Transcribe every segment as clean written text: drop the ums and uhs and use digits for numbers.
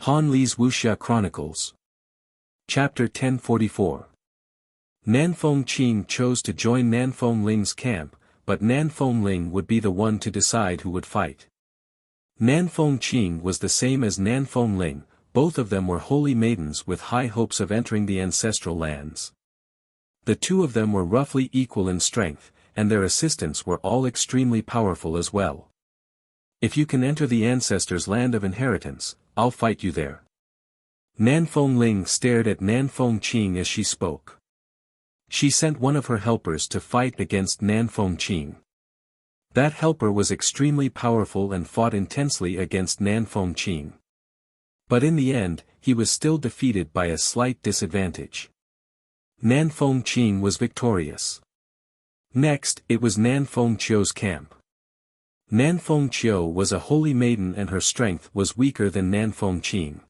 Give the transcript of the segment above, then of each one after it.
Han Li's Wuxia Chronicles. Chapter 1044. Nanfeng Qing chose to join Nanfeng Ling's camp, but Nanfeng Ling would be the one to decide who would fight. Nanfeng Qing was the same as Nanfeng Ling, both of them were holy maidens with high hopes of entering the ancestral lands. The two of them were roughly equal in strength, and their assistants were all extremely powerful as well. If you can enter the ancestors' land of inheritance, I'll fight you there. Nanfeng Ling stared at Nanfeng Qing as she spoke. She sent one of her helpers to fight against Nanfeng Qing. That helper was extremely powerful and fought intensely against Nanfeng Qing. But in the end, he was still defeated by a slight disadvantage. Nanfeng Qing was victorious. Next, it was Nanfeng Qiu's camp. Nanfeng Qiu was a holy maiden and her strength was weaker than Nanfeng Qing.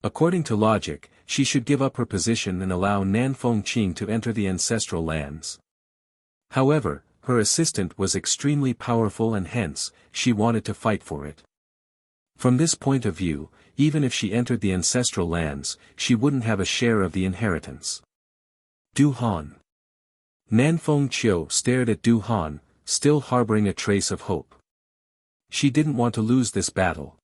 According to logic, she should give up her position and allow Nanfeng Qing to enter the ancestral lands. However, her assistant was extremely powerful and hence, she wanted to fight for it. From this point of view, even if she entered the ancestral lands, she wouldn't have a share of the inheritance. Du Han. Nanfeng Qiu stared at Du Han, still harboring a trace of hope. She didn't want to lose this battle.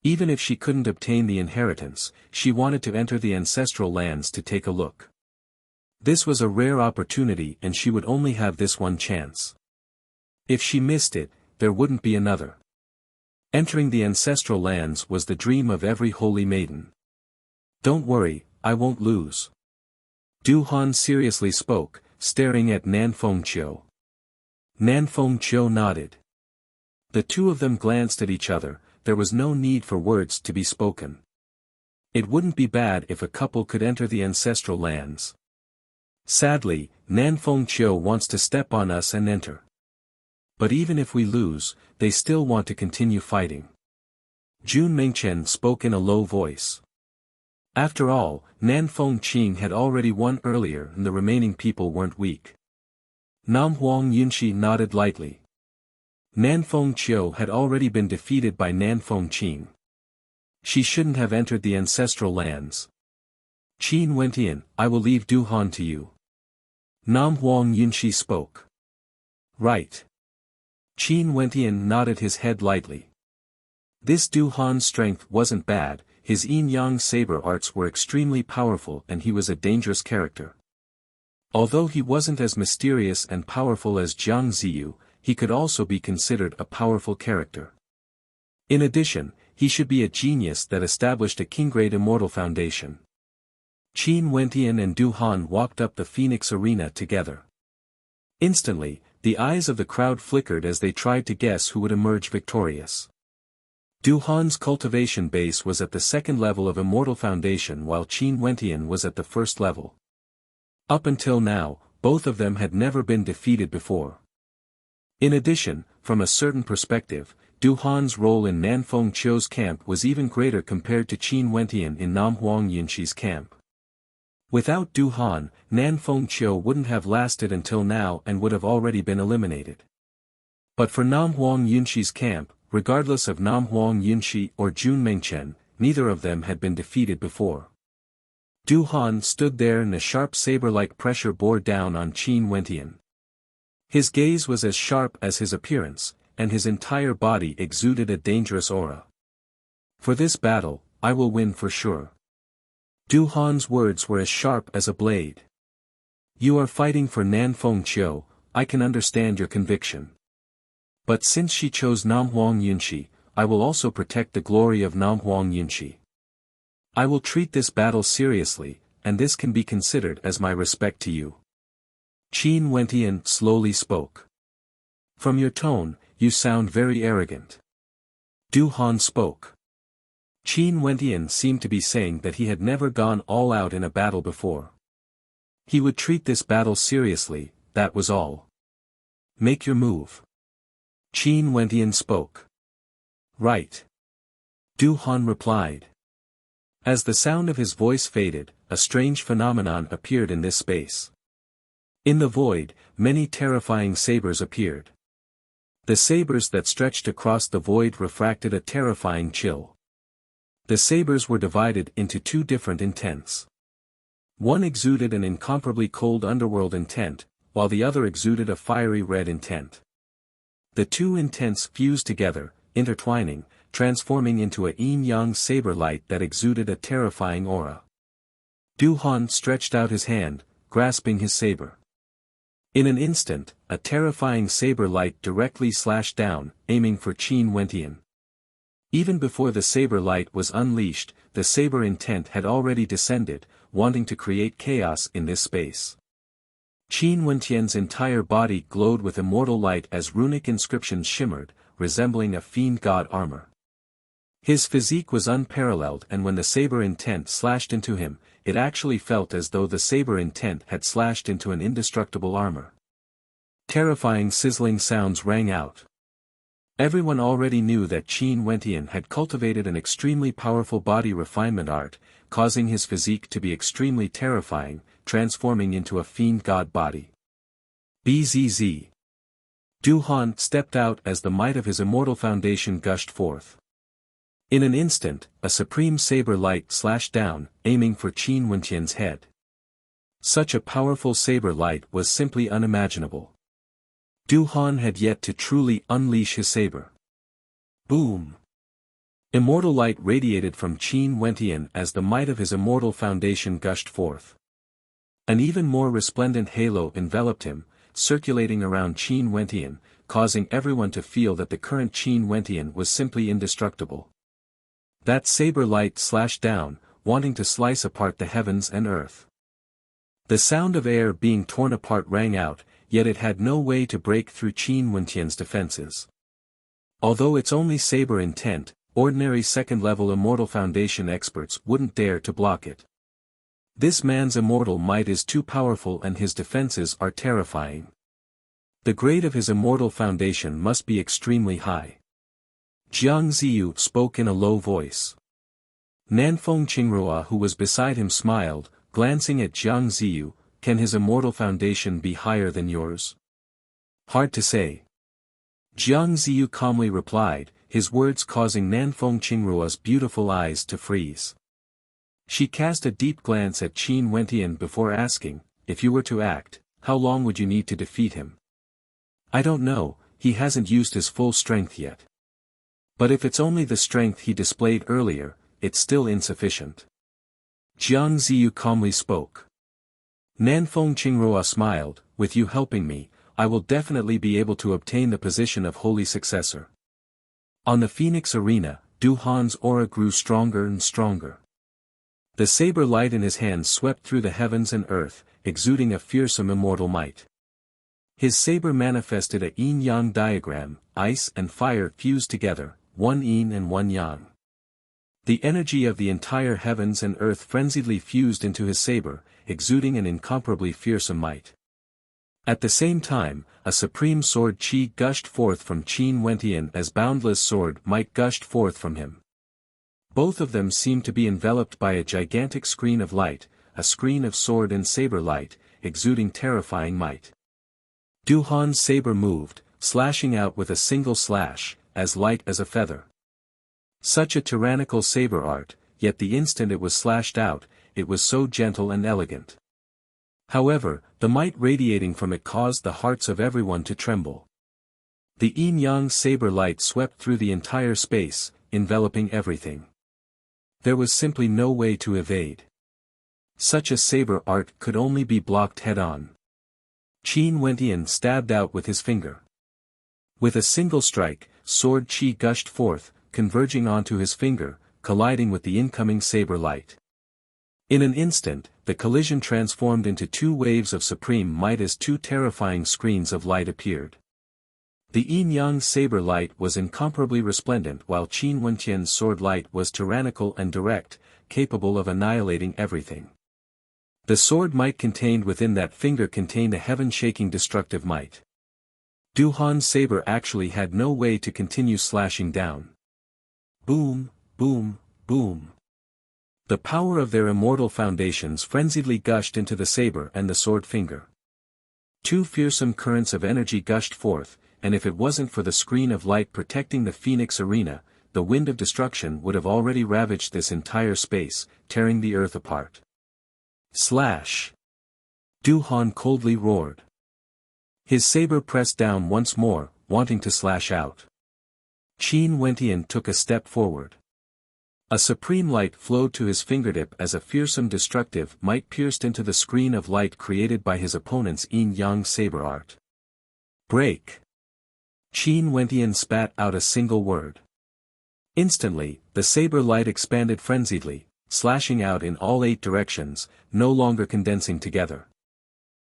Even if she couldn't obtain the inheritance, she wanted to enter the ancestral lands to take a look. This was a rare opportunity and she would only have this one chance. If she missed it, there wouldn't be another. Entering the ancestral lands was the dream of every holy maiden. Don't worry, I won't lose. Du Han seriously spoke, staring at Nanfeng Qiu. Nanfeng Qiu nodded. The two of them glanced at each other. There was no need for words to be spoken. It wouldn't be bad if a couple could enter the ancestral lands. Sadly, Nanfeng Qiu wants to step on us and enter. But even if we lose, they still want to continue fighting. Jun Mengchen spoke in a low voice. After all, Nanfeng Qing had already won earlier and the remaining people weren't weak. Nam Huang Yunshi nodded lightly. Nanfeng Qiu had already been defeated by Nanfeng Qing. She shouldn't have entered the ancestral lands. Qin Wentian, I will leave Du Han to you. Nam Huang Yunshi spoke. Right. Qin Wentian nodded his head lightly. This Du Han's strength wasn't bad, his yin-yang saber arts were extremely powerful and he was a dangerous character. Although he wasn't as mysterious and powerful as Jiang Ziyu, he could also be considered a powerful character. In addition, he should be a genius that established a king-grade immortal foundation. Qin Wentian and Du Han walked up the Phoenix Arena together. Instantly, the eyes of the crowd flickered as they tried to guess who would emerge victorious. Du Han's cultivation base was at the second level of immortal foundation while Qin Wentian was at the first level. Up until now, both of them had never been defeated before. In addition, from a certain perspective, Du Han's role in Nanfeng Qiu's camp was even greater compared to Qin Wentian in Nam Huang Yunshi's camp. Without Du Han, Nanfeng Qiu wouldn't have lasted until now and would have already been eliminated. But for Nam Huang Yunshi's camp, regardless of Nam Huang Yunshi or Jun Mengchen, neither of them had been defeated before. Du Han stood there and a sharp saber-like pressure bore down on Qin Wentian. His gaze was as sharp as his appearance, and his entire body exuded a dangerous aura. For this battle, I will win for sure. Du Han's words were as sharp as a blade. You are fighting for Nanfeng Qiu, I can understand your conviction. But since she chose Nam Huang Yunshi, I will also protect the glory of Nam Huang Yunshi. I will treat this battle seriously, and this can be considered as my respect to you. Qin Wentian slowly spoke. From your tone, you sound very arrogant. Du Han spoke. Qin Wentian seemed to be saying that he had never gone all out in a battle before. He would treat this battle seriously, that was all. Make your move. Qin Wentian spoke. Right. Du Han replied. As the sound of his voice faded, a strange phenomenon appeared in this space. In the void, many terrifying sabers appeared. The sabers that stretched across the void refracted a terrifying chill. The sabers were divided into two different intents. One exuded an incomparably cold underworld intent, while the other exuded a fiery red intent. The two intents fused together, intertwining, transforming into a yin-yang saber light that exuded a terrifying aura. Du Han stretched out his hand, grasping his saber. In an instant, a terrifying saber light directly slashed down, aiming for Qin Wentian. Even before the saber light was unleashed, the saber intent had already descended, wanting to create chaos in this space. Qin Wentian's entire body glowed with immortal light as runic inscriptions shimmered, resembling a fiend god armor. His physique was unparalleled, and when the saber intent slashed into him, it actually felt as though the saber intent had slashed into an indestructible armor. Terrifying sizzling sounds rang out. Everyone already knew that Qin Wentian had cultivated an extremely powerful body refinement art, causing his physique to be extremely terrifying, transforming into a fiend god body. Bzz. Du Han stepped out as the might of his immortal foundation gushed forth. In an instant, a supreme saber light slashed down, aiming for Qin Wentian's head. Such a powerful saber light was simply unimaginable. Du Han had yet to truly unleash his saber. Boom! Immortal light radiated from Qin Wentian as the might of his immortal foundation gushed forth. An even more resplendent halo enveloped him, circulating around Qin Wentian, causing everyone to feel that the current Qin Wentian was simply indestructible. That saber light slashed down, wanting to slice apart the heavens and earth. The sound of air being torn apart rang out, yet it had no way to break through Qin Wentian's defenses. Although its only saber intent, ordinary second-level immortal foundation experts wouldn't dare to block it. This man's immortal might is too powerful and his defenses are terrifying. The grade of his immortal foundation must be extremely high. Jiang Ziyu spoke in a low voice. Nanfeng Qingrua, who was beside him, smiled, glancing at Jiang Ziyu. Can his immortal foundation be higher than yours? Hard to say. Jiang Ziyu calmly replied, his words causing Nanfeng Qingrua's beautiful eyes to freeze. She cast a deep glance at Qin Wentian before asking, if you were to act, how long would you need to defeat him? I don't know, he hasn't used his full strength yet. But if it's only the strength he displayed earlier, it's still insufficient. Jiang Ziyu calmly spoke. Nanfeng Qingrua smiled, with you helping me, I will definitely be able to obtain the position of holy successor. On the Phoenix Arena, Du Han's aura grew stronger and stronger. The saber light in his hands swept through the heavens and earth, exuding a fearsome immortal might. His saber manifested a yin-yang diagram, ice and fire fused together, one yin and one yang. The energy of the entire heavens and earth frenziedly fused into his saber, exuding an incomparably fearsome might. At the same time, a supreme sword chi gushed forth from Qin Wentian as boundless sword might gushed forth from him. Both of them seemed to be enveloped by a gigantic screen of light, a screen of sword and saber light, exuding terrifying might. Du Han's saber moved, slashing out with a single slash, as light as a feather. Such a tyrannical saber art, yet the instant it was slashed out, it was so gentle and elegant. However, the might radiating from it caused the hearts of everyone to tremble. The yin-yang saber light swept through the entire space, enveloping everything. There was simply no way to evade. Such a saber art could only be blocked head-on. Qin Wentian stabbed out with his finger. With a single strike, sword chi gushed forth, converging onto his finger, colliding with the incoming saber light. In an instant, the collision transformed into two waves of supreme might as two terrifying screens of light appeared. The yin-yang saber light was incomparably resplendent while Qin Wentian's sword light was tyrannical and direct, capable of annihilating everything. The sword might contained within that finger contained a heaven-shaking destructive might. Du Han's saber actually had no way to continue slashing down. Boom, boom, boom. The power of their immortal foundations frenziedly gushed into the saber and the sword finger. Two fearsome currents of energy gushed forth, and if it wasn't for the screen of light protecting the Phoenix Arena, the wind of destruction would have already ravaged this entire space, tearing the earth apart. Slash! Du Han coldly roared. His saber pressed down once more, wanting to slash out. Qin Wentian took a step forward. A supreme light flowed to his fingertip as a fearsome destructive might pierced into the screen of light created by his opponent's yin-yang saber art. Break! Qin Wentian spat out a single word. Instantly, the saber light expanded frenziedly, slashing out in all 8 directions, no longer condensing together.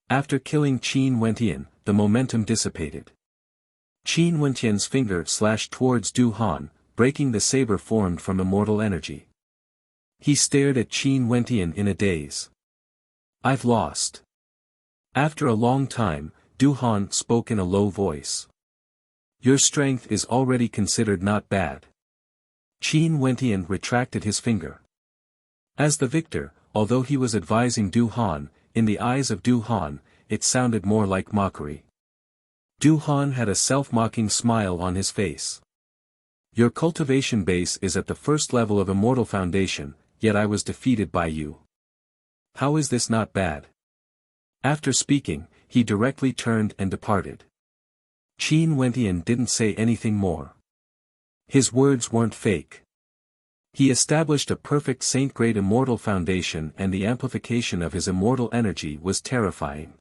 After killing Qin Wentian, the momentum dissipated. Qin Wentian's finger slashed towards Du Han, breaking the saber formed from immortal energy. He stared at Qin Wentian in a daze. I've lost. After a long time, Du Han spoke in a low voice. Your strength is already considered not bad. Qin Wentian retracted his finger. As the victor, although he was advising Du Han, in the eyes of Du Han, it sounded more like mockery. Du Han had a self-mocking smile on his face. Your cultivation base is at the first level of Immortal Foundation, yet I was defeated by you. How is this not bad? After speaking, he directly turned and departed. Qin Wentian didn't say anything more. His words weren't fake. He established a perfect saint-grade immortal foundation, and the amplification of his immortal energy was terrifying.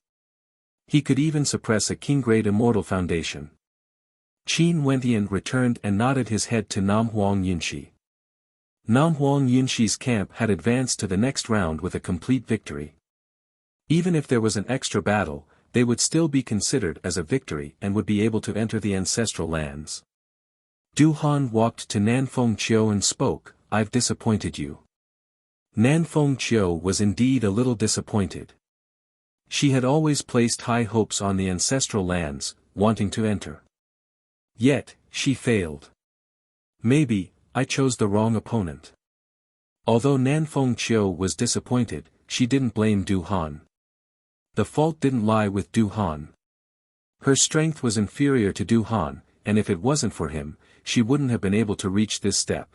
He could even suppress a king-grade immortal foundation. Qin Wentian returned and nodded his head to Nam Huang Yunshi. Nam Huang Yunshi's camp had advanced to the next round with a complete victory. Even if there was an extra battle, they would still be considered as a victory and would be able to enter the ancestral lands. Du Han walked to Nanfeng Qiu and spoke, I've disappointed you. Nanfeng Qiu was indeed a little disappointed. She had always placed high hopes on the ancestral lands, wanting to enter. Yet, she failed. Maybe, I chose the wrong opponent. Although Nanfeng Qiu was disappointed, she didn't blame Du Han. The fault didn't lie with Du Han. Her strength was inferior to Du Han, and if it wasn't for him, she wouldn't have been able to reach this step.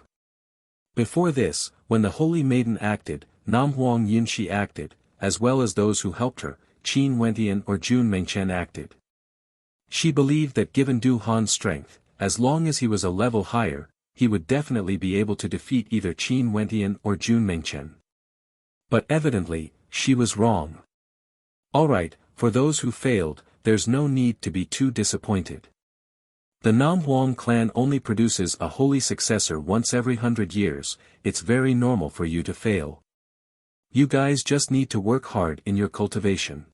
Before this, when the Holy Maiden acted, Nam Huang Yunshi acted, as well as those who helped her, Qin Wentian or Jun Mengchen acted. She believed that given Du Han's strength, as long as he was a level higher, he would definitely be able to defeat either Qin Wentian or Jun Mengchen. But evidently, she was wrong. Alright, for those who failed, there's no need to be too disappointed. The Nam Huang clan only produces a holy successor once every 100 years, it's very normal for you to fail. You guys just need to work hard in your cultivation.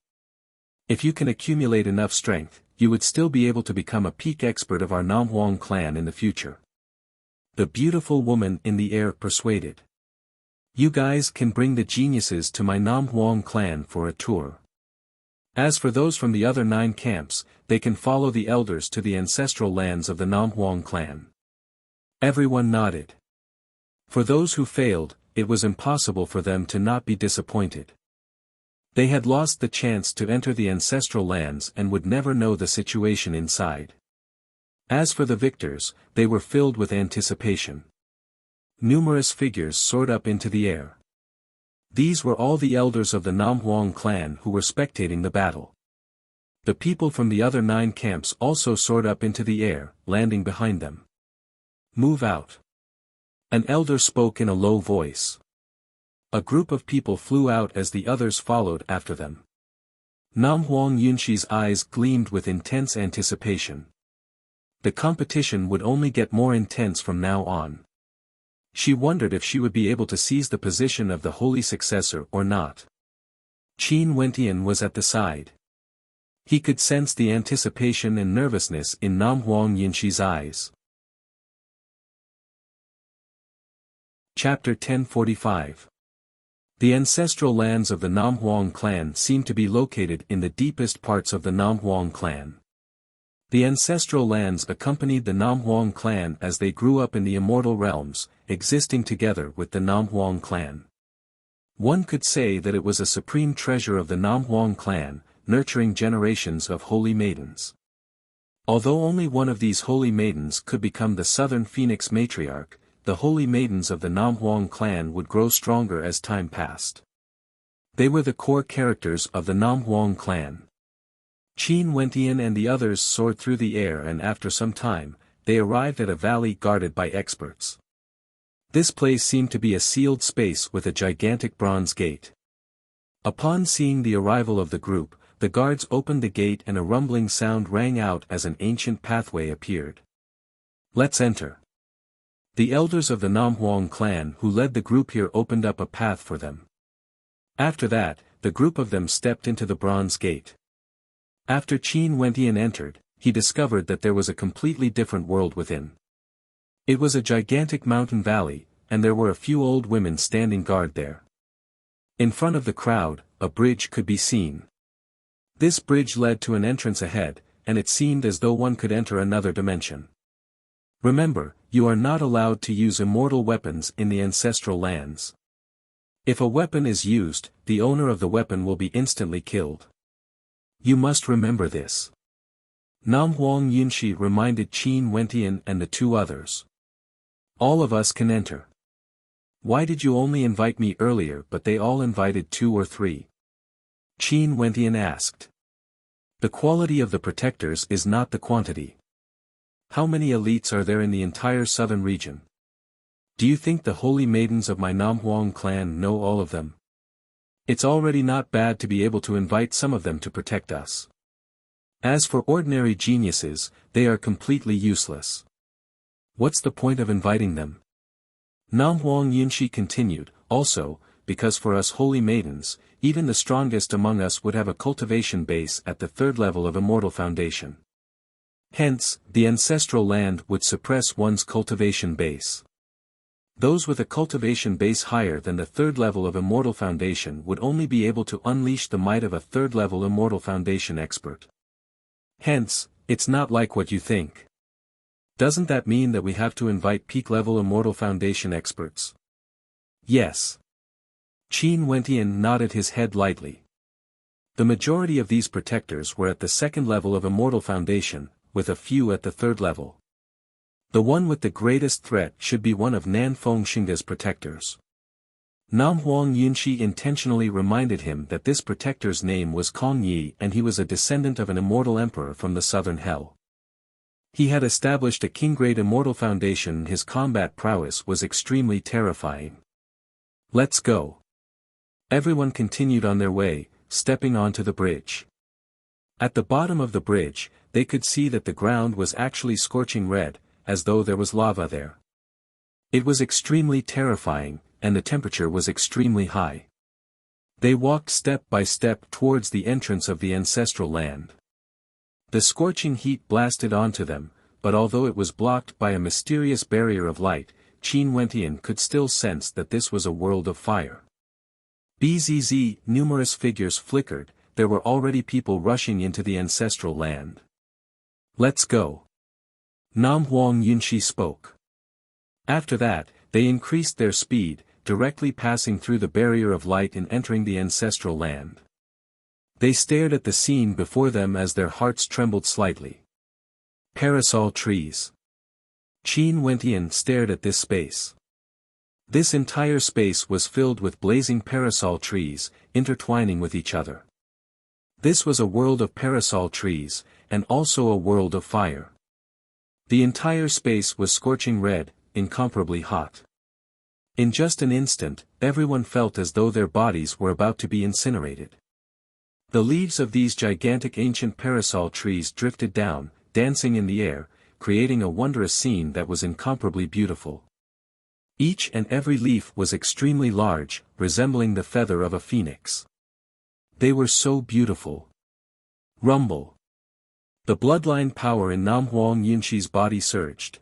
If you can accumulate enough strength, you would still be able to become a peak expert of our Nam Huang clan in the future. The beautiful woman in the air persuaded. You guys can bring the geniuses to my Nam Huang clan for a tour. As for those from the other 9 camps, they can follow the elders to the ancestral lands of the Nam Huang clan. Everyone nodded. For those who failed, it was impossible for them to not be disappointed. They had lost the chance to enter the ancestral lands and would never know the situation inside. As for the victors, they were filled with anticipation. Numerous figures soared up into the air. These were all the elders of the Nam Huang clan who were spectating the battle. The people from the other 9 camps also soared up into the air, landing behind them. Move out. An elder spoke in a low voice. A group of people flew out as the others followed after them. Nam Huang Yunshi's eyes gleamed with intense anticipation. The competition would only get more intense from now on. She wondered if she would be able to seize the position of the holy successor or not. Qin Wentian was at the side. He could sense the anticipation and nervousness in Nam Huang Yunshi's eyes. Chapter 1045. The ancestral lands of the Nam Huang clan seem to be located in the deepest parts of the Nam Huang clan. The ancestral lands accompanied the Nam Huang clan as they grew up in the immortal realms, existing together with the Nam Huang clan. One could say that it was a supreme treasure of the Nam Huang clan, nurturing generations of holy maidens. Although only one of these holy maidens could become the Southern Phoenix matriarch, the holy maidens of the Namhuang clan would grow stronger as time passed. They were the core characters of the Namhuang clan. Qin Wentian and the others soared through the air, and after some time, they arrived at a valley guarded by experts. This place seemed to be a sealed space with a gigantic bronze gate. Upon seeing the arrival of the group, the guards opened the gate and a rumbling sound rang out as an ancient pathway appeared. "Let's enter." The elders of the Namhuang clan who led the group here opened up a path for them. After that, the group of them stepped into the bronze gate. After Qin Wentian entered, he discovered that there was a completely different world within. It was a gigantic mountain valley, and there were a few old women standing guard there. In front of the crowd, a bridge could be seen. This bridge led to an entrance ahead, and it seemed as though one could enter another dimension. Remember, you are not allowed to use immortal weapons in the ancestral lands. If a weapon is used, the owner of the weapon will be instantly killed. You must remember this. Namhuang Yunshi reminded Qin Wentian and the two others. All of us can enter. Why did you only invite me earlier but they all invited 2 or 3? Qin Wentian asked. The quality of the protectors is not the quantity. How many elites are there in the entire southern region? Do you think the holy maidens of my Namhuang clan know all of them? It's already not bad to be able to invite some of them to protect us. As for ordinary geniuses, they are completely useless. What's the point of inviting them? Namhuang Yunshi continued, also, because for us holy maidens, even the strongest among us would have a cultivation base at the 3rd level of Immortal Foundation. Hence, the ancestral land would suppress one's cultivation base. Those with a cultivation base higher than the 3rd level of Immortal Foundation would only be able to unleash the might of a 3rd level Immortal Foundation expert. Hence, it's not like what you think. Doesn't that mean that we have to invite peak-level Immortal Foundation experts? Yes. Qin Wentian nodded his head lightly. The majority of these protectors were at the 2nd level of Immortal Foundation, with a few at the 3rd level. The one with the greatest threat should be one of Nanfeng Xingda's protectors. Namhuang Yunshi intentionally reminded him that this protector's name was Kong Yi and he was a descendant of an immortal emperor from the southern hell. He had established a king-grade Immortal Foundation and his combat prowess was extremely terrifying. Let's go. Everyone continued on their way, stepping onto the bridge. At the bottom of the bridge, they could see that the ground was actually scorching red, as though there was lava there. It was extremely terrifying, and the temperature was extremely high. They walked step by step towards the entrance of the ancestral land. The scorching heat blasted onto them, but although it was blocked by a mysterious barrier of light, Qin Wentian could still sense that this was a world of fire. Bzz, numerous figures flickered, there were already people rushing into the ancestral land. Let's go. Namhuang Yunshi spoke. After that, they increased their speed, directly passing through the barrier of light and entering the ancestral land. They stared at the scene before them as their hearts trembled slightly. Parasol trees. Qin Wentian stared at this space. This entire space was filled with blazing parasol trees, intertwining with each other. This was a world of parasol trees, and also a world of fire. The entire space was scorching red, incomparably hot. In just an instant, everyone felt as though their bodies were about to be incinerated. The leaves of these gigantic ancient parasol trees drifted down, dancing in the air, creating a wondrous scene that was incomparably beautiful. Each and every leaf was extremely large, resembling the feather of a phoenix. They were so beautiful. Rumble. The bloodline power in Namhuang Yunshi's body surged.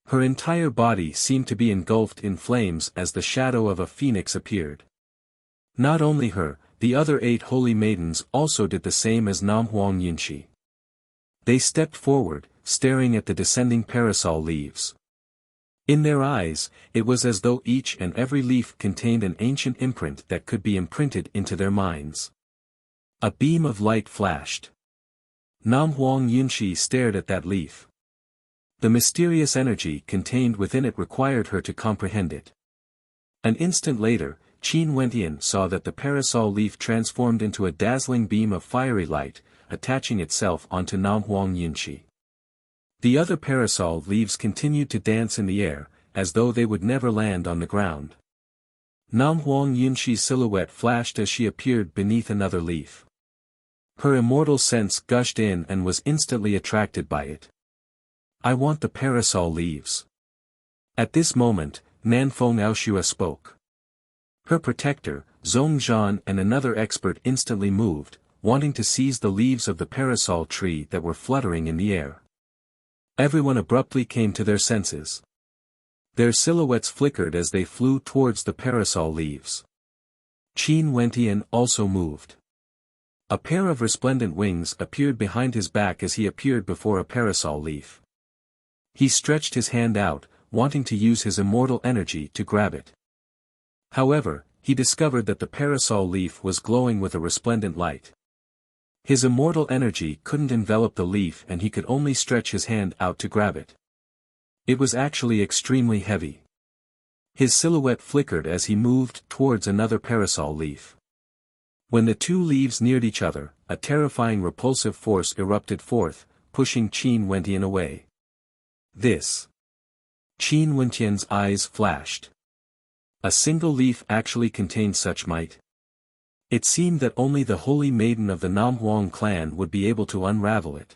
Her entire body seemed to be engulfed in flames as the shadow of a phoenix appeared. Not only her, the other 8 holy maidens also did the same as Namhuang Yunshi. They stepped forward, staring at the descending parasol leaves. In their eyes, it was as though each and every leaf contained an ancient imprint that could be imprinted into their minds. A beam of light flashed. Nam Huang Yunshi stared at that leaf. The mysterious energy contained within it required her to comprehend it. An instant later, Qin Wentian saw that the parasol leaf transformed into a dazzling beam of fiery light, attaching itself onto Nam Huang Yunshi. The other parasol leaves continued to dance in the air, as though they would never land on the ground. Nam Huang Yunshi's silhouette flashed as she appeared beneath another leaf. Her immortal sense gushed in and was instantly attracted by it. I want the parasol leaves. At this moment, Nanfeng Aoshua spoke. Her protector, Zhongzhan and another expert instantly moved, wanting to seize the leaves of the parasol tree that were fluttering in the air. Everyone abruptly came to their senses. Their silhouettes flickered as they flew towards the parasol leaves. Qin Wentian also moved. A pair of resplendent wings appeared behind his back as he appeared before a parasol leaf. He stretched his hand out, wanting to use his immortal energy to grab it. However, he discovered that the parasol leaf was glowing with a resplendent light. His immortal energy couldn't envelop the leaf and he could only stretch his hand out to grab it. It was actually extremely heavy. His silhouette flickered as he moved towards another parasol leaf. When the two leaves neared each other, a terrifying repulsive force erupted forth, pushing Qin Wentian away. This. Qin Wentian's eyes flashed. A single leaf actually contained such might. It seemed that only the holy maiden of the Nam Huang clan would be able to unravel it.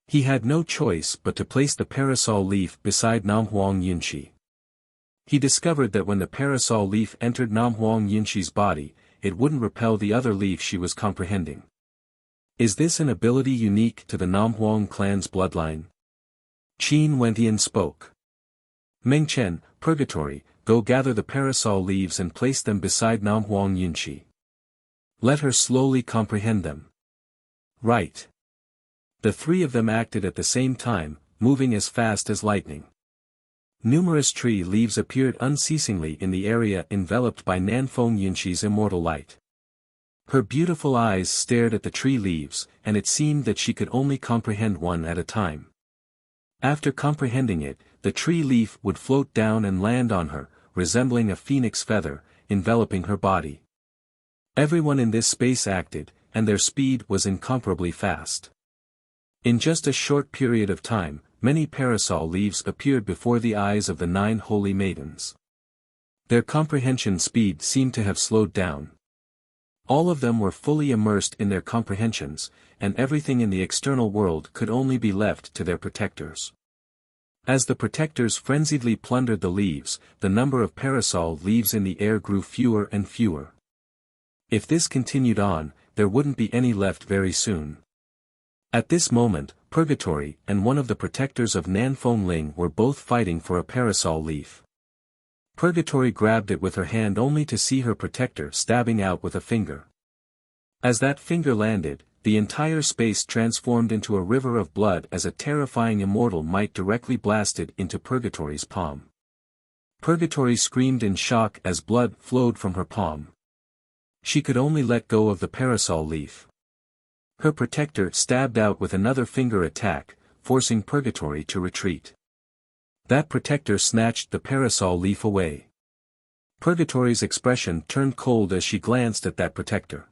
He had no choice but to place the parasol leaf beside Nam Huang Yunshi. He discovered that when the parasol leaf entered Nam Huang Yunshi's body, it wouldn't repel the other leaf she was comprehending. Is this an ability unique to the Nam Huang clan's bloodline? Qin Wentian spoke. Mengchen, Purgatory, go gather the parasol leaves and place them beside Nam Huang Yunshi. Let her slowly comprehend them. Right. The three of them acted at the same time, moving as fast as lightning. Numerous tree leaves appeared unceasingly in the area enveloped by Nanfeng Yunshi's immortal light. Her beautiful eyes stared at the tree leaves, and it seemed that she could only comprehend one at a time. After comprehending it, the tree leaf would float down and land on her, resembling a phoenix feather, enveloping her body. Everyone in this space acted, and their speed was incomparably fast. In just a short period of time, many parasol leaves appeared before the eyes of the 9 holy maidens. Their comprehension speed seemed to have slowed down. All of them were fully immersed in their comprehensions, and everything in the external world could only be left to their protectors. As the protectors frenziedly plundered the leaves, the number of parasol leaves in the air grew fewer and fewer. If this continued on, there wouldn't be any left very soon. At this moment, Purgatory and one of the protectors of Nanfeng Ling were both fighting for a parasol leaf. Purgatory grabbed it with her hand only to see her protector stabbing out with a finger. As that finger landed, the entire space transformed into a river of blood as a terrifying immortal might directly blasted into Purgatory's palm. Purgatory screamed in shock as blood flowed from her palm. She could only let go of the parasol leaf. Her protector stabbed out with another finger attack, forcing Purgatory to retreat. That protector snatched the parasol leaf away. Purgatory's expression turned cold as she glanced at that protector.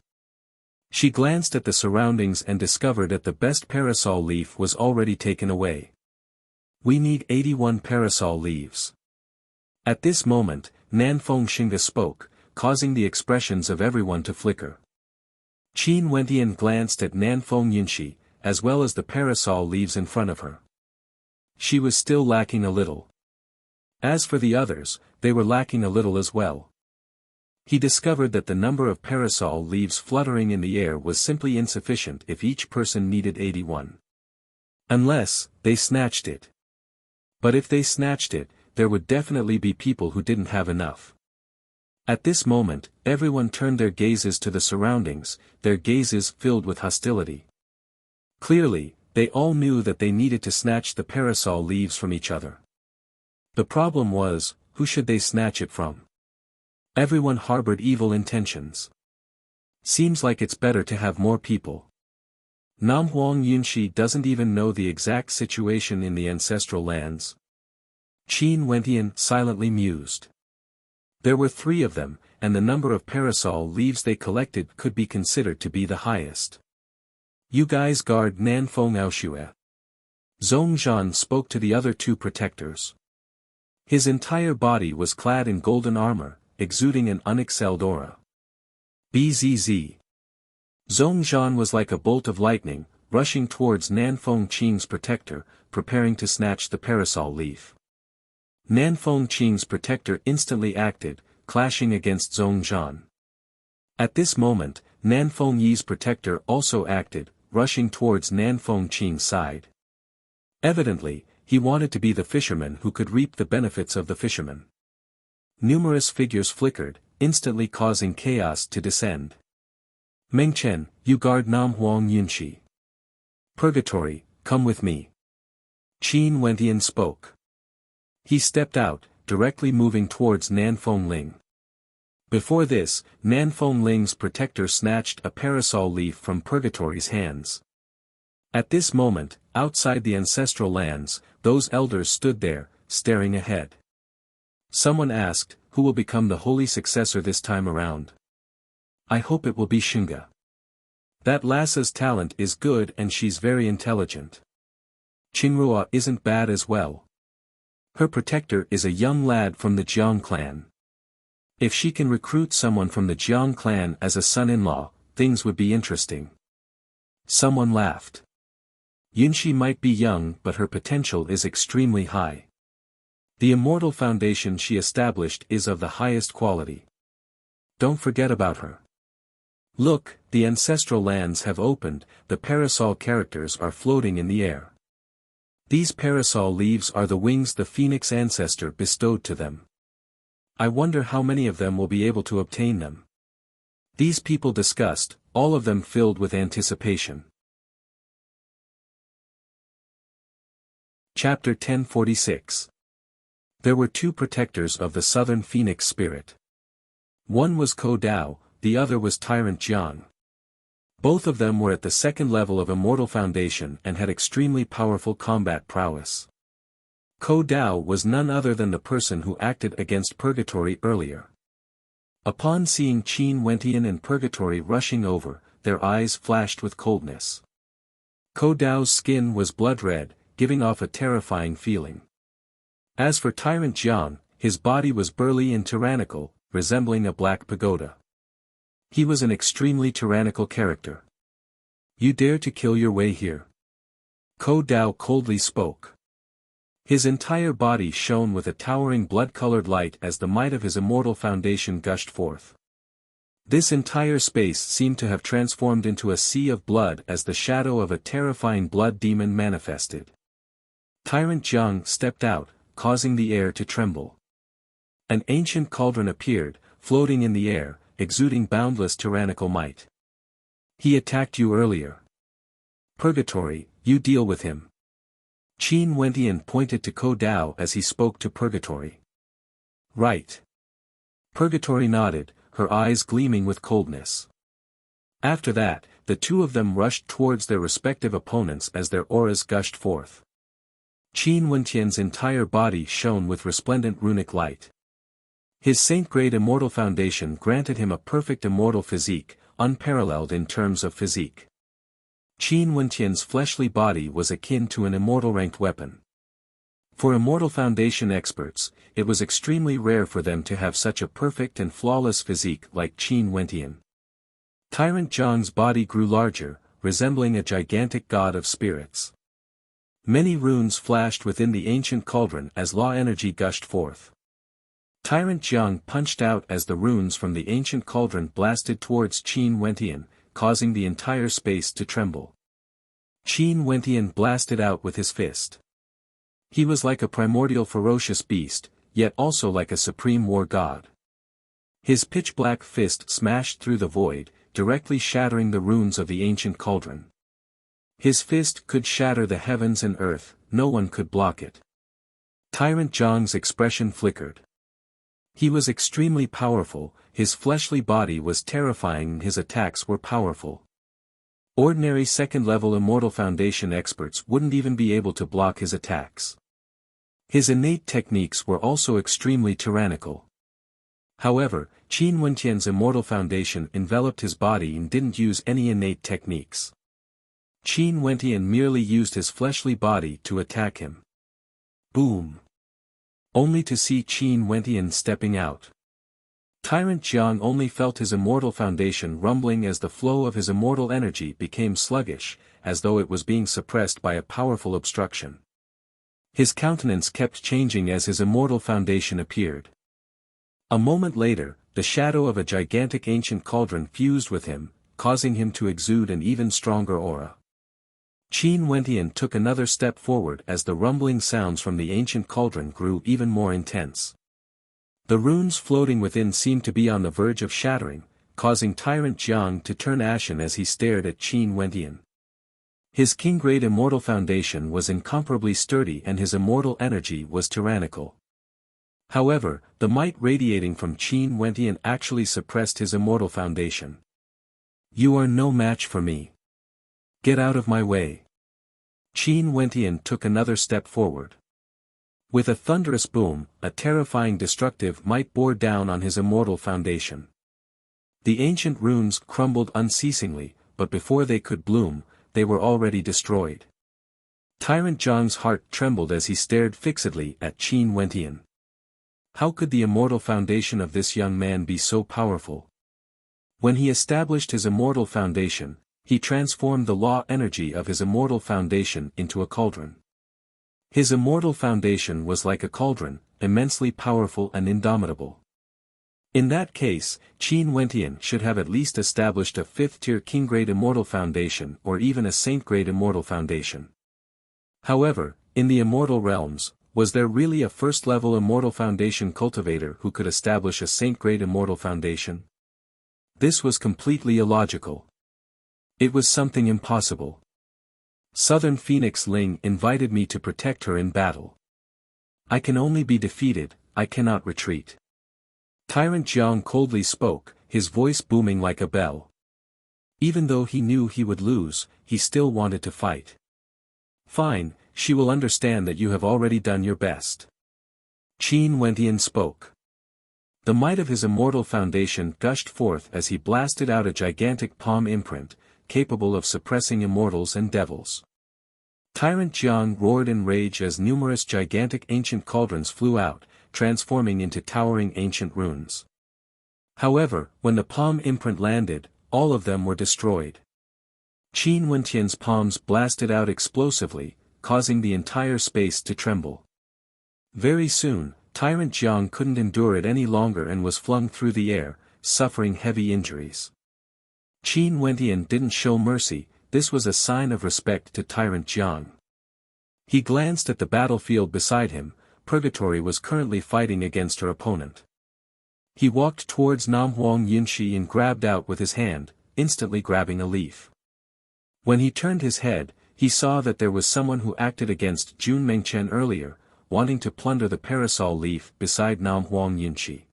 She glanced at the surroundings and discovered that the best parasol leaf was already taken away. We need 81 parasol leaves. At this moment, Nanfeng Xingge spoke, causing the expressions of everyone to flicker. Qin Wentian glanced at Nanfeng Yunshi, as well as the parasol leaves in front of her. She was still lacking a little. As for the others, they were lacking a little as well. He discovered that the number of parasol leaves fluttering in the air was simply insufficient if each person needed 81. Unless, they snatched it. But if they snatched it, there would definitely be people who didn't have enough. At this moment, everyone turned their gazes to the surroundings, their gazes filled with hostility. Clearly, they all knew that they needed to snatch the parasol leaves from each other. The problem was, who should they snatch it from? Everyone harbored evil intentions. Seems like it's better to have more people. Nam Huang Yunshi doesn't even know the exact situation in the ancestral lands. Qin Wentian silently mused. There were 3 of them, and the number of parasol leaves they collected could be considered to be the highest. You guys guard Nanfeng Aoshue. Zhongzhan spoke to the other 2 protectors. His entire body was clad in golden armor, exuding an unexcelled aura. Bzz. Zhongzhan was like a bolt of lightning, rushing towards Nanfeng Qing's protector, preparing to snatch the parasol leaf. Nanfeng Qing's protector instantly acted, clashing against Zhongzhan. At this moment, Nanfeng Yi's protector also acted, rushing towards Nanfeng Qing's side. Evidently, he wanted to be the fisherman who could reap the benefits of the fisherman. Numerous figures flickered, instantly causing chaos to descend. Mengchen, you guard Nam Huang Yunshi. Purgatory, come with me. Qin Wentian spoke. He stepped out, directly moving towards Nanfeng Ling. Before this, Nanfeng Ling's protector snatched a parasol leaf from Purgatory's hands. At this moment, outside the ancestral lands, those elders stood there, staring ahead. Someone asked, who will become the holy successor this time around? I hope it will be Xinga. That lassa's talent is good and she's very intelligent. Qingrua isn't bad as well. Her protector is a young lad from the Jiang clan. If she can recruit someone from the Jiang clan as a son-in-law, things would be interesting. Someone laughed. Yunshi might be young but her potential is extremely high. The Immortal foundation she established is of the highest quality. Don't forget about her. Look, the ancestral lands have opened, the parasol characters are floating in the air. These parasol leaves are the wings the phoenix ancestor bestowed to them. I wonder how many of them will be able to obtain them. These people discussed, all of them filled with anticipation. Chapter 1046. There were 2 protectors of the southern phoenix spirit. One was Ko Dao, the other was Tyrant Jiang. Both of them were at the 2nd level of Immortal Foundation and had extremely powerful combat prowess. Ko Dao was none other than the person who acted against Purgatory earlier. Upon seeing Qin Wentian and Purgatory rushing over, their eyes flashed with coldness. Ko Dao's skin was blood red, giving off a terrifying feeling. As for Tyrant Jiang, his body was burly and tyrannical, resembling a black pagoda. He was an extremely tyrannical character. You dare to kill your way here? Ko Dao coldly spoke. His entire body shone with a towering blood-colored light as the might of his Immortal foundation gushed forth. This entire space seemed to have transformed into a sea of blood as the shadow of a terrifying blood demon manifested. Tyrant Jiang stepped out, causing the air to tremble. An ancient cauldron appeared, floating in the air, exuding boundless tyrannical might. He attacked you earlier. Purgatory, you deal with him. Qin Wentian pointed to Ko Dao as he spoke to Purgatory. Right. Purgatory nodded, her eyes gleaming with coldness. After that, the 2 of them rushed towards their respective opponents as their auras gushed forth. Qin Wentian's entire body shone with resplendent runic light. His saint-grade Immortal foundation granted him a perfect Immortal physique, unparalleled in terms of physique. Qin Wentian's fleshly body was akin to an Immortal-ranked weapon. For Immortal Foundation experts, it was extremely rare for them to have such a perfect and flawless physique like Qin Wentian. Tyrant Jiang's body grew larger, resembling a gigantic god of spirits. Many runes flashed within the ancient cauldron as law energy gushed forth. Tyrant Jiang punched out as the runes from the ancient cauldron blasted towards Qin Wentian, causing the entire space to tremble. Qin Wentian blasted out with his fist. He was like a primordial ferocious beast, yet also like a supreme war god. His pitch-black fist smashed through the void, directly shattering the runes of the ancient cauldron. His fist could shatter the heavens and earth, no one could block it. Tyrant Jiang's expression flickered. He was extremely powerful, his fleshly body was terrifying and his attacks were powerful. Ordinary second-level Immortal Foundation experts wouldn't even be able to block his attacks. His innate techniques were also extremely tyrannical. However, Qin Wentian's Immortal Foundation enveloped his body and didn't use any innate techniques. Qin Wentian merely used his fleshly body to attack him. Boom! Only to see Qin Wentian stepping out. Tyrant Jiang only felt his Immortal Foundation rumbling as the flow of his immortal energy became sluggish, as though it was being suppressed by a powerful obstruction. His countenance kept changing as his Immortal Foundation appeared. A moment later, the shadow of a gigantic ancient cauldron fused with him, causing him to exude an even stronger aura. Qin Wentian took another step forward as the rumbling sounds from the ancient cauldron grew even more intense. The runes floating within seemed to be on the verge of shattering, causing Tyrant Jiang to turn ashen as he stared at Qin Wentian. His king-grade Immortal Foundation was incomparably sturdy and his immortal energy was tyrannical. However, the might radiating from Qin Wentian actually suppressed his Immortal Foundation. "You are no match for me. Get out of my way." Qin Wentian took another step forward. With a thunderous boom, a terrifying destructive might bore down on his Immortal Foundation. The ancient runes crumbled unceasingly, but before they could bloom, they were already destroyed. Tyrant Jiang's heart trembled as he stared fixedly at Qin Wentian. How could the Immortal Foundation of this young man be so powerful? When he established his Immortal Foundation, he transformed the law energy of his Immortal Foundation into a cauldron. His Immortal Foundation was like a cauldron, immensely powerful and indomitable. In that case, Qin Wentian should have at least established a 5th-tier king-grade Immortal Foundation or even a saint-grade Immortal Foundation. However, in the Immortal Realms, was there really a first-level Immortal Foundation cultivator who could establish a saint-grade Immortal Foundation? This was completely illogical. It was something impossible. Southern Phoenix Ling invited me to protect her in battle. I can only be defeated, I cannot retreat. Tyrant Jiang coldly spoke, his voice booming like a bell. Even though he knew he would lose, he still wanted to fight. "Fine, she will understand that you have already done your best." Qin Wentian spoke. The might of his Immortal Foundation gushed forth as he blasted out a gigantic palm imprint, capable of suppressing immortals and devils. Tyrant Jiang roared in rage as numerous gigantic ancient cauldrons flew out, transforming into towering ancient runes. However, when the palm imprint landed, all of them were destroyed. Qin Wentian's palms blasted out explosively, causing the entire space to tremble. Very soon, Tyrant Jiang couldn't endure it any longer and was flung through the air, suffering heavy injuries. Qin Wentian didn't show mercy, this was a sign of respect to Tyrant Jiang. He glanced at the battlefield beside him. Purgatory was currently fighting against her opponent. He walked towards Namhuang Yunshi and grabbed out with his hand, instantly grabbing a leaf. When he turned his head, he saw that there was someone who acted against Jun Mengchen earlier, wanting to plunder the parasol leaf beside Namhuang Yunshi.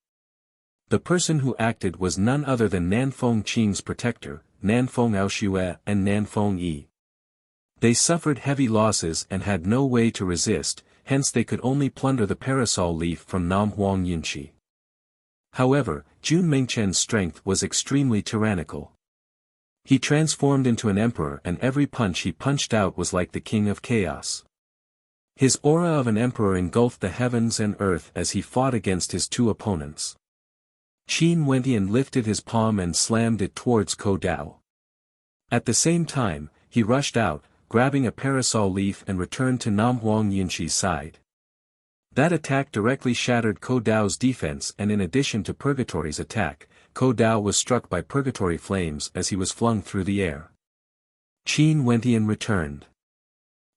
The person who acted was none other than Nanfeng Qing's protector, Nanfeng Aoshue and Nanfeng Yi. They suffered heavy losses and had no way to resist, hence they could only plunder the parasol leaf from Namhuang Yunshi. However, Jun Mengchen's strength was extremely tyrannical. He transformed into an emperor and every punch he punched out was like the king of chaos. His aura of an emperor engulfed the heavens and earth as he fought against his two opponents. Qin Wentian lifted his palm and slammed it towards Ko Dao. At the same time, he rushed out, grabbing a parasol leaf and returned to Namhuang Yunshi's side. That attack directly shattered Ko Dao's defense and in addition to Purgatory's attack, Ko Dao was struck by Purgatory flames as he was flung through the air. Qin Wentian returned.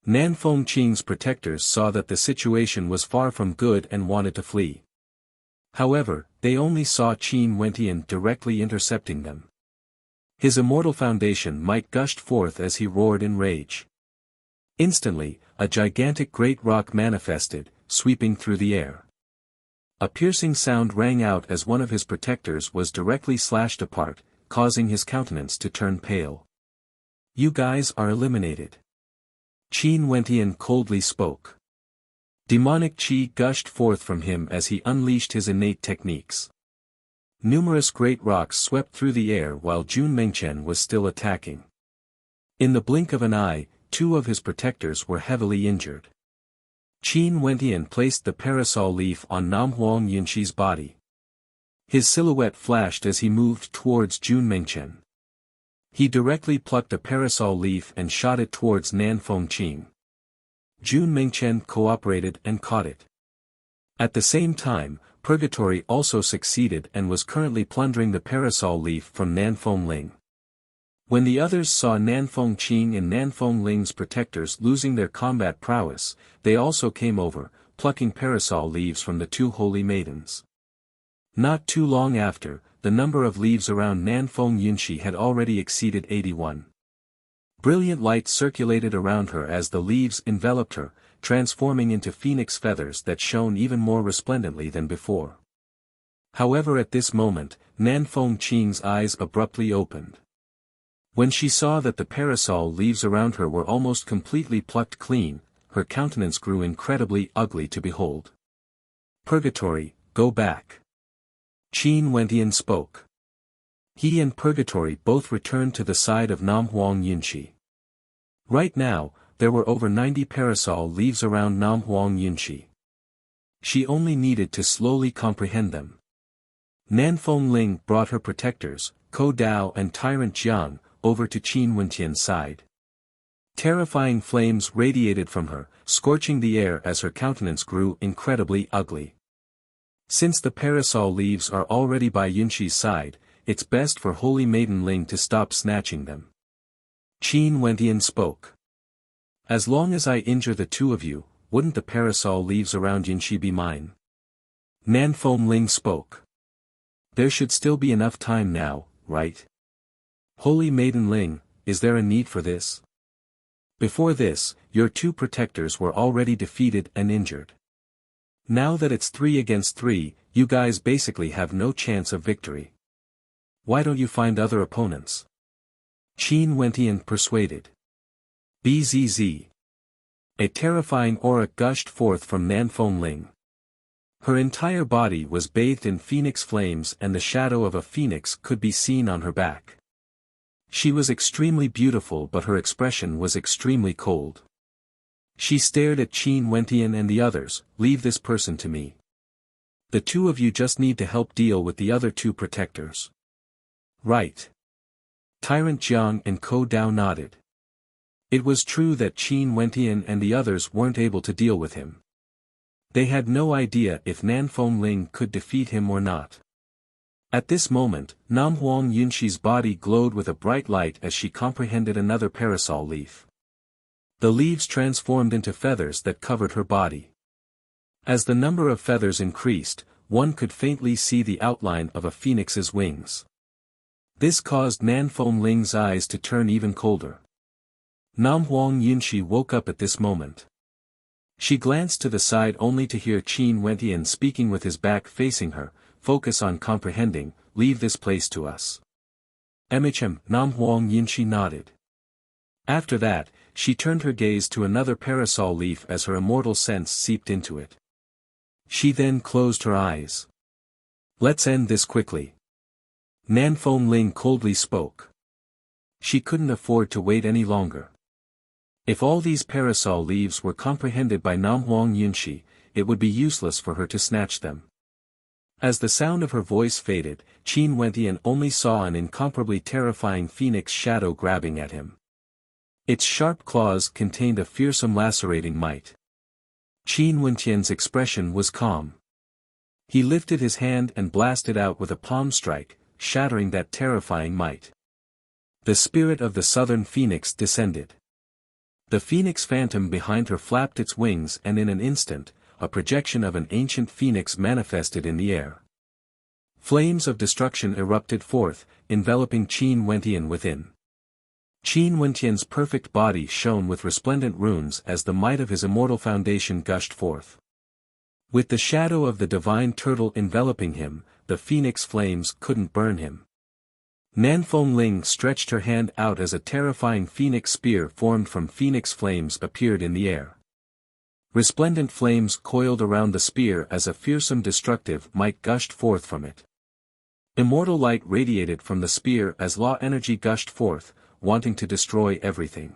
Nanfeng Qing's protectors saw that the situation was far from good and wanted to flee. However, they only saw Qin Wentian directly intercepting them. His Immortal Foundation might gushed forth as he roared in rage. Instantly, a gigantic great rock manifested, sweeping through the air. A piercing sound rang out as one of his protectors was directly slashed apart, causing his countenance to turn pale. You guys are eliminated. Qin Wentian coldly spoke. Demonic chi gushed forth from him as he unleashed his innate techniques. Numerous great rocks swept through the air while Jun Mengchen was still attacking. In the blink of an eye, 2 of his protectors were heavily injured. Qin Wentian placed the parasol leaf on Nam Huang Yunxi's body. His silhouette flashed as he moved towards Jun Mengchen. He directly plucked a parasol leaf and shot it towards Nan Fengqing. Jun Mengchen cooperated and caught it. At the same time, Purgatory also succeeded and was currently plundering the parasol leaf from Nan Fengling. When the others saw Nan Fengqing and Nan Fengling's protectors losing their combat prowess, they also came over, plucking parasol leaves from the 2 holy maidens. Not too long after, the number of leaves around Nan Feng Yunxi had already exceeded 81. Brilliant light circulated around her as the leaves enveloped her, transforming into phoenix feathers that shone even more resplendently than before. However, at this moment, Nan Fengqing's eyes abruptly opened. When she saw that the parasol leaves around her were almost completely plucked clean, her countenance grew incredibly ugly to behold. Purgatory, go back. Qin Wentian spoke. He and Purgatory both returned to the side of Nam Huang Yunxi. Right now, there were over 90 parasol leaves around Nam Huang Yunxi. She only needed to slowly comprehend them. Nan Fengling brought her protectors, Ko Dao and Tyrant Jiang, over to Qin Wentian's side. Terrifying flames radiated from her, scorching the air as her countenance grew incredibly ugly. Since the parasol leaves are already by Yunxi's side, it's best for Holy Maiden Ling to stop snatching them. Qin Wentian spoke. As long as I injure the 2 of you, wouldn't the parasol leaves around Yunxi be mine? Nan Fengling spoke. There should still be enough time now, right? Holy Maiden Ling, is there a need for this? Before this, your 2 protectors were already defeated and injured. Now that it's 3 against 3, you guys basically have no chance of victory. Why don't you find other opponents? Qin Wentian persuaded. Bzz. A terrifying aura gushed forth from Nan Fengling. Her entire body was bathed in phoenix flames and the shadow of a phoenix could be seen on her back. She was extremely beautiful, but her expression was extremely cold. She stared at Qin Wentian and the others. Leave this person to me. The 2 of you just need to help deal with the other 2 protectors. Right. Tyrant Jiang and Ko Dao nodded. It was true that Qin Wentian and the others weren't able to deal with him. They had no idea if Nan Fengling could defeat him or not. At this moment, Nam Huang Yunxi's body glowed with a bright light as she comprehended another parasol leaf. The leaves transformed into feathers that covered her body. As the number of feathers increased, one could faintly see the outline of a phoenix's wings. This caused Nan Fengling's eyes to turn even colder. Nam Huang Yunxi woke up at this moment. She glanced to the side only to hear Qin Wentian speaking with his back facing her. Focus on comprehending, leave this place to us. MHM, Nam Huang Yunxi nodded. After that, she turned her gaze to another parasol leaf as her immortal sense seeped into it. She then closed her eyes. Let's end this quickly. Nan Fengling coldly spoke. She couldn't afford to wait any longer. If all these parasol leaves were comprehended by Nam Huang Yunxi, it would be useless for her to snatch them. As the sound of her voice faded, Qin Wentian only saw an incomparably terrifying phoenix shadow grabbing at him. Its sharp claws contained a fearsome lacerating might. Qin Wentian's expression was calm. He lifted his hand and blasted out with a palm strike, shattering that terrifying might. The spirit of the southern phoenix descended. The phoenix phantom behind her flapped its wings and in an instant, a projection of an ancient phoenix manifested in the air. Flames of destruction erupted forth, enveloping Qin Wentian within. Qin Wentian's perfect body shone with resplendent runes as the might of his immortal foundation gushed forth. With the shadow of the divine turtle enveloping him, the phoenix flames couldn't burn him. Nanfeng Ling stretched her hand out as a terrifying phoenix spear formed from phoenix flames appeared in the air. Resplendent flames coiled around the spear as a fearsome destructive might gushed forth from it. Immortal light radiated from the spear as law energy gushed forth, wanting to destroy everything.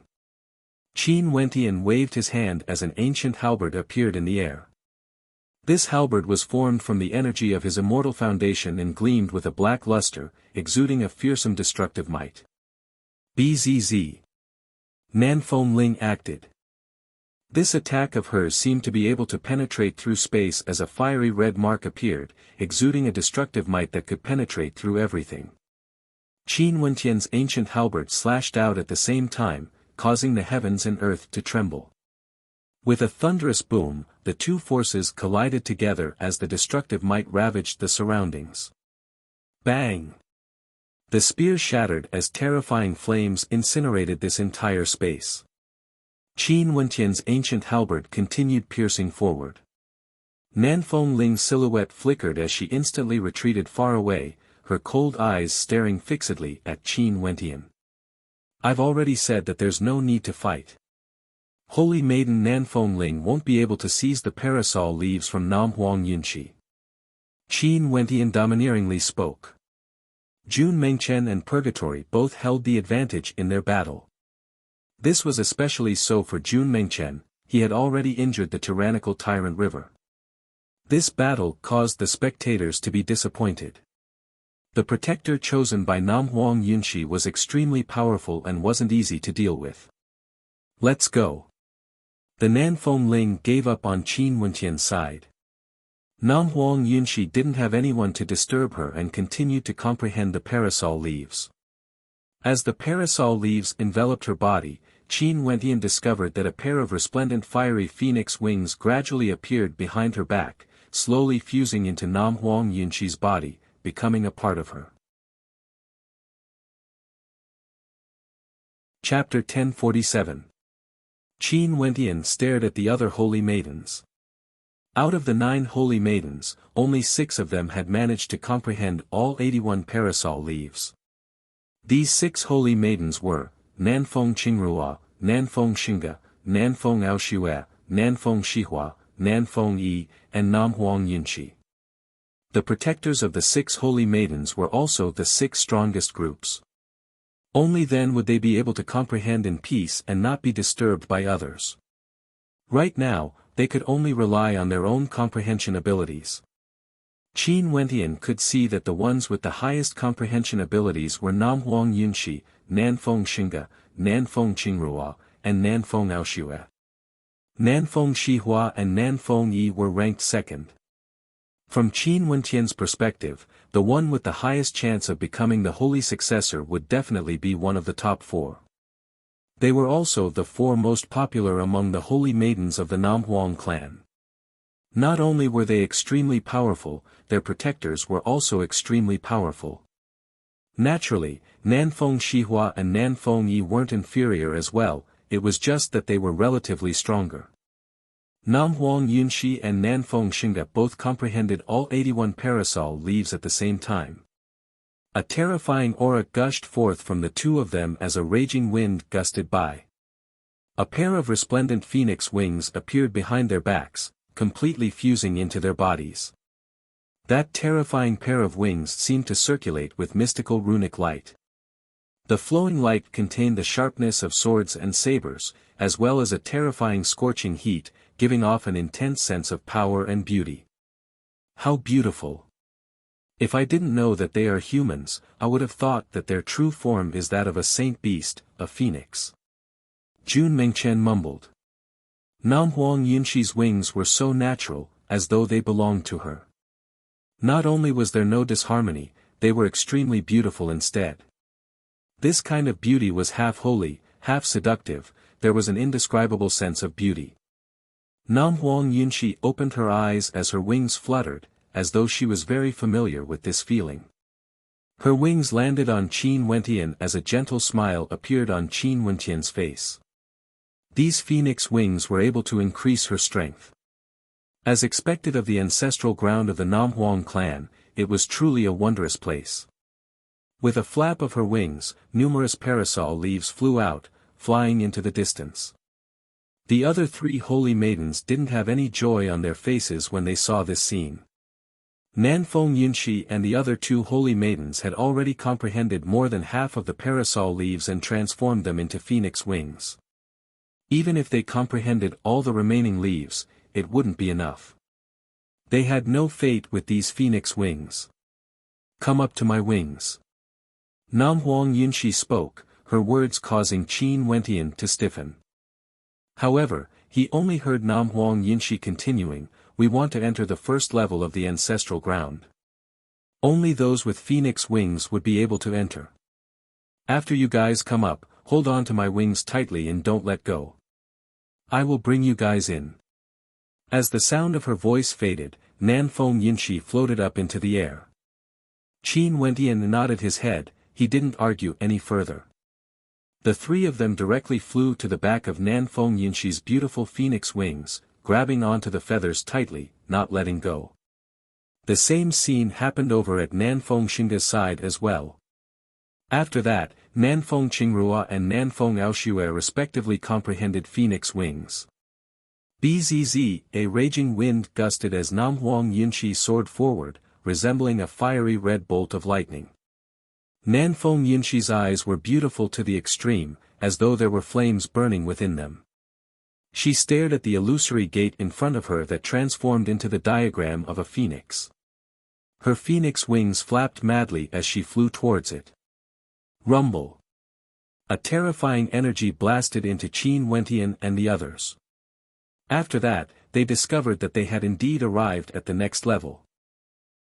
Qin Wentian waved his hand as an ancient halberd appeared in the air. This halberd was formed from the energy of his immortal foundation and gleamed with a black luster, exuding a fearsome destructive might. Bzz. Nanfeng Ling acted. This attack of hers seemed to be able to penetrate through space as a fiery red mark appeared, exuding a destructive might that could penetrate through everything. Qin Wentian's ancient halberd slashed out at the same time, causing the heavens and earth to tremble. With a thunderous boom, the two forces collided together as the destructive might ravaged the surroundings. Bang! The spear shattered as terrifying flames incinerated this entire space. Qin Wentian's ancient halberd continued piercing forward. Nanfeng Ling's silhouette flickered as she instantly retreated far away, her cold eyes staring fixedly at Qin Wentian. I've already said that there's no need to fight. Holy Maiden Nanfeng Ling won't be able to seize the parasol leaves from Nam Huang Yunshi. Qin Wentian domineeringly spoke. Jun Mengchen and Purgatory both held the advantage in their battle. This was especially so for Jun Mengchen, he had already injured the tyrannical Tyrant River. This battle caused the spectators to be disappointed. The protector chosen by Nam Huang Yunshi was extremely powerful and wasn't easy to deal with. Let's go. The Nanfeng Ling gave up on Qin Wentian's side. Nam Huang Yunshi didn't have anyone to disturb her and continued to comprehend the parasol leaves. As the parasol leaves enveloped her body, Qin Wentian discovered that a pair of resplendent fiery phoenix wings gradually appeared behind her back, slowly fusing into Nam Huang Yunshi's body, becoming a part of her. Chapter 1047. Qin Wentian stared at the other holy maidens. Out of the 9 holy maidens, only 6 of them had managed to comprehend all 81 parasol leaves. These 6 holy maidens were, Nanfeng Qingrua, Nanfeng Xinga, Nanfeng Aoshue, Nanfeng Shihua, Nanfeng Yi, and Nam Huang Yunshi. The protectors of the 6 holy maidens were also the 6 strongest groups. Only then would they be able to comprehend in peace and not be disturbed by others. Right now, they could only rely on their own comprehension abilities. Qin Wentian could see that the ones with the highest comprehension abilities were Nam Huang Yunshi, Nanfeng Xinga, Nanfeng Qingrua, and Nanfeng Aoshue. Nanfeng Shihua and Nanfeng Yi were ranked second. From Qin Wentian's perspective, the one with the highest chance of becoming the holy successor would definitely be one of the top 4. They were also the 4 most popular among the holy maidens of the Nam Huang clan. Not only were they extremely powerful, their protectors were also extremely powerful. Naturally, Nanfeng Shihua and Nanfeng Yi weren't inferior as well, it was just that they were relatively stronger. Nam Huang Yunshi and Nanfeng Xinga both comprehended all 81 parasol leaves at the same time. A terrifying aura gushed forth from the 2 of them as a raging wind gusted by. A pair of resplendent phoenix wings appeared behind their backs, completely fusing into their bodies. That terrifying pair of wings seemed to circulate with mystical runic light. The flowing light contained the sharpness of swords and sabers, as well as a terrifying scorching heat, giving off an intense sense of power and beauty. How beautiful! If I didn't know that they are humans, I would have thought that their true form is that of a saint beast, a phoenix. Jun Mengchen mumbled. Nam Huang Yunshi's wings were so natural, as though they belonged to her. Not only was there no disharmony, they were extremely beautiful instead. This kind of beauty was half holy, half seductive, there was an indescribable sense of beauty. Nam Huang Yunshi opened her eyes as her wings fluttered, as though she was very familiar with this feeling. Her wings landed on Qin Wentian as a gentle smile appeared on Qin Wentian's face. These phoenix wings were able to increase her strength. As expected of the ancestral ground of the Nam Huang clan, it was truly a wondrous place. With a flap of her wings, numerous parasol leaves flew out, flying into the distance. The other three holy maidens didn't have any joy on their faces when they saw this scene. Nanfeng Yunshi and the other two holy maidens had already comprehended more than half of the parasol leaves and transformed them into phoenix wings. Even if they comprehended all the remaining leaves, it wouldn't be enough. They had no fate with these phoenix wings. Come up to my wings. Namhuang Yunshi spoke, her words causing Qin Wentian to stiffen. However, he only heard Namhuang Yunshi continuing, we want to enter the first level of the ancestral ground. Only those with phoenix wings would be able to enter. After you guys come up, hold on to my wings tightly and don't let go. I will bring you guys in. As the sound of her voice faded, Nanfeng Yunshi floated up into the air. Qin Wentian nodded his head, he didn't argue any further. The three of them directly flew to the back of Nanfeng Yunshi's beautiful phoenix wings, grabbing onto the feathers tightly, not letting go. The same scene happened over at Nanfeng Xingge's side as well. After that, Nanfeng Qingrua and Nanfeng Aoshue respectively comprehended phoenix wings. Bzz, a raging wind gusted as Namhuang Yunshi soared forward, resembling a fiery red bolt of lightning. Nanfeng Yunshi's eyes were beautiful to the extreme, as though there were flames burning within them. She stared at the illusory gate in front of her that transformed into the diagram of a phoenix. Her phoenix wings flapped madly as she flew towards it. Rumble. A terrifying energy blasted into Qin Wentian and the others. After that, they discovered that they had indeed arrived at the next level.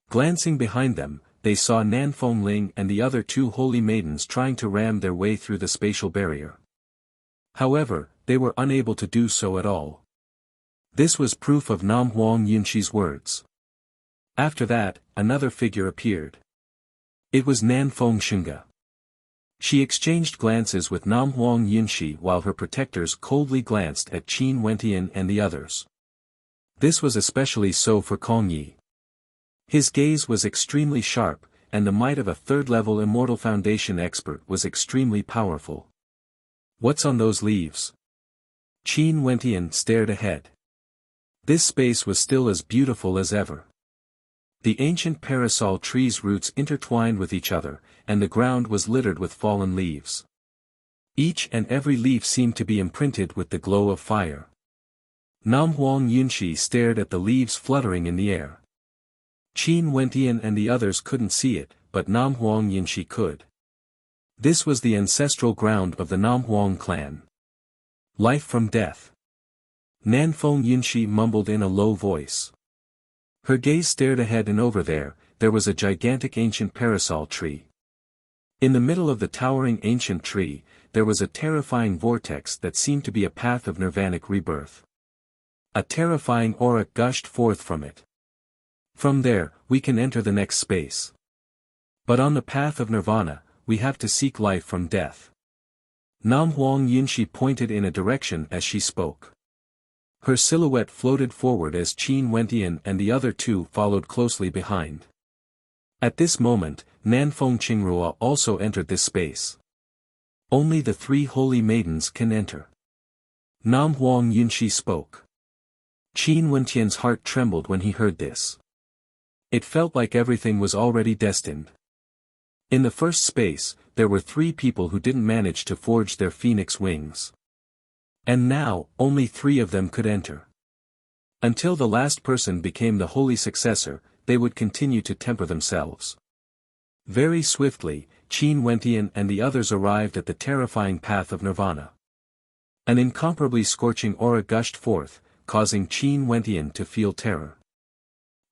Glancing behind them, they saw Nanfeng Ling and the other two holy maidens trying to ram their way through the spatial barrier. However, they were unable to do so at all. This was proof of Namhuang Yunshi's words. After that, another figure appeared. It was Nanfeng Xingge. She exchanged glances with Namhuang Yunshi while her protectors coldly glanced at Qin Wentian and the others. This was especially so for Kong Yi. His gaze was extremely sharp, and the might of a third-level Immortal Foundation expert was extremely powerful. What's on those leaves? Qin Wentian stared ahead. This space was still as beautiful as ever. The ancient parasol trees' roots intertwined with each other, and the ground was littered with fallen leaves. Each and every leaf seemed to be imprinted with the glow of fire. Namhuang Yunshi stared at the leaves fluttering in the air. Qin Wentian and the others couldn't see it, but Namhuang Yunshi could. This was the ancestral ground of the Namhuang clan. Life from death. Nanfeng Yunshi mumbled in a low voice. Her gaze stared ahead, and over there was a gigantic ancient parasol tree. In the middle of the towering ancient tree, there was a terrifying vortex that seemed to be a path of nirvanic rebirth. A terrifying aura gushed forth from it. From there, we can enter the next space. But on the path of nirvana, we have to seek life from death. Namhuang Yunshi pointed in a direction as she spoke. Her silhouette floated forward as Qin Wentian and the other two followed closely behind. At this moment, Nanfeng Qingrua also entered this space. Only the three holy maidens can enter. Namhuang Yunshi spoke. Qin Wentian's heart trembled when he heard this. It felt like everything was already destined. In the first space, there were three people who didn't manage to forge their phoenix wings. And now, only three of them could enter. Until the last person became the holy successor, they would continue to temper themselves. Very swiftly, Qin Wentian and the others arrived at the terrifying path of nirvana. An incomparably scorching aura gushed forth, causing Qin Wentian to feel terror.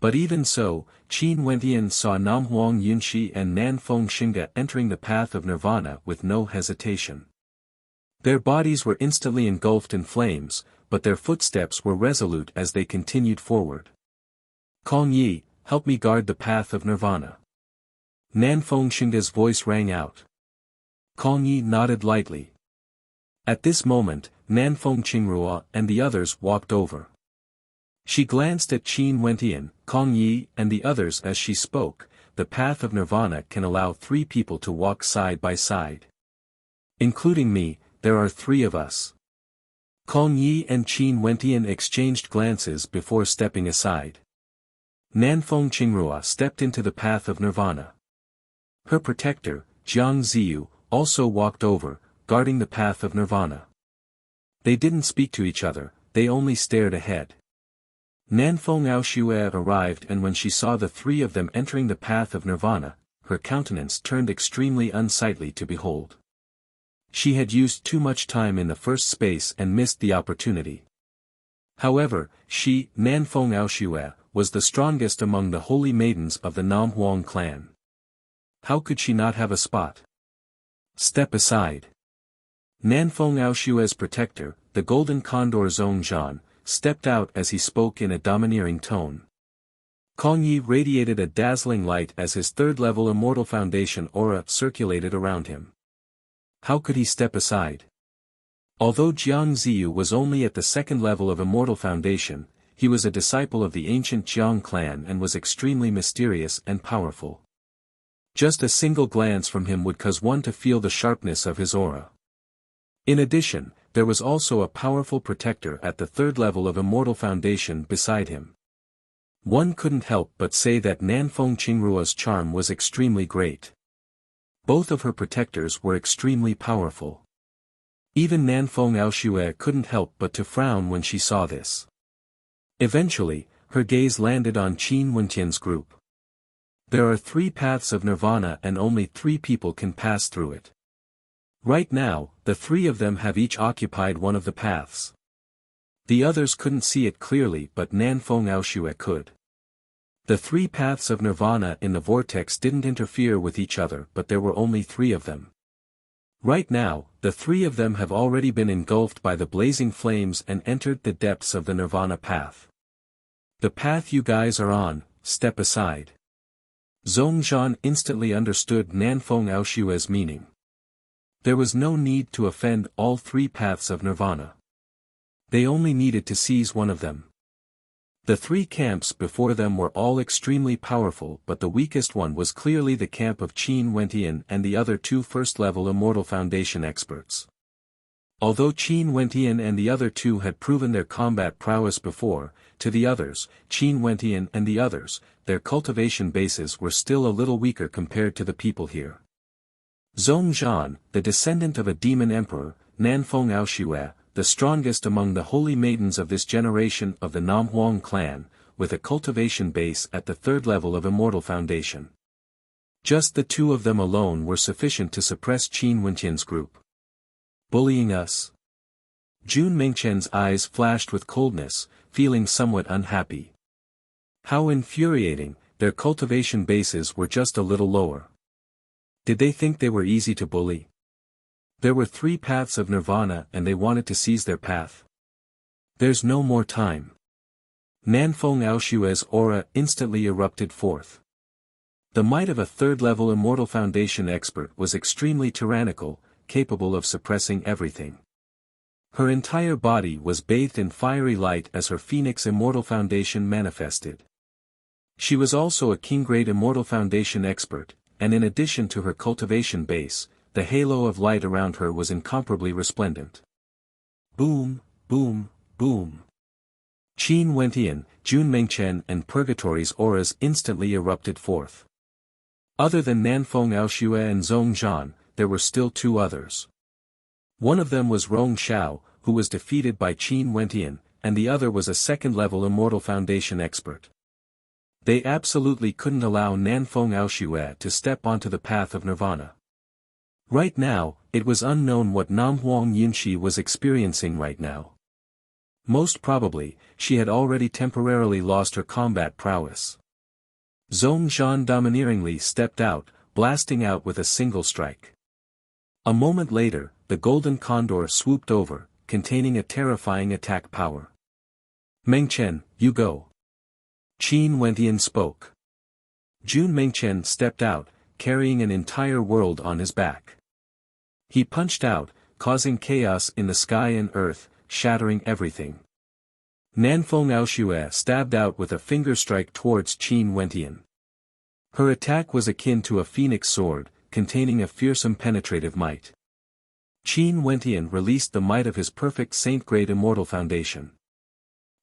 But even so, Qin Wentian saw Namhuang Yunshi and Nanfeng Xingge entering the path of nirvana with no hesitation. Their bodies were instantly engulfed in flames, but their footsteps were resolute as they continued forward. Kong Yi, help me guard the path of nirvana. Nanfeng Xingge's voice rang out. Kong Yi nodded lightly. At this moment, Nanfeng Qingrua and the others walked over. She glanced at Qin Wentian, Kong Yi and the others as she spoke, the path of nirvana can allow 3 people to walk side by side. Including me, there are 3 of us. Kong Yi and Qin Wentian exchanged glances before stepping aside. Nanfeng Qingrua stepped into the path of nirvana. Her protector, Jiang Ziyu, also walked over, guarding the path of nirvana. They didn't speak to each other, they only stared ahead. Nanfeng Aoshue arrived, and when she saw the 3 of them entering the path of nirvana, her countenance turned extremely unsightly to behold. She had used too much time in the first space and missed the opportunity. However, she, Nanfeng Aoshue, was the strongest among the holy maidens of the Nam Huang clan. How could she not have a spot? Step aside. Nanfeng Aoshue's protector, the golden condor Zhongzhan, stepped out as he spoke in a domineering tone. Kong Yi radiated a dazzling light as his 3rd-level Immortal Foundation aura circulated around him. How could he step aside? Although Jiang Ziyu was only at the 2nd level of Immortal Foundation, he was a disciple of the ancient Jiang clan and was extremely mysterious and powerful. Just a single glance from him would cause one to feel the sharpness of his aura. In addition, there was also a powerful protector at the 3rd level of Immortal Foundation beside him. One couldn't help but say that Nanfeng Qingrua's charm was extremely great. Both of her protectors were extremely powerful. Even Nanfeng Aoshue couldn't help but to frown when she saw this. Eventually, her gaze landed on Qin Wentian's group. There are 3 paths of nirvana and only 3 people can pass through it. Right now, the 3 of them have each occupied one of the paths. The others couldn't see it clearly, but Nanfeng Aoshue could. The 3 paths of nirvana in the vortex didn't interfere with each other, but there were only 3 of them. Right now, the 3 of them have already been engulfed by the blazing flames and entered the depths of the nirvana path. The path you guys are on, step aside. Zhongzhan instantly understood Nanfeng Aoshue's meaning. There was no need to offend all 3 paths of nirvana. They only needed to seize one of them. The 3 camps before them were all extremely powerful, but the weakest one was clearly the camp of Qin Wentian and the other 2 first-level Immortal Foundation experts. Although Qin Wentian and the other 2 had proven their combat prowess before, to the others, Qin Wentian and the others, their cultivation bases were still a little weaker compared to the people here. Zhongzhan, the descendant of a demon emperor, Nanfeng Aoshue, the strongest among the holy maidens of this generation of the Nam Huang clan, with a cultivation base at the 3rd level of Immortal Foundation. Just the 2 of them alone were sufficient to suppress Qin Wentian's group. Bullying us? Jun Mingchen's eyes flashed with coldness, feeling somewhat unhappy. How infuriating, their cultivation bases were just a little lower. Did they think they were easy to bully? There were 3 paths of nirvana and they wanted to seize their path. There's no more time. Nanfeng Aoshue's aura instantly erupted forth. The might of a 3rd-level Immortal Foundation expert was extremely tyrannical, capable of suppressing everything. Her entire body was bathed in fiery light as her Phoenix Immortal Foundation manifested. She was also a King-grade Immortal Foundation expert, and in addition to her cultivation base, the halo of light around her was incomparably resplendent. Boom, boom, boom. Qin Wentian, Jun Mingchen and Purgatory's auras instantly erupted forth. Other than Nanfeng Aoshue and Zhongzhan, there were still 2 others. One of them was Rong Xiao, who was defeated by Qin Wentian, and the other was a 2nd-level Immortal Foundation expert. They absolutely couldn't allow Nanfeng Aoshue to step onto the path of nirvana. Right now, it was unknown what Nam Huang Yunxi was experiencing right now. Most probably, she had already temporarily lost her combat prowess. Zhongzhan domineeringly stepped out, blasting out with a single strike. A moment later, the golden condor swooped over, containing a terrifying attack power. Mengchen, you go. Qin Wentian spoke. Jun Mingchen stepped out, carrying an entire world on his back. He punched out, causing chaos in the sky and earth, shattering everything. Nanfeng Aoshue stabbed out with a finger strike towards Qin Wentian. Her attack was akin to a phoenix sword, containing a fearsome penetrative might. Qin Wentian released the might of his perfect saint-grade immortal foundation.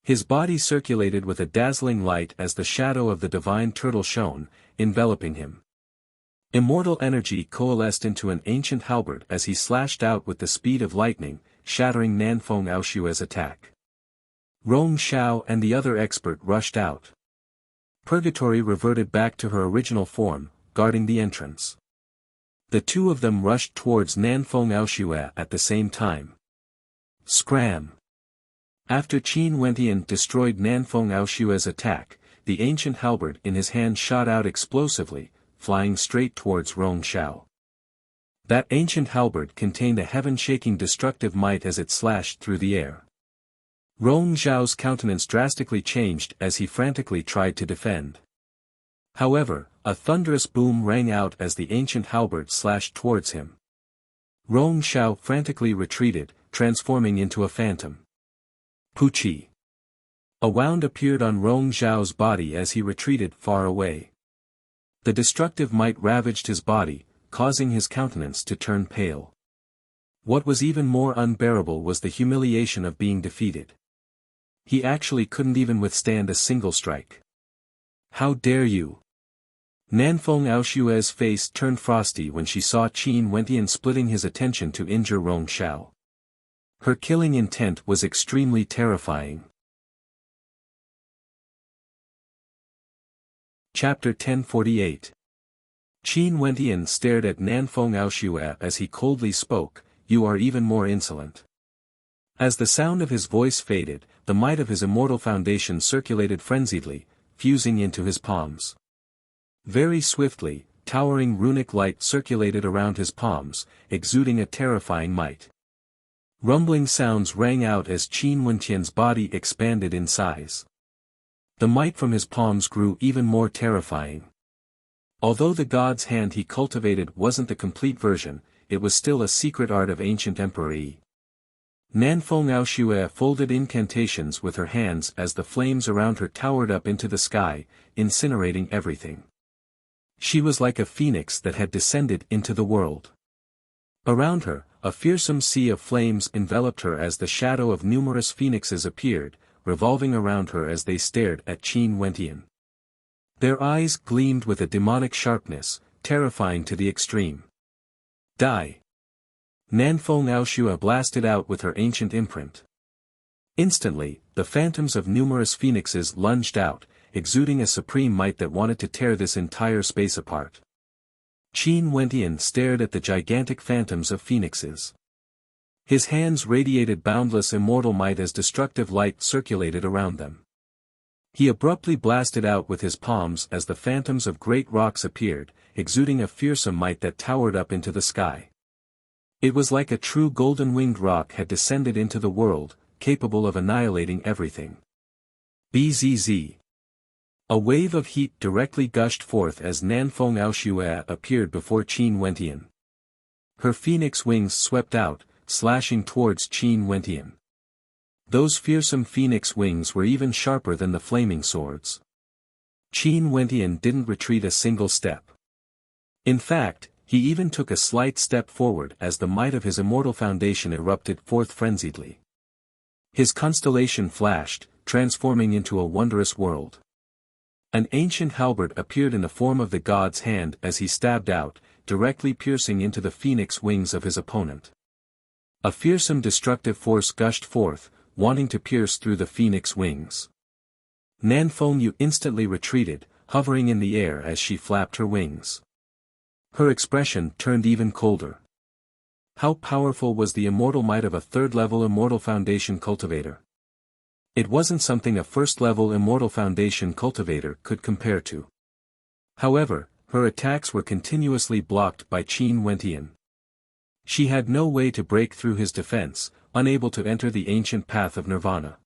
His body circulated with a dazzling light as the shadow of the divine turtle shone, enveloping him. Immortal energy coalesced into an ancient halberd as he slashed out with the speed of lightning, shattering Nanfeng Aoshue's attack. Rong Xiao and the other expert rushed out. Purgatory reverted back to her original form, guarding the entrance. The two of them rushed towards Nanfeng Aoshue at the same time. Scram! After Qin Wentian destroyed Nanfeng Aoshue's attack, the ancient halberd in his hand shot out explosively, flying straight towards Rong Xiao. That ancient halberd contained a heaven-shaking destructive might as it slashed through the air. Rong Xiao's countenance drastically changed as he frantically tried to defend. However, a thunderous boom rang out as the ancient halberd slashed towards him. Rong Xiao frantically retreated, transforming into a phantom. Puchi. A wound appeared on Rong Xiao's body as he retreated far away. The destructive might ravaged his body, causing his countenance to turn pale. What was even more unbearable was the humiliation of being defeated. He actually couldn't even withstand a single strike. How dare you! Nanfeng Aoshue's face turned frosty when she saw Qin Wentian splitting his attention to injure Rong Xiao. Her killing intent was extremely terrifying. Chapter 1048. Qin Wentian stared at Nanfeng Aoshue as he coldly spoke, "You are even more insolent." As the sound of his voice faded, the might of his immortal foundation circulated frenziedly, fusing into his palms. Very swiftly, towering runic light circulated around his palms, exuding a terrifying might. Rumbling sounds rang out as Qin Wentian's body expanded in size. The might from his palms grew even more terrifying. Although the god's hand he cultivated wasn't the complete version, it was still a secret art of ancient Emperor Yi. Nanfeng Aoshue folded incantations with her hands as the flames around her towered up into the sky, incinerating everything. She was like a phoenix that had descended into the world. Around her, a fearsome sea of flames enveloped her as the shadow of numerous phoenixes appeared, revolving around her as they stared at Qin Wentian. Their eyes gleamed with a demonic sharpness, terrifying to the extreme. Die! Nanfeng Aoshue blasted out with her ancient imprint. Instantly, the phantoms of numerous phoenixes lunged out, exuding a supreme might that wanted to tear this entire space apart. Qin Wentian stared at the gigantic phantoms of phoenixes. His hands radiated boundless immortal might as destructive light circulated around them. He abruptly blasted out with his palms as the phantoms of great rocks appeared, exuding a fearsome might that towered up into the sky. It was like a true golden-winged rock had descended into the world, capable of annihilating everything. Bzz. A wave of heat directly gushed forth as Nanfeng Aoshue appeared before Qin Wentian. Her phoenix wings swept out, slashing towards Qin Wentian. Those fearsome phoenix wings were even sharper than the flaming swords. Qin Wentian didn't retreat a single step. In fact, he even took a slight step forward as the might of his immortal foundation erupted forth frenziedly. His constellation flashed, transforming into a wondrous world. An ancient halberd appeared in the form of the god's hand as he stabbed out, directly piercing into the phoenix wings of his opponent. A fearsome destructive force gushed forth, wanting to pierce through the phoenix wings. Nanfeng Yu instantly retreated, hovering in the air as she flapped her wings. Her expression turned even colder. How powerful was the immortal might of a third-level immortal foundation cultivator? It wasn't something a first-level immortal foundation cultivator could compare to. However, her attacks were continuously blocked by Qin Wentian. She had no way to break through his defense, unable to enter the ancient path of nirvana.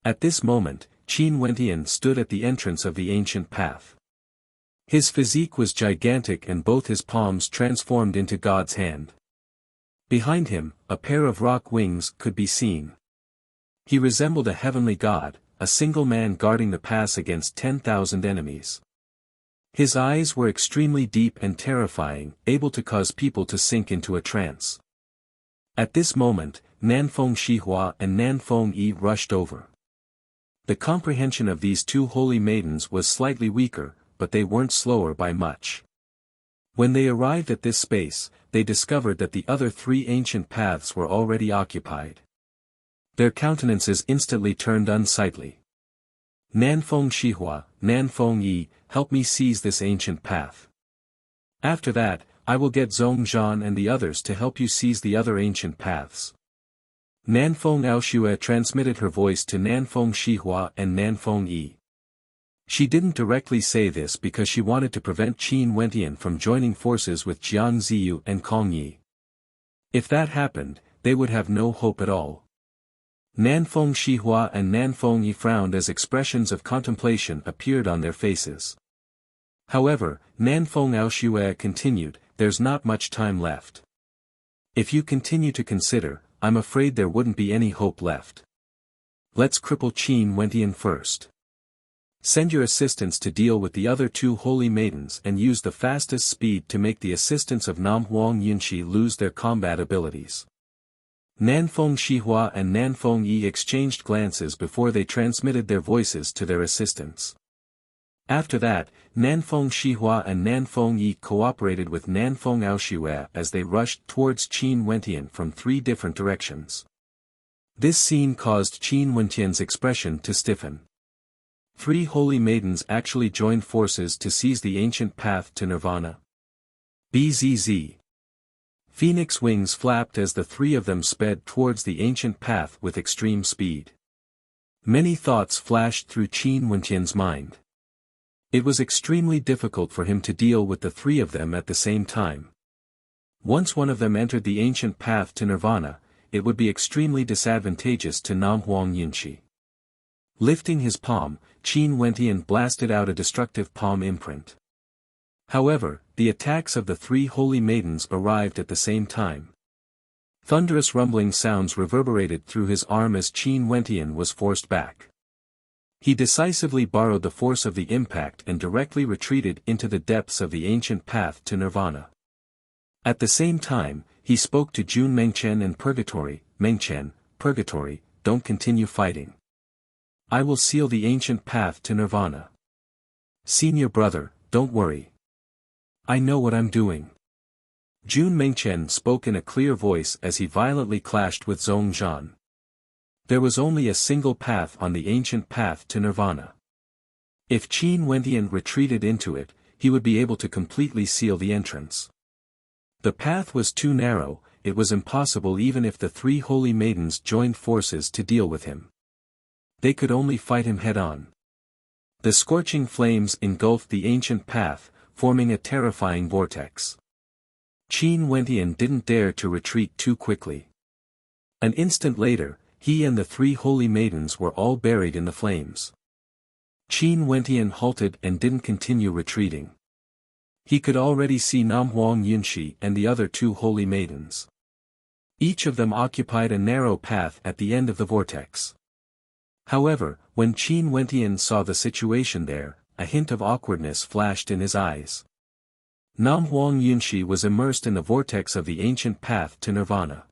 At this moment, Qin Wentian stood at the entrance of the ancient path. His physique was gigantic and both his palms transformed into God's hand. Behind him, a pair of rock wings could be seen. He resembled a heavenly god, a single man guarding the pass against 10,000 enemies. His eyes were extremely deep and terrifying, able to cause people to sink into a trance. At this moment, Nanfeng Shihua and Nanfeng Yi rushed over. The comprehension of these two holy maidens was slightly weaker, but they weren't slower by much. When they arrived at this space, they discovered that the other three ancient paths were already occupied. Their countenances instantly turned unsightly. Nanfeng Shihua, Nanfeng Yi, help me seize this ancient path. After that, I will get Zhong Zhan and the others to help you seize the other ancient paths. Nanfeng Aoshue transmitted her voice to Nanfeng Shihua and Nanfeng Yi. She didn't directly say this because she wanted to prevent Qin Wentian from joining forces with Jiang Ziyu and Kong Yi. If that happened, they would have no hope at all. Nanfeng Shihua and Nanfeng Yi frowned as expressions of contemplation appeared on their faces. However, Nanfeng Aoshue continued, there's not much time left. If you continue to consider, I'm afraid there wouldn't be any hope left. Let's cripple Qin Wentian first. Send your assistants to deal with the other two holy maidens and use the fastest speed to make the assistants of Nam Huang Yunshi lose their combat abilities. Nanfeng Shihua and Nanfeng Yi exchanged glances before they transmitted their voices to their assistants. After that, Nanfeng Shihua and Nanfeng Yi cooperated with Nanfeng Aoshue as they rushed towards Qin Wentian from three different directions. This scene caused Qin Wentian's expression to stiffen. Three holy maidens actually joined forces to seize the ancient path to nirvana. Bzz. Phoenix wings flapped as the three of them sped towards the ancient path with extreme speed. Many thoughts flashed through Qin Wentian's mind. It was extremely difficult for him to deal with the three of them at the same time. Once one of them entered the ancient path to nirvana, it would be extremely disadvantageous to Nam Huang Yunshi. Lifting his palm, Qin Wentian blasted out a destructive palm imprint. However, the attacks of the three holy maidens arrived at the same time. Thunderous rumbling sounds reverberated through his arm as Qin Wentian was forced back. He decisively borrowed the force of the impact and directly retreated into the depths of the ancient path to nirvana. At the same time, he spoke to Jun Mengchen and Purgatory, Mengchen, Purgatory, don't continue fighting. I will seal the ancient path to nirvana. Senior brother, don't worry. I know what I'm doing. Jun Mengchen spoke in a clear voice as he violently clashed with Zhong Zhan. There was only a single path on the ancient path to nirvana. If Qin Wentian retreated into it, he would be able to completely seal the entrance. The path was too narrow, it was impossible even if the three holy maidens joined forces to deal with him. They could only fight him head-on. The scorching flames engulfed the ancient path, forming a terrifying vortex. Qin Wentian didn't dare to retreat too quickly. An instant later, he and the three holy maidens were all buried in the flames. Qin Wentian halted and didn't continue retreating. He could already see Nam Huang Yunshi and the other two holy maidens. Each of them occupied a narrow path at the end of the vortex. However, when Qin Wentian saw the situation there, a hint of awkwardness flashed in his eyes. Nam Huang Yunshi was immersed in the vortex of the ancient path to nirvana.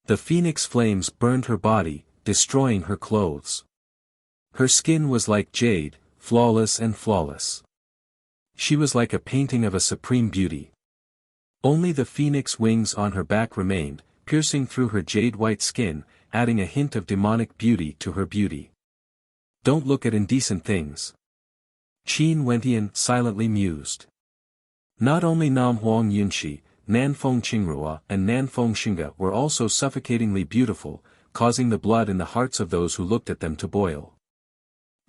The phoenix flames burned her body, destroying her clothes. Her skin was like jade, flawless and flawless. She was like a painting of a supreme beauty. Only the phoenix wings on her back remained, piercing through her jade-white skin, adding a hint of demonic beauty to her beauty. Don't look at indecent things. Qin Wentian silently mused. Not only Nam Huang Yunshi, Nanfeng Qingrua and Nanfeng Xinga were also suffocatingly beautiful, causing the blood in the hearts of those who looked at them to boil.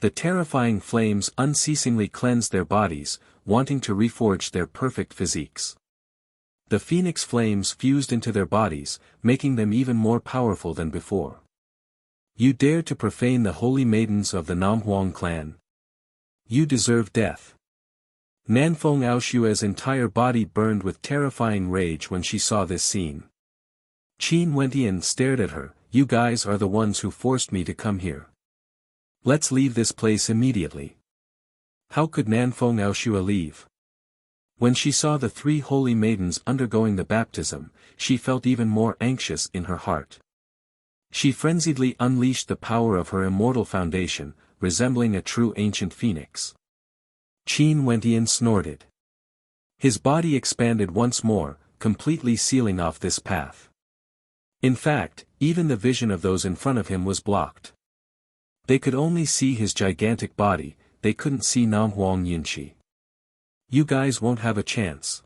The terrifying flames unceasingly cleansed their bodies, wanting to reforge their perfect physiques. The phoenix flames fused into their bodies, making them even more powerful than before. You dare to profane the holy maidens of the Nam Huang clan? You deserve death. Nanfeng Aoshue's entire body burned with terrifying rage when she saw this scene. Qin Wentian stared at her, you guys are the ones who forced me to come here. Let's leave this place immediately. How could Nanfeng Aoshua leave? When she saw the three holy maidens undergoing the baptism, she felt even more anxious in her heart. She frenziedly unleashed the power of her immortal foundation, resembling a true ancient phoenix. Qin Wentian snorted. His body expanded once more, completely sealing off this path. In fact, even the vision of those in front of him was blocked. They could only see his gigantic body, they couldn't see Nam Huang Yunshi. You guys won't have a chance.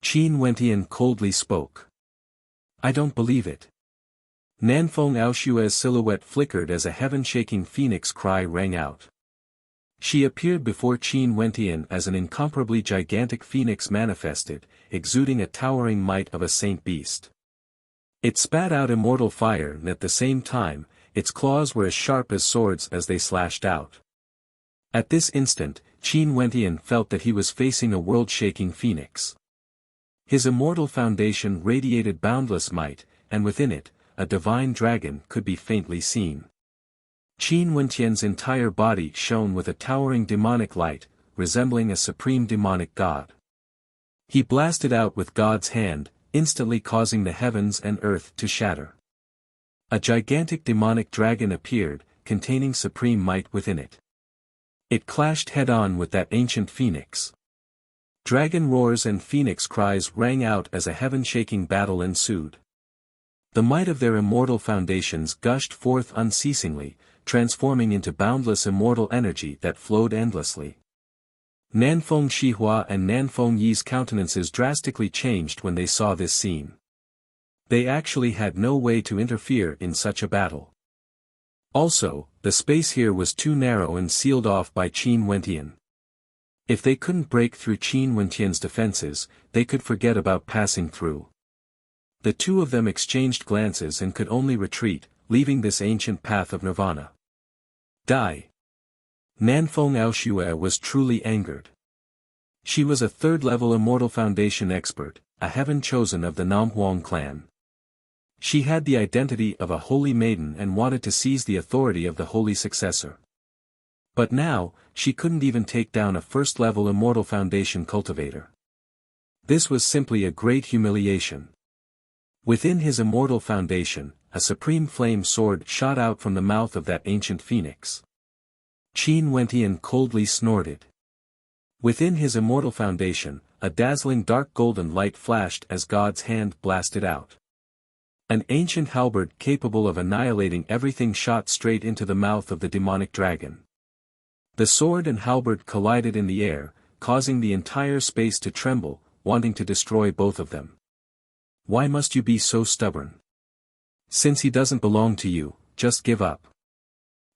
Qin Wentian coldly spoke. I don't believe it. Nanfeng Aoshua's silhouette flickered as a heaven-shaking phoenix cry rang out. She appeared before Qin Wentian as an incomparably gigantic phoenix manifested, exuding a towering might of a saint beast. It spat out immortal fire and at the same time, its claws were as sharp as swords as they slashed out. At this instant, Qin Wentian felt that he was facing a world-shaking phoenix. His immortal foundation radiated boundless might, and within it, a divine dragon could be faintly seen. Qin Wentian's entire body shone with a towering demonic light, resembling a supreme demonic god. He blasted out with God's hand, instantly causing the heavens and earth to shatter. A gigantic demonic dragon appeared, containing supreme might within it. It clashed head-on with that ancient phoenix. Dragon roars and phoenix cries rang out as a heaven-shaking battle ensued. The might of their immortal foundations gushed forth unceasingly, transforming into boundless immortal energy that flowed endlessly. Nanfeng Shihua and Nanfeng Yi's countenances drastically changed when they saw this scene. They actually had no way to interfere in such a battle. Also, the space here was too narrow and sealed off by Qin Wentian. If they couldn't break through Qin Wentian's defenses, they could forget about passing through. The two of them exchanged glances and could only retreat, leaving this ancient path of nirvana. Die! Nanfeng Aoshua was truly angered. She was a third-level Immortal Foundation expert, a heaven chosen of the Namhuang clan. She had the identity of a holy maiden and wanted to seize the authority of the holy successor. But now, she couldn't even take down a first-level Immortal Foundation cultivator. This was simply a great humiliation. Within his Immortal Foundation, a supreme flame sword shot out from the mouth of that ancient phoenix. Qin Wentian coldly snorted. Within his Immortal Foundation, a dazzling dark golden light flashed as God's hand blasted out. An ancient halberd capable of annihilating everything shot straight into the mouth of the demonic dragon. The sword and halberd collided in the air, causing the entire space to tremble, wanting to destroy both of them. Why must you be so stubborn? Since he doesn't belong to you, just give up.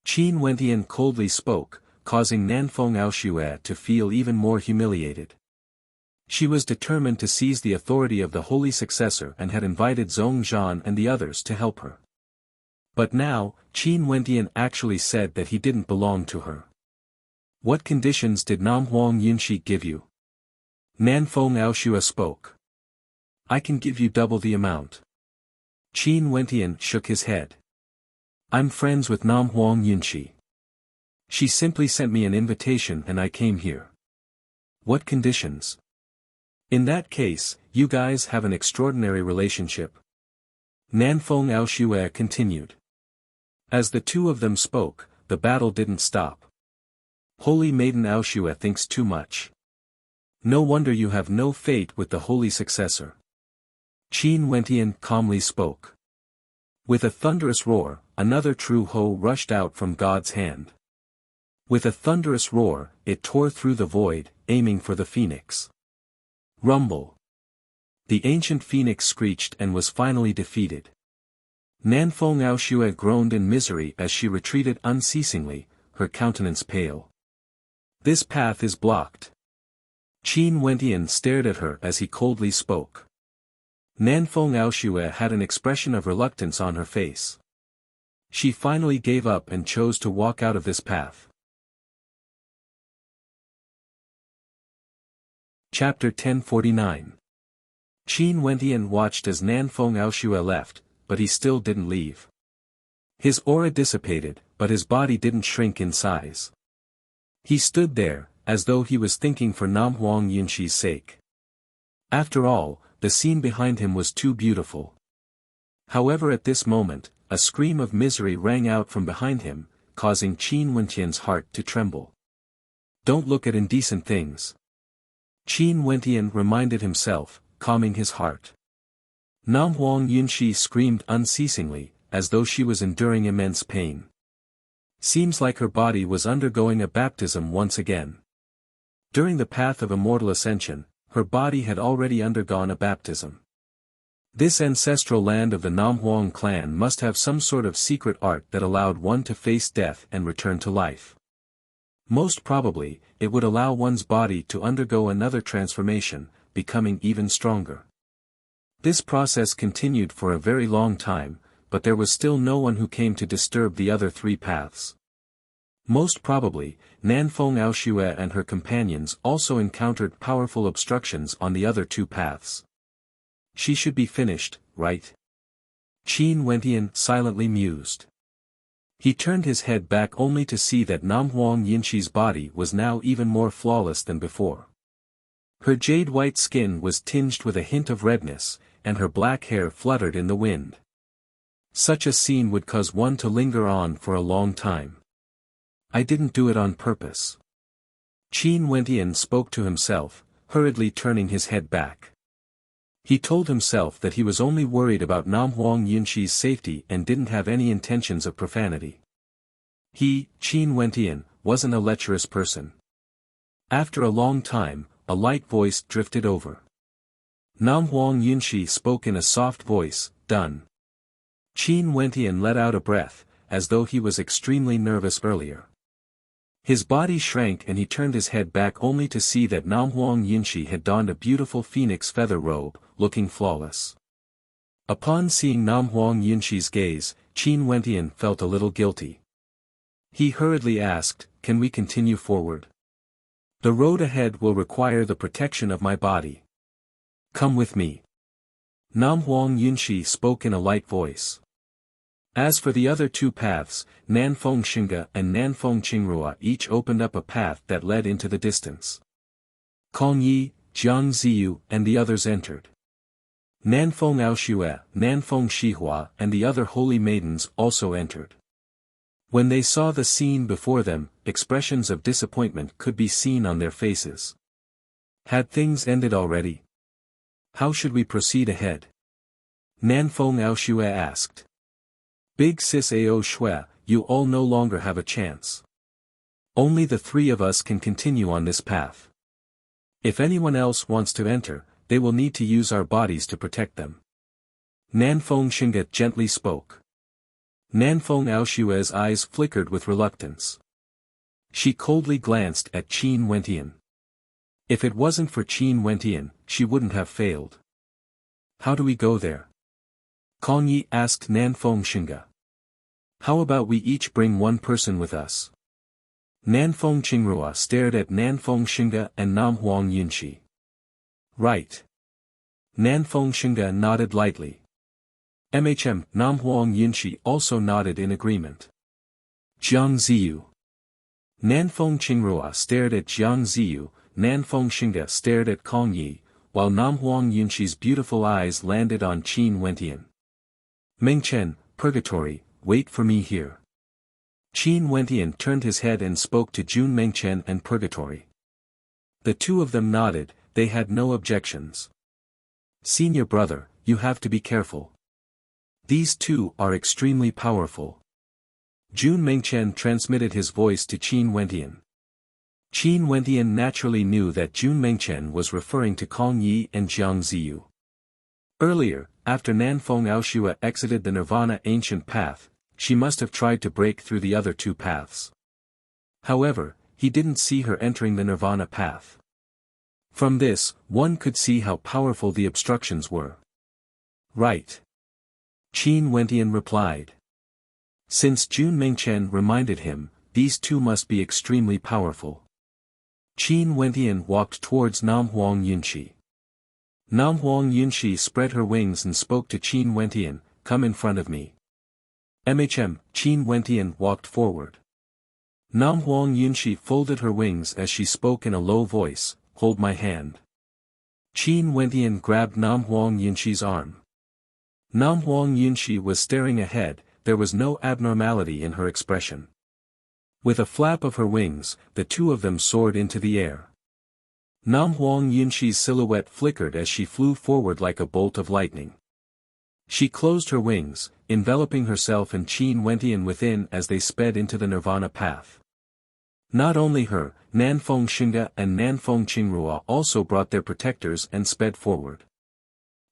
Qin Wentian coldly spoke, causing Nanfeng Aoshua to feel even more humiliated. She was determined to seize the authority of the holy successor and had invited Zhong Zhan and the others to help her. But now, Qin Wentian actually said that he didn't belong to her. What conditions did Namhuang Yunshi give you? Nanfeng Aoshua spoke. I can give you double the amount. Qin Wentian shook his head. I'm friends with Namhuang Yunshi. She simply sent me an invitation and I came here. What conditions? In that case, you guys have an extraordinary relationship. Nanfeng Aoshua continued. As the two of them spoke, the battle didn't stop. Holy Maiden Aoshua thinks too much. No wonder you have no fate with the holy successor. Qin Wentian calmly spoke. With a thunderous roar, another true Ho rushed out from God's hand. With a thunderous roar, it tore through the void, aiming for the phoenix. Rumble. The ancient phoenix screeched and was finally defeated. Nanfeng Aoshua groaned in misery as she retreated unceasingly, her countenance pale. This path is blocked. Qin Wentian stared at her as he coldly spoke. Nanfeng Aoshua had an expression of reluctance on her face. She finally gave up and chose to walk out of this path. Chapter 1049. Qin Wentian watched as Nanfeng Aoshua left, but he still didn't leave. His aura dissipated, but his body didn't shrink in size. He stood there, as though he was thinking for Nam Huang Yunxi's sake. After all, the scene behind him was too beautiful. However, at this moment, a scream of misery rang out from behind him, causing Qin Wentian's heart to tremble. Don't look at indecent things. Qin Wentian reminded himself, calming his heart. Nam Huang Yunxi screamed unceasingly, as though she was enduring immense pain. Seems like her body was undergoing a baptism once again. During the path of immortal ascension, her body had already undergone a baptism. This ancestral land of the Nam Huang clan must have some sort of secret art that allowed one to face death and return to life. Most probably, it would allow one's body to undergo another transformation, becoming even stronger. This process continued for a very long time, but there was still no one who came to disturb the other three paths. Most probably, Nanfeng Aoshue and her companions also encountered powerful obstructions on the other two paths. She should be finished, right? Qin Wentian silently mused. He turned his head back only to see that Nam Huang Yunxi's body was now even more flawless than before. Her jade-white skin was tinged with a hint of redness, and her black hair fluttered in the wind. Such a scene would cause one to linger on for a long time. I didn't do it on purpose. Qin Wentian spoke to himself, hurriedly turning his head back. He told himself that he was only worried about Nam Huang Yunxi's safety and didn't have any intentions of profanity. He, Qin Wentian, wasn't a lecherous person. After a long time, a light voice drifted over. Nam Huang Yunxi spoke in a soft voice, done. Qin Wentian let out a breath, as though he was extremely nervous earlier. His body shrank and he turned his head back only to see that Nam Huang Yunxi had donned a beautiful phoenix feather robe, looking flawless. Upon seeing Nam Huang Yunxi's gaze, Qin Wentian felt a little guilty. He hurriedly asked, "Can we continue forward? The road ahead will require the protection of my body. Come with me." Nam Huang Yunxi spoke in a light voice. As for the other two paths, Nanfeng Xinga and Nanfeng Qingrua each opened up a path that led into the distance. Kong Yi, Jiang Ziyu and the others entered. Nanfeng Aoshue, Nanfeng Shihua and the other holy maidens also entered. When they saw the scene before them, expressions of disappointment could be seen on their faces. Had things ended already? How should we proceed ahead? Nanfeng Aoshue asked. Big Sis Ao Shui, you all no longer have a chance. Only the three of us can continue on this path. If anyone else wants to enter, they will need to use our bodies to protect them. Nanfeng Xinga gently spoke. Nanfeng Aoshue's eyes flickered with reluctance. She coldly glanced at Qin Wentian. If it wasn't for Qin Wentian, she wouldn't have failed. How do we go there? Kong Yi asked Nanfeng Xinga. How about we each bring one person with us? Nanfeng Qingrua stared at Nanfeng Xinga and Nam Huang Yunxi. Right. Nanfeng Xinga nodded lightly. Nam Huang Yunxi also nodded in agreement. Jiang Ziyu. Nanfeng Qingrua stared at Jiang Ziyu, Nanfeng Xinga stared at Kong Yi, while Nam Huang Yunxi's beautiful eyes landed on Qin Wentian. Mengchen, Purgatory, wait for me here. Qin Wentian turned his head and spoke to Jun Mengchen and Purgatory. The two of them nodded, they had no objections. Senior brother, you have to be careful. These two are extremely powerful. Jun Mengchen transmitted his voice to Qin Wentian. Qin Wentian naturally knew that Jun Mengchen was referring to Kong Yi and Jiang Ziyu. Earlier, after Nanfeng Aoshue exited the Nirvana ancient path, she must have tried to break through the other two paths. However, he didn't see her entering the Nirvana path. From this, one could see how powerful the obstructions were. Right. Qin Wentian replied. Since Jun Mengchen reminded him, these two must be extremely powerful. Qin Wentian walked towards Nam Huang Yunxi. Nam Huang Yunxi spread her wings and spoke to Qin Wentian, come in front of me. Qin Wentian walked forward. Nam Huang Yunshi folded her wings as she spoke in a low voice, "Hold my hand." Qin Wentian grabbed Nam Huang Yunshi's arm. Nam Huang Yunshi was staring ahead, there was no abnormality in her expression. With a flap of her wings, the two of them soared into the air. Nam Huang Yunshi's silhouette flickered as she flew forward like a bolt of lightning. She closed her wings, enveloping herself and Qin Wentian within as they sped into the nirvana path. Not only her, Nanfeng Xinga and Nanfeng Qingrua also brought their protectors and sped forward.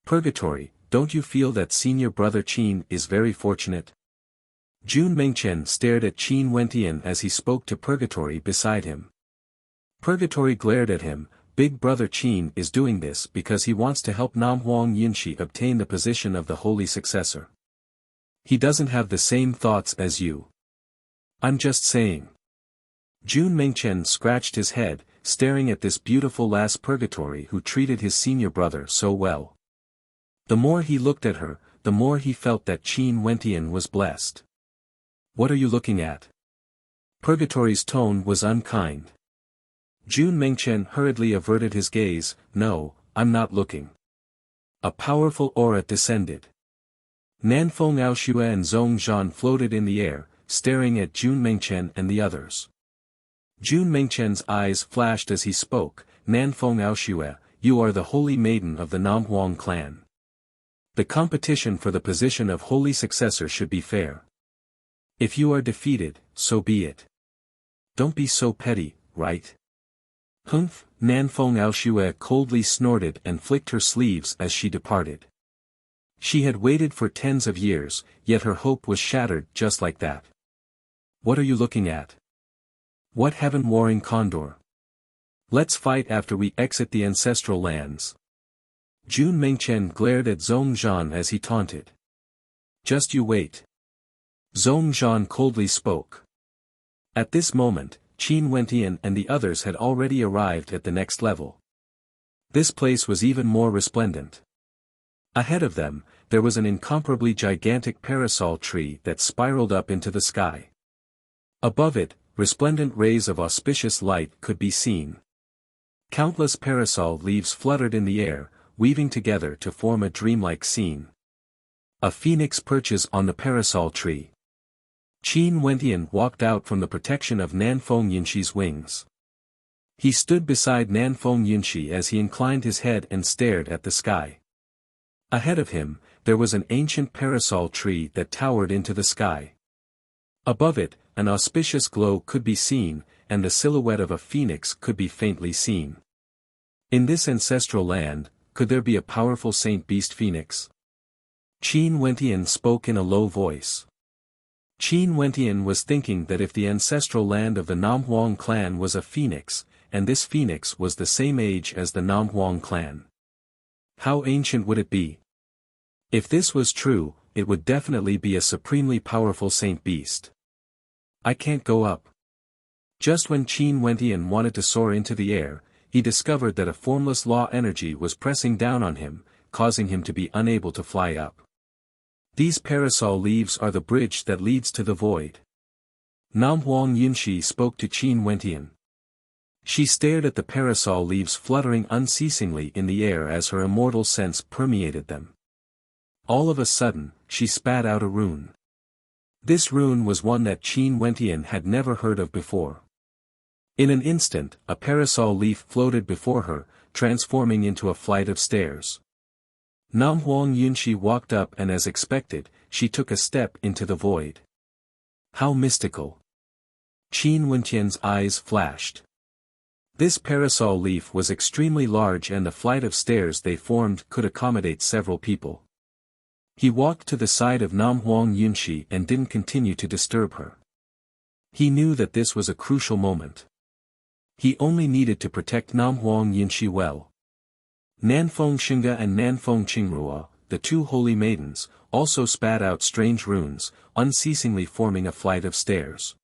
Purgatory, don't you feel that senior brother Qin is very fortunate? Jun Mengchen stared at Qin Wentian as he spoke to Purgatory beside him. Purgatory glared at him. Big brother Qin is doing this because he wants to help Nam Huang Yunshi obtain the position of the holy successor. He doesn't have the same thoughts as you. I'm just saying. Jun Mengchen scratched his head, staring at this beautiful lass Purgatory who treated his senior brother so well. The more he looked at her, the more he felt that Qin Wentian was blessed. What are you looking at? Purgatory's tone was unkind. Jun Mengchen hurriedly averted his gaze. No, I'm not looking. A powerful aura descended. Nanfeng Aoshue and Zhong Zhan floated in the air, staring at Jun Mengchen and the others. Jun Mengchen's eyes flashed as he spoke. Nanfeng Aoshue, you are the holy maiden of the Nam Huang clan. The competition for the position of holy successor should be fair. If you are defeated, so be it. Don't be so petty, right? Humph, Nanfeng Aoshue coldly snorted and flicked her sleeves as she departed. She had waited for tens of years, yet her hope was shattered just like that. What are you looking at? What heaven-warring condor? Let's fight after we exit the ancestral lands. Jun Mengchen glared at Zhong Zhan as he taunted. Just you wait. Zhong Zhan coldly spoke. At this moment, Qin Wentian and the others had already arrived at the next level. This place was even more resplendent. Ahead of them, there was an incomparably gigantic parasol tree that spiraled up into the sky. Above it, resplendent rays of auspicious light could be seen. Countless parasol leaves fluttered in the air, weaving together to form a dreamlike scene. A phoenix perches on the parasol tree. Qin Wentian walked out from the protection of Nanfeng Yunshi's wings. He stood beside Nanfeng Yunshi as he inclined his head and stared at the sky. Ahead of him, there was an ancient parasol tree that towered into the sky. Above it, an auspicious glow could be seen, and the silhouette of a phoenix could be faintly seen. In this ancestral land, could there be a powerful saint-beast phoenix? Qin Wentian spoke in a low voice. Qin Wentian was thinking that if the ancestral land of the Nam Huang clan was a phoenix, and this phoenix was the same age as the Nam Huang clan, how ancient would it be? If this was true, it would definitely be a supremely powerful saint beast. I can't go up. Just when Qin Wentian wanted to soar into the air, he discovered that a formless law energy was pressing down on him, causing him to be unable to fly up. These parasol leaves are the bridge that leads to the void. Nam Huang Yunshi spoke to Qin Wentian. She stared at the parasol leaves fluttering unceasingly in the air as her immortal sense permeated them. All of a sudden, she spat out a rune. This rune was one that Qin Wentian had never heard of before. In an instant, a parasol leaf floated before her, transforming into a flight of stairs. Nam Huang Yunshi walked up and as expected, she took a step into the void. How mystical. Qin Wentian's eyes flashed. This parasol leaf was extremely large and the flight of stairs they formed could accommodate several people. He walked to the side of Nam Huang Yunshi and didn't continue to disturb her. He knew that this was a crucial moment. He only needed to protect Nam Huang Yunshi well. Nanfeng Xinga and Nanfeng Qingrua, the two holy maidens, also spat out strange runes, unceasingly forming a flight of stairs.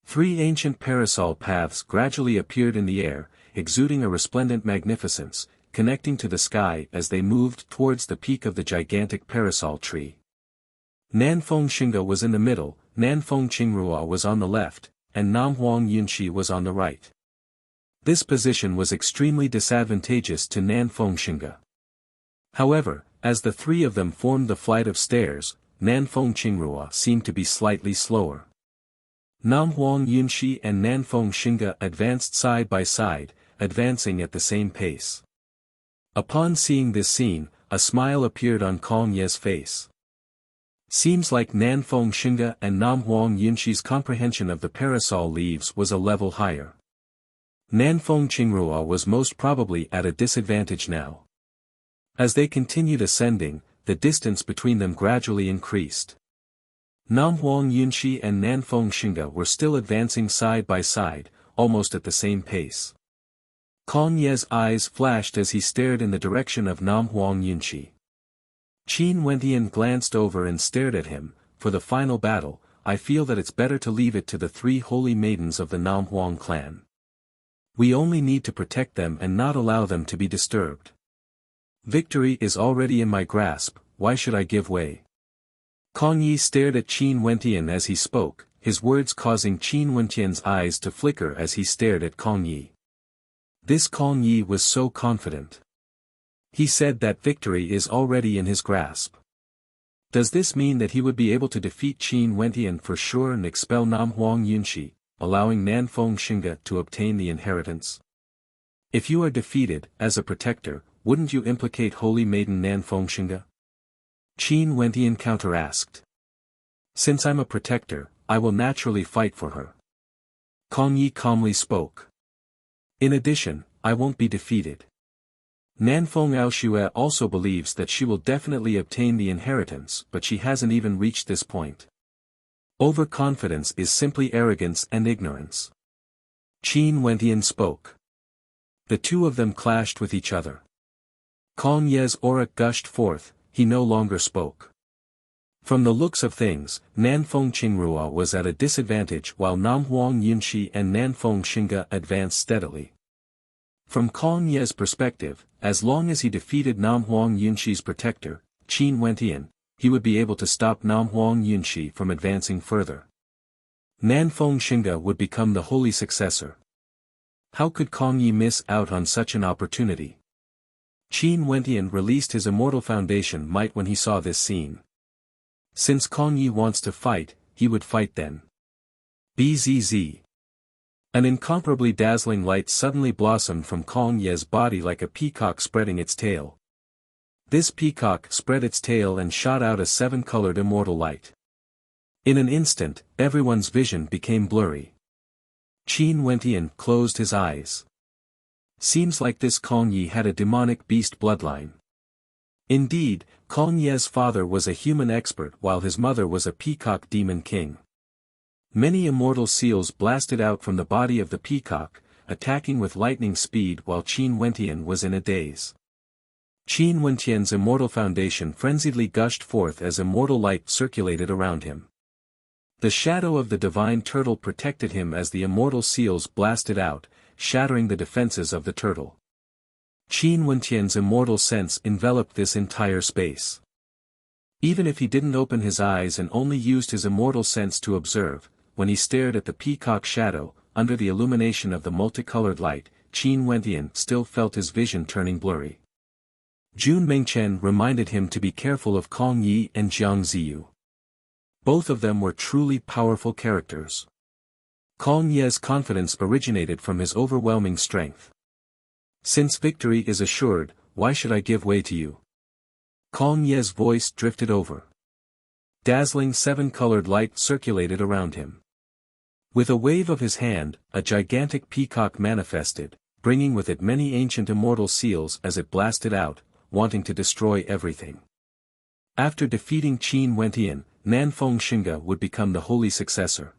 3 ancient parasol paths gradually appeared in the air, exuding a resplendent magnificence, connecting to the sky as they moved towards the peak of the gigantic parasol tree. Nanfeng Xinga was in the middle, Nanfeng Qingrua was on the left, and Nam Huang Yunshi was on the right. This position was extremely disadvantageous to Nanfeng Xingge. However, as the three of them formed the flight of stairs, Nanfeng Qingrua seemed to be slightly slower. Nam Huang Yunshi and Nanfeng Xingge advanced side by side, advancing at the same pace. Upon seeing this scene, a smile appeared on Kong Ye's face. Seems like Nanfeng Xingge and Nam Huang Yunshi's comprehension of the parasol leaves was a level higher. Nanfeng Qingrua was most probably at a disadvantage now. As they continued ascending, the distance between them gradually increased. Nam Huang Yunshi and Nanfeng Xingge were still advancing side by side, almost at the same pace. Kong Ye's eyes flashed as he stared in the direction of Nam Huang Yunshi. Qin Wentian glanced over and stared at him. For the final battle, I feel that it's better to leave it to the three holy maidens of the Nam Huang clan. We only need to protect them and not allow them to be disturbed. Victory is already in my grasp, why should I give way? Kong Yi stared at Qin Wentian as he spoke, his words causing Qin Wentian's eyes to flicker as he stared at Kong Yi. This Kong Yi was so confident. He said that victory is already in his grasp. Does this mean that he would be able to defeat Qin Wentian for sure and expel Nam Huang Yunshi, allowing Nanfeng Xingge to obtain the inheritance? If you are defeated, as a protector, wouldn't you implicate Holy Maiden Nanfeng Xingge? Qin Wentian counter-asked. Since I'm a protector, I will naturally fight for her. Kong Yi calmly spoke. In addition, I won't be defeated. Nanfeng Aoshue also believes that she will definitely obtain the inheritance, but she hasn't even reached this point. Overconfidence is simply arrogance and ignorance. Qin Wentian spoke. The two of them clashed with each other. Kong Ye's aura gushed forth, he no longer spoke. From the looks of things, Nanfeng Qingrua was at a disadvantage while Nam Huang Yunshi and Nanfeng Xingge advanced steadily. From Kong Ye's perspective, as long as he defeated Nam Huang Yunshi's protector, Qin Wentian, he would be able to stop Nam Huang Yunshi from advancing further. Nanfeng Xingge would become the holy successor. How could Kong Yi miss out on such an opportunity? Qin Wentian released his Immortal Foundation might when he saw this scene. Since Kong Yi wants to fight, he would fight then. Bzz. An incomparably dazzling light suddenly blossomed from Kong Ye's body like a peacock spreading its tail. This peacock spread its tail and shot out a seven-colored immortal light. In an instant, everyone's vision became blurry. Qin Wentian closed his eyes. Seems like this Kong Yi had a demonic beast bloodline. Indeed, Kong Ye's father was a human expert while his mother was a peacock demon king. Many immortal seals blasted out from the body of the peacock, attacking with lightning speed while Qin Wentian was in a daze. Qin Wentian's Immortal Foundation frenziedly gushed forth as immortal light circulated around him. The shadow of the divine turtle protected him as the immortal seals blasted out, shattering the defenses of the turtle. Qin Wentian's immortal sense enveloped this entire space. Even if he didn't open his eyes and only used his immortal sense to observe, when he stared at the peacock shadow, under the illumination of the multicolored light, Qin Wentian still felt his vision turning blurry. Jun Mengchen reminded him to be careful of Kong Yi and Jiang Ziyu. Both of them were truly powerful characters. Kong Ye's confidence originated from his overwhelming strength. Since victory is assured, why should I give way to you? Kong Ye's voice drifted over. Dazzling seven-colored light circulated around him. With a wave of his hand, a gigantic peacock manifested, bringing with it many ancient immortal seals as it blasted out, wanting to destroy everything. After defeating Qin Wentian, Nanfeng Xingge would become the holy successor.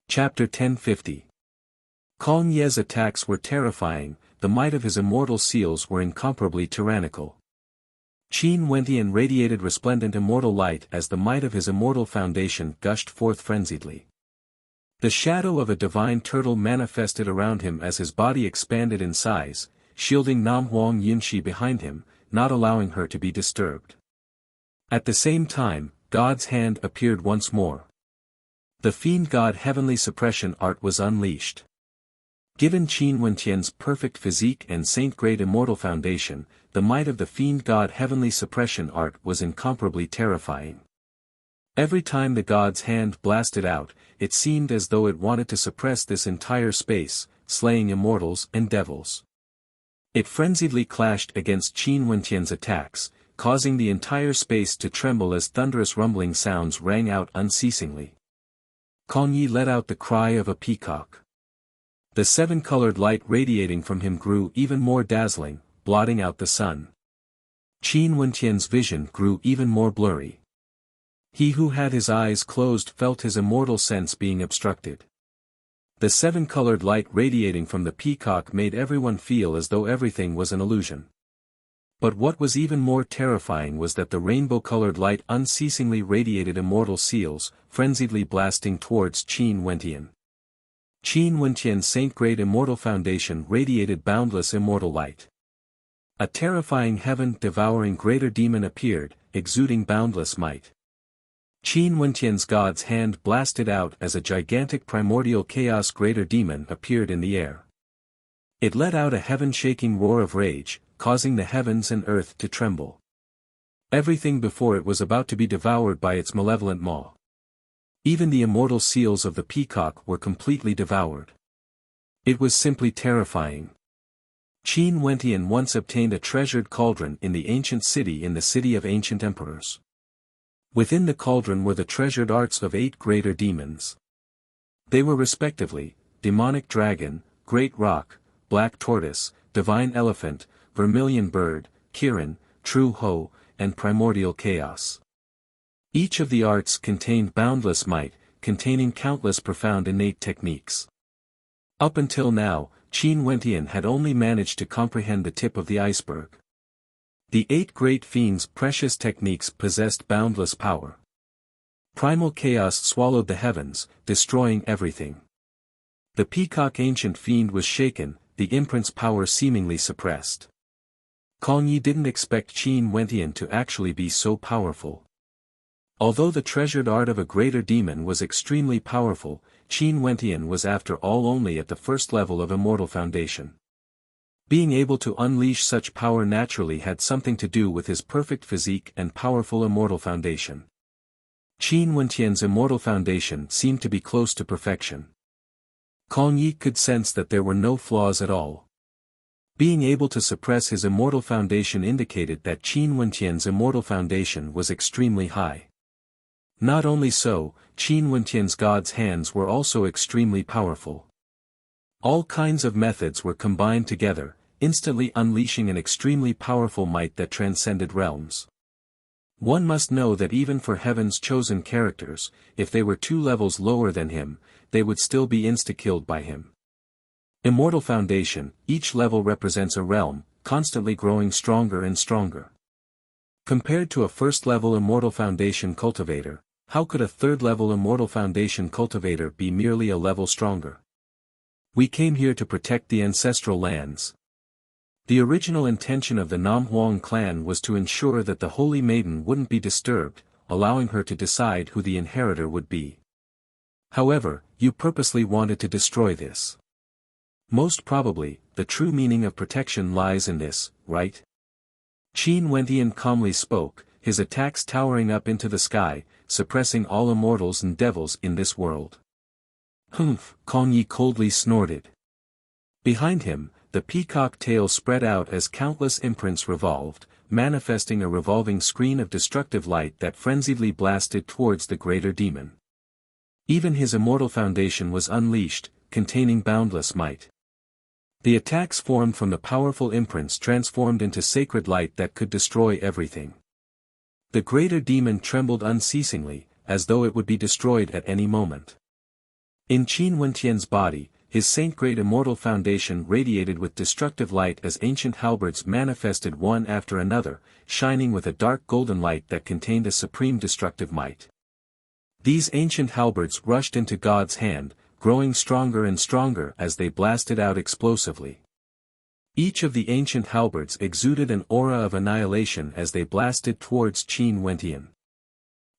Chapter 1050. Kong Ye's attacks were terrifying, the might of his immortal seals were incomparably tyrannical. Qin Wentian radiated resplendent immortal light as the might of his Immortal Foundation gushed forth frenziedly. The shadow of a divine turtle manifested around him as his body expanded in size, shielding Nam Huang Yunshi behind him, not allowing her to be disturbed. At the same time, God's hand appeared once more. The fiend god heavenly suppression art was unleashed. Given Qin Wenqian's perfect physique and saint-grade immortal foundation, the might of the fiend god heavenly suppression art was incomparably terrifying. Every time the god's hand blasted out, it seemed as though it wanted to suppress this entire space, slaying immortals and devils. It frenziedly clashed against Qin Wenqian's attacks, causing the entire space to tremble as thunderous rumbling sounds rang out unceasingly. Kong Yi let out the cry of a peacock. The seven-colored light radiating from him grew even more dazzling, blotting out the sun. Qin Wenqian's vision grew even more blurry. He who had his eyes closed felt his immortal sense being obstructed. The seven-colored light radiating from the peacock made everyone feel as though everything was an illusion. But what was even more terrifying was that the rainbow-colored light unceasingly radiated immortal seals, frenziedly blasting towards Qin Wenqian. Qin Wenqian's saint-grade immortal foundation radiated boundless immortal light. A terrifying heaven-devouring greater demon appeared, exuding boundless might. Qin Wenqian's god's hand blasted out as a gigantic primordial chaos greater demon appeared in the air. It let out a heaven-shaking roar of rage, causing the heavens and earth to tremble. Everything before it was about to be devoured by its malevolent maw. Even the immortal seals of the peacock were completely devoured. It was simply terrifying. Qin Wenqian once obtained a treasured cauldron in the ancient city in the city of ancient emperors. Within the cauldron were the treasured arts of 8 greater demons. They were respectively, demonic dragon, great rock, black tortoise, divine elephant, vermilion bird, Kirin, true Ho, and primordial chaos. Each of the arts contained boundless might, containing countless profound innate techniques. Up until now, Qin Wenqian had only managed to comprehend the tip of the iceberg. The 8 great fiends' precious techniques possessed boundless power. Primal chaos swallowed the heavens, destroying everything. The peacock ancient fiend was shaken, the imprint's power seemingly suppressed. Kong Yi didn't expect Qin Wenqian to actually be so powerful. Although the treasured art of a greater demon was extremely powerful, Qin Wenqian was after all only at the first level of immortal foundation. Being able to unleash such power naturally had something to do with his perfect physique and powerful immortal foundation. Qin Wenqian's immortal foundation seemed to be close to perfection. Kong Yi could sense that there were no flaws at all. Being able to suppress his immortal foundation indicated that Qin Wenqian's immortal foundation was extremely high. Not only so, Qin Wenqian's god's hands were also extremely powerful. All kinds of methods were combined together, instantly unleashing an extremely powerful might that transcended realms. One must know that even for heaven's chosen characters, if they were 2 levels lower than him, they would still be insta-killed by him. Immortal Foundation, each level represents a realm, constantly growing stronger and stronger. Compared to a first-level Immortal Foundation cultivator, how could a third-level Immortal Foundation cultivator be merely a level stronger? We came here to protect the ancestral lands. The original intention of the Nam Huang clan was to ensure that the Holy Maiden wouldn't be disturbed, allowing her to decide who the inheritor would be. However, you purposely wanted to destroy this. Most probably, the true meaning of protection lies in this, right? Qin Wenqian calmly spoke, his attacks towering up into the sky, suppressing all immortals and devils in this world. Humph, Kong Yi coldly snorted. Behind him, the peacock tail spread out as countless imprints revolved, manifesting a revolving screen of destructive light that frenziedly blasted towards the greater demon. Even his immortal foundation was unleashed, containing boundless might. The attacks formed from the powerful imprints transformed into sacred light that could destroy everything. The greater demon trembled unceasingly, as though it would be destroyed at any moment. In Qin Wenqian's body, his saint-grade immortal foundation radiated with destructive light as ancient halberds manifested one after another, shining with a dark golden light that contained a supreme destructive might. These ancient halberds rushed into God's hand, growing stronger and stronger as they blasted out explosively. Each of the ancient halberds exuded an aura of annihilation as they blasted towards Qin Wenqian.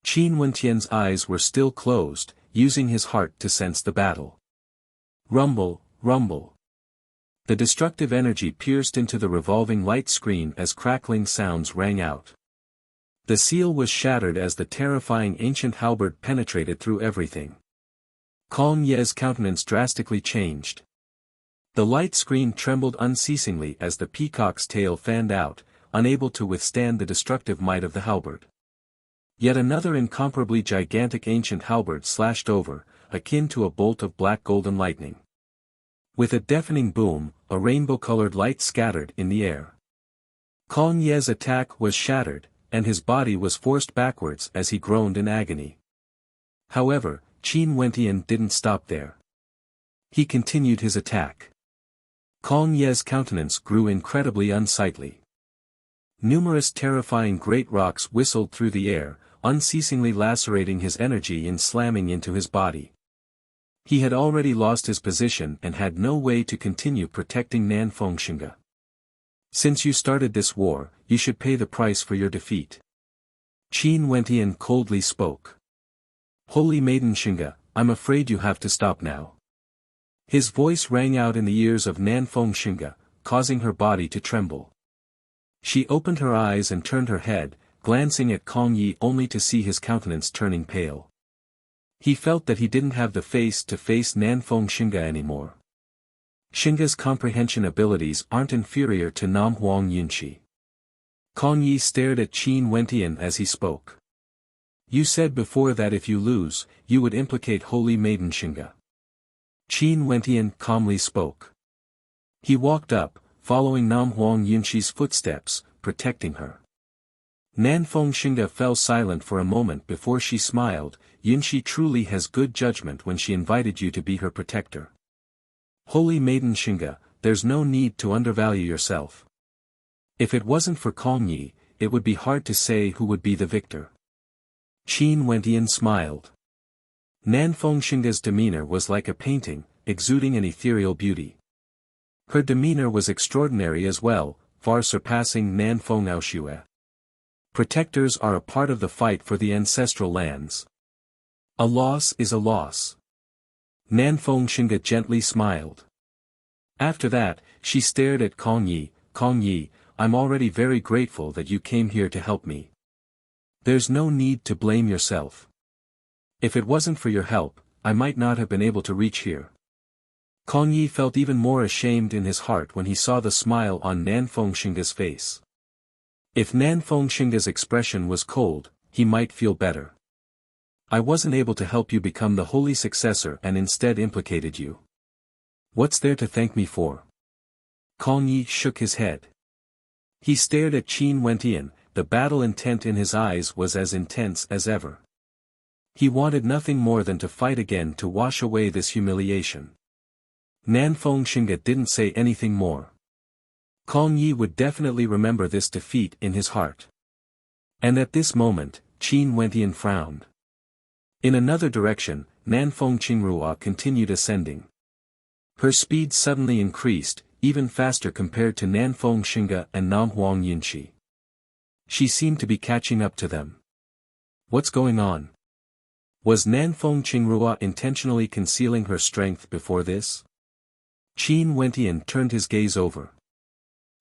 Qin Wentian's eyes were still closed, using his heart to sense the battle. Rumble, rumble. The destructive energy pierced into the revolving light screen as crackling sounds rang out. The seal was shattered as the terrifying ancient halberd penetrated through everything. Kong Ye's countenance drastically changed. The light screen trembled unceasingly as the peacock's tail fanned out, unable to withstand the destructive might of the halberd. Yet another incomparably gigantic ancient halberd slashed over, akin to a bolt of black golden lightning. With a deafening boom, a rainbow-colored light scattered in the air. Kong Ye's attack was shattered, and his body was forced backwards as he groaned in agony. However, Qin Wentian didn't stop there. He continued his attack. Kong Ye's countenance grew incredibly unsightly. Numerous terrifying great rocks whistled through the air, unceasingly lacerating his energy and slamming into his body. He had already lost his position and had no way to continue protecting Nanfeng Xingge. Since you started this war, you should pay the price for your defeat. Qin Wentian coldly spoke. Holy Maiden Xingge, I'm afraid you have to stop now. His voice rang out in the ears of Nanfeng Xingge, causing her body to tremble. She opened her eyes and turned her head, glancing at Kong Yi only to see his countenance turning pale. He felt that he didn't have the face to face Nanfeng Xingge anymore. Xingge's comprehension abilities aren't inferior to Nam Huang Yunqi. Kong Yi stared at Qin Wentian as he spoke. You said before that if you lose, you would implicate Holy Maiden Xingge. Qin Wentian calmly spoke. He walked up, following Nam Huang Yunqi's footsteps, protecting her. Nanfeng Xingge fell silent for a moment before she smiled. Yunqi truly has good judgment when she invited you to be her protector. Holy Maiden Xingge, there's no need to undervalue yourself. If it wasn't for Kong Yi, it would be hard to say who would be the victor. Qin Wentian smiled. Nanfeng Xingge's demeanor was like a painting, exuding an ethereal beauty. Her demeanor was extraordinary as well, far surpassing Nanfeng Aoshue. Protectors are a part of the fight for the ancestral lands. A loss is a loss. Nanfeng Xingge gently smiled. After that, she stared at Kong Yi. Kong Yi, I'm already very grateful that you came here to help me. There's no need to blame yourself. If it wasn't for your help, I might not have been able to reach here. Kong Yi felt even more ashamed in his heart when he saw the smile on Nanfeng Xingge's face. If Nanfeng Xingge's expression was cold, he might feel better. I wasn't able to help you become the holy successor and instead implicated you. What's there to thank me for? Kong Yi shook his head. He stared at Qin Wentian, the battle intent in his eyes was as intense as ever. He wanted nothing more than to fight again to wash away this humiliation. Nanfeng Xingge didn't say anything more. Kong Yi would definitely remember this defeat in his heart. And at this moment, Qin Wentian frowned. In another direction, Nanfeng Qingrua continued ascending. Her speed suddenly increased, even faster compared to Nanfeng Xingge and Nam Huang Yunqi. She seemed to be catching up to them. What's going on? Was Nanfeng Qingrua intentionally concealing her strength before this? Qin Wentian turned his gaze over.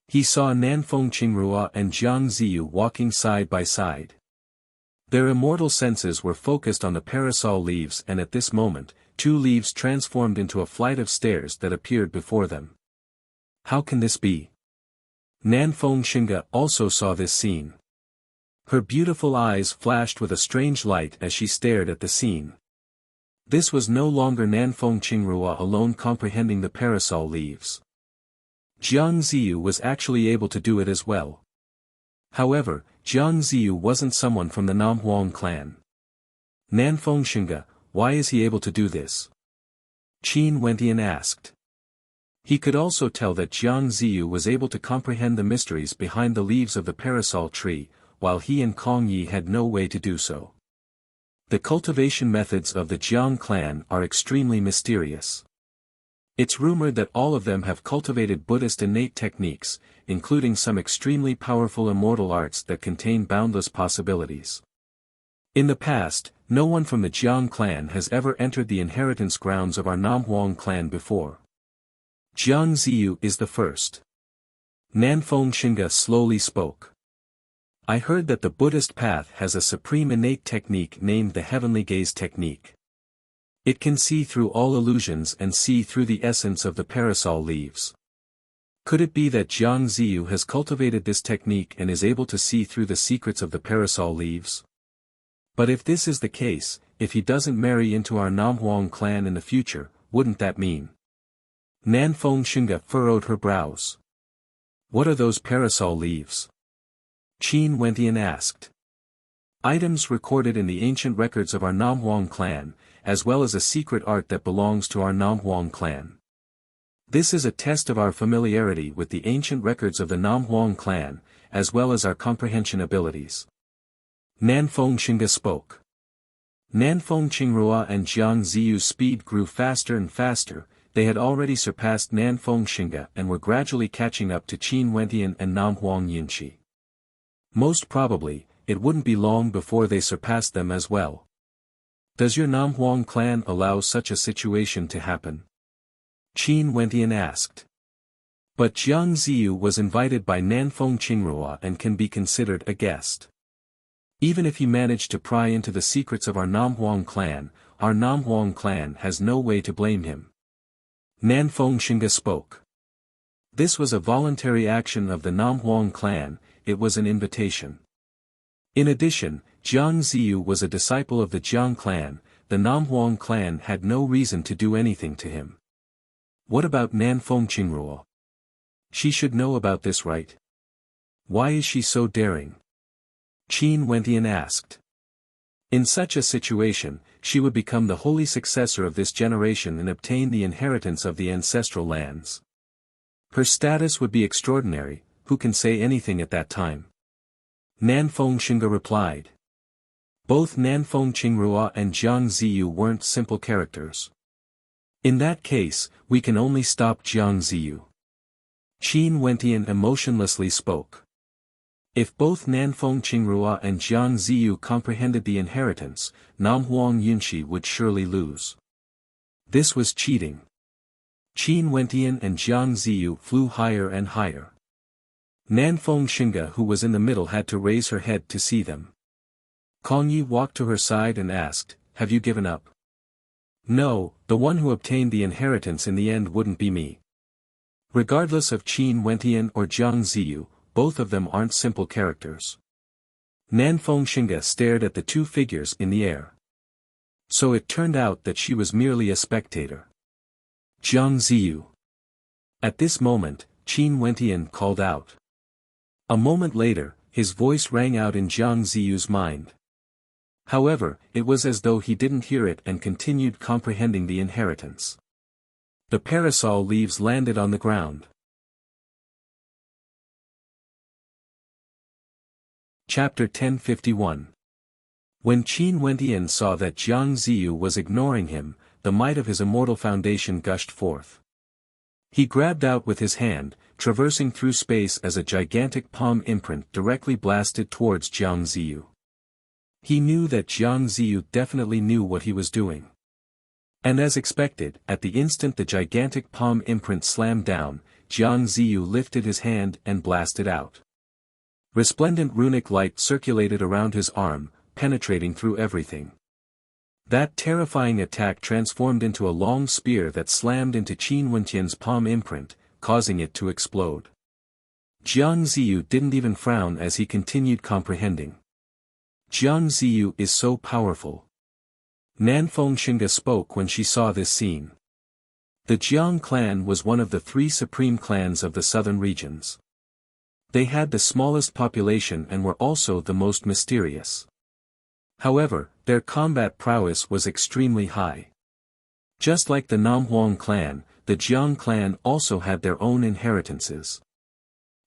He saw Nanfeng Qingrua and Jiang Ziyu walking side by side. Their immortal senses were focused on the parasol leaves, and at this moment, 2 leaves transformed into a flight of stairs that appeared before them. How can this be? Nanfeng Xingge also saw this scene. Her beautiful eyes flashed with a strange light as she stared at the scene. This was no longer Nanfeng Qingrua alone comprehending the parasol leaves. Jiang Ziyu was actually able to do it as well. However, Jiang Ziyu wasn't someone from the Nam Huang clan. Nanfeng Xingge, why is he able to do this? Qin Wentian asked. He could also tell that Jiang Ziyu was able to comprehend the mysteries behind the leaves of the parasol tree, while he and Kong Yi had no way to do so. The cultivation methods of the Jiang clan are extremely mysterious. It's rumored that all of them have cultivated Buddhist innate techniques, including some extremely powerful immortal arts that contain boundless possibilities. In the past, no one from the Jiang clan has ever entered the inheritance grounds of our Namhuang clan before. Jiang Ziyu is the first. Nanfeng Xinga slowly spoke. I heard that the Buddhist path has a supreme innate technique named the Heavenly Gaze technique. It can see through all illusions and see through the essence of the parasol leaves. Could it be that Jiang Ziyu has cultivated this technique and is able to see through the secrets of the parasol leaves? But if this is the case, if he doesn't marry into our Namhuang clan in the future, wouldn't that mean? Nanfeng Xinga furrowed her brows. What are those parasol leaves? Qin Wentian asked. Items recorded in the ancient records of our Namhuang clan, as well as a secret art that belongs to our Namhuang clan. This is a test of our familiarity with the ancient records of the Namhuang clan, as well as our comprehension abilities. Nanfeng Xinga spoke. Nanfeng Qingrua and Jiang Ziyu's speed grew faster and faster. They had already surpassed Nanfeng Xinga and were gradually catching up to Qin Wentian and Namhuang Yinshi. Most probably, it wouldn't be long before they surpassed them as well. Does your Namhuang clan allow such a situation to happen? Qin Wentian asked. But Jiang Ziyu was invited by Nanfeng Qingrua and can be considered a guest. Even if he managed to pry into the secrets of our Namhuang clan has no way to blame him. Nanfeng Xinga spoke. This was a voluntary action of the Namhuang clan, it was an invitation. In addition, Jiang Ziyu was a disciple of the Jiang clan, the Namhuang clan had no reason to do anything to him. What about Nanfeng Qingrua? She should know about this, right? Why is she so daring? Qin Wentian asked. In such a situation, she would become the holy successor of this generation and obtain the inheritance of the ancestral lands. Her status would be extraordinary, who can say anything at that time? Nanfeng Xinga replied. Both Nanfeng Qingrua and Jiang Ziyu weren't simple characters. In that case, we can only stop Jiang Ziyu. Qin Wentian emotionlessly spoke. If both Nanfeng Qingrua and Jiang Ziyu comprehended the inheritance, Namhuang Yunshi would surely lose. This was cheating. Qin Wentian and Jiang Ziyu flew higher and higher. Nanfeng Xinga, who was in the middle, had to raise her head to see them. Kong Yi walked to her side and asked, "Have you given up?" No, the one who obtained the inheritance in the end wouldn't be me. Regardless of Qin Wentian or Jiang Ziyu, both of them aren't simple characters. Nanfeng Xinga stared at the two figures in the air. So it turned out that she was merely a spectator. Jiang Ziyu. At this moment, Qin Wentian called out. A moment later, his voice rang out in Jiang Ziyu's mind. However, it was as though he didn't hear it and continued comprehending the inheritance. The parasol leaves landed on the ground. Chapter 1051. When Qin Wentian saw that Jiang Ziyu was ignoring him, the might of his immortal foundation gushed forth. He grabbed out with his hand, traversing through space as a gigantic palm imprint directly blasted towards Jiang Ziyu. He knew that Jiang Ziyu definitely knew what he was doing. And as expected, at the instant the gigantic palm imprint slammed down, Jiang Ziyu lifted his hand and blasted out. Resplendent runic light circulated around his arm, penetrating through everything. That terrifying attack transformed into a long spear that slammed into Qin Wentian's palm imprint, causing it to explode. Jiang Ziyu didn't even frown as he continued comprehending. Jiang Ziyu is so powerful. Nanfeng Xinga spoke when she saw this scene. The Jiang clan was one of the three supreme clans of the southern regions. They had the smallest population and were also the most mysterious. However, their combat prowess was extremely high. Just like the Namhuang clan, the Jiang clan also had their own inheritances.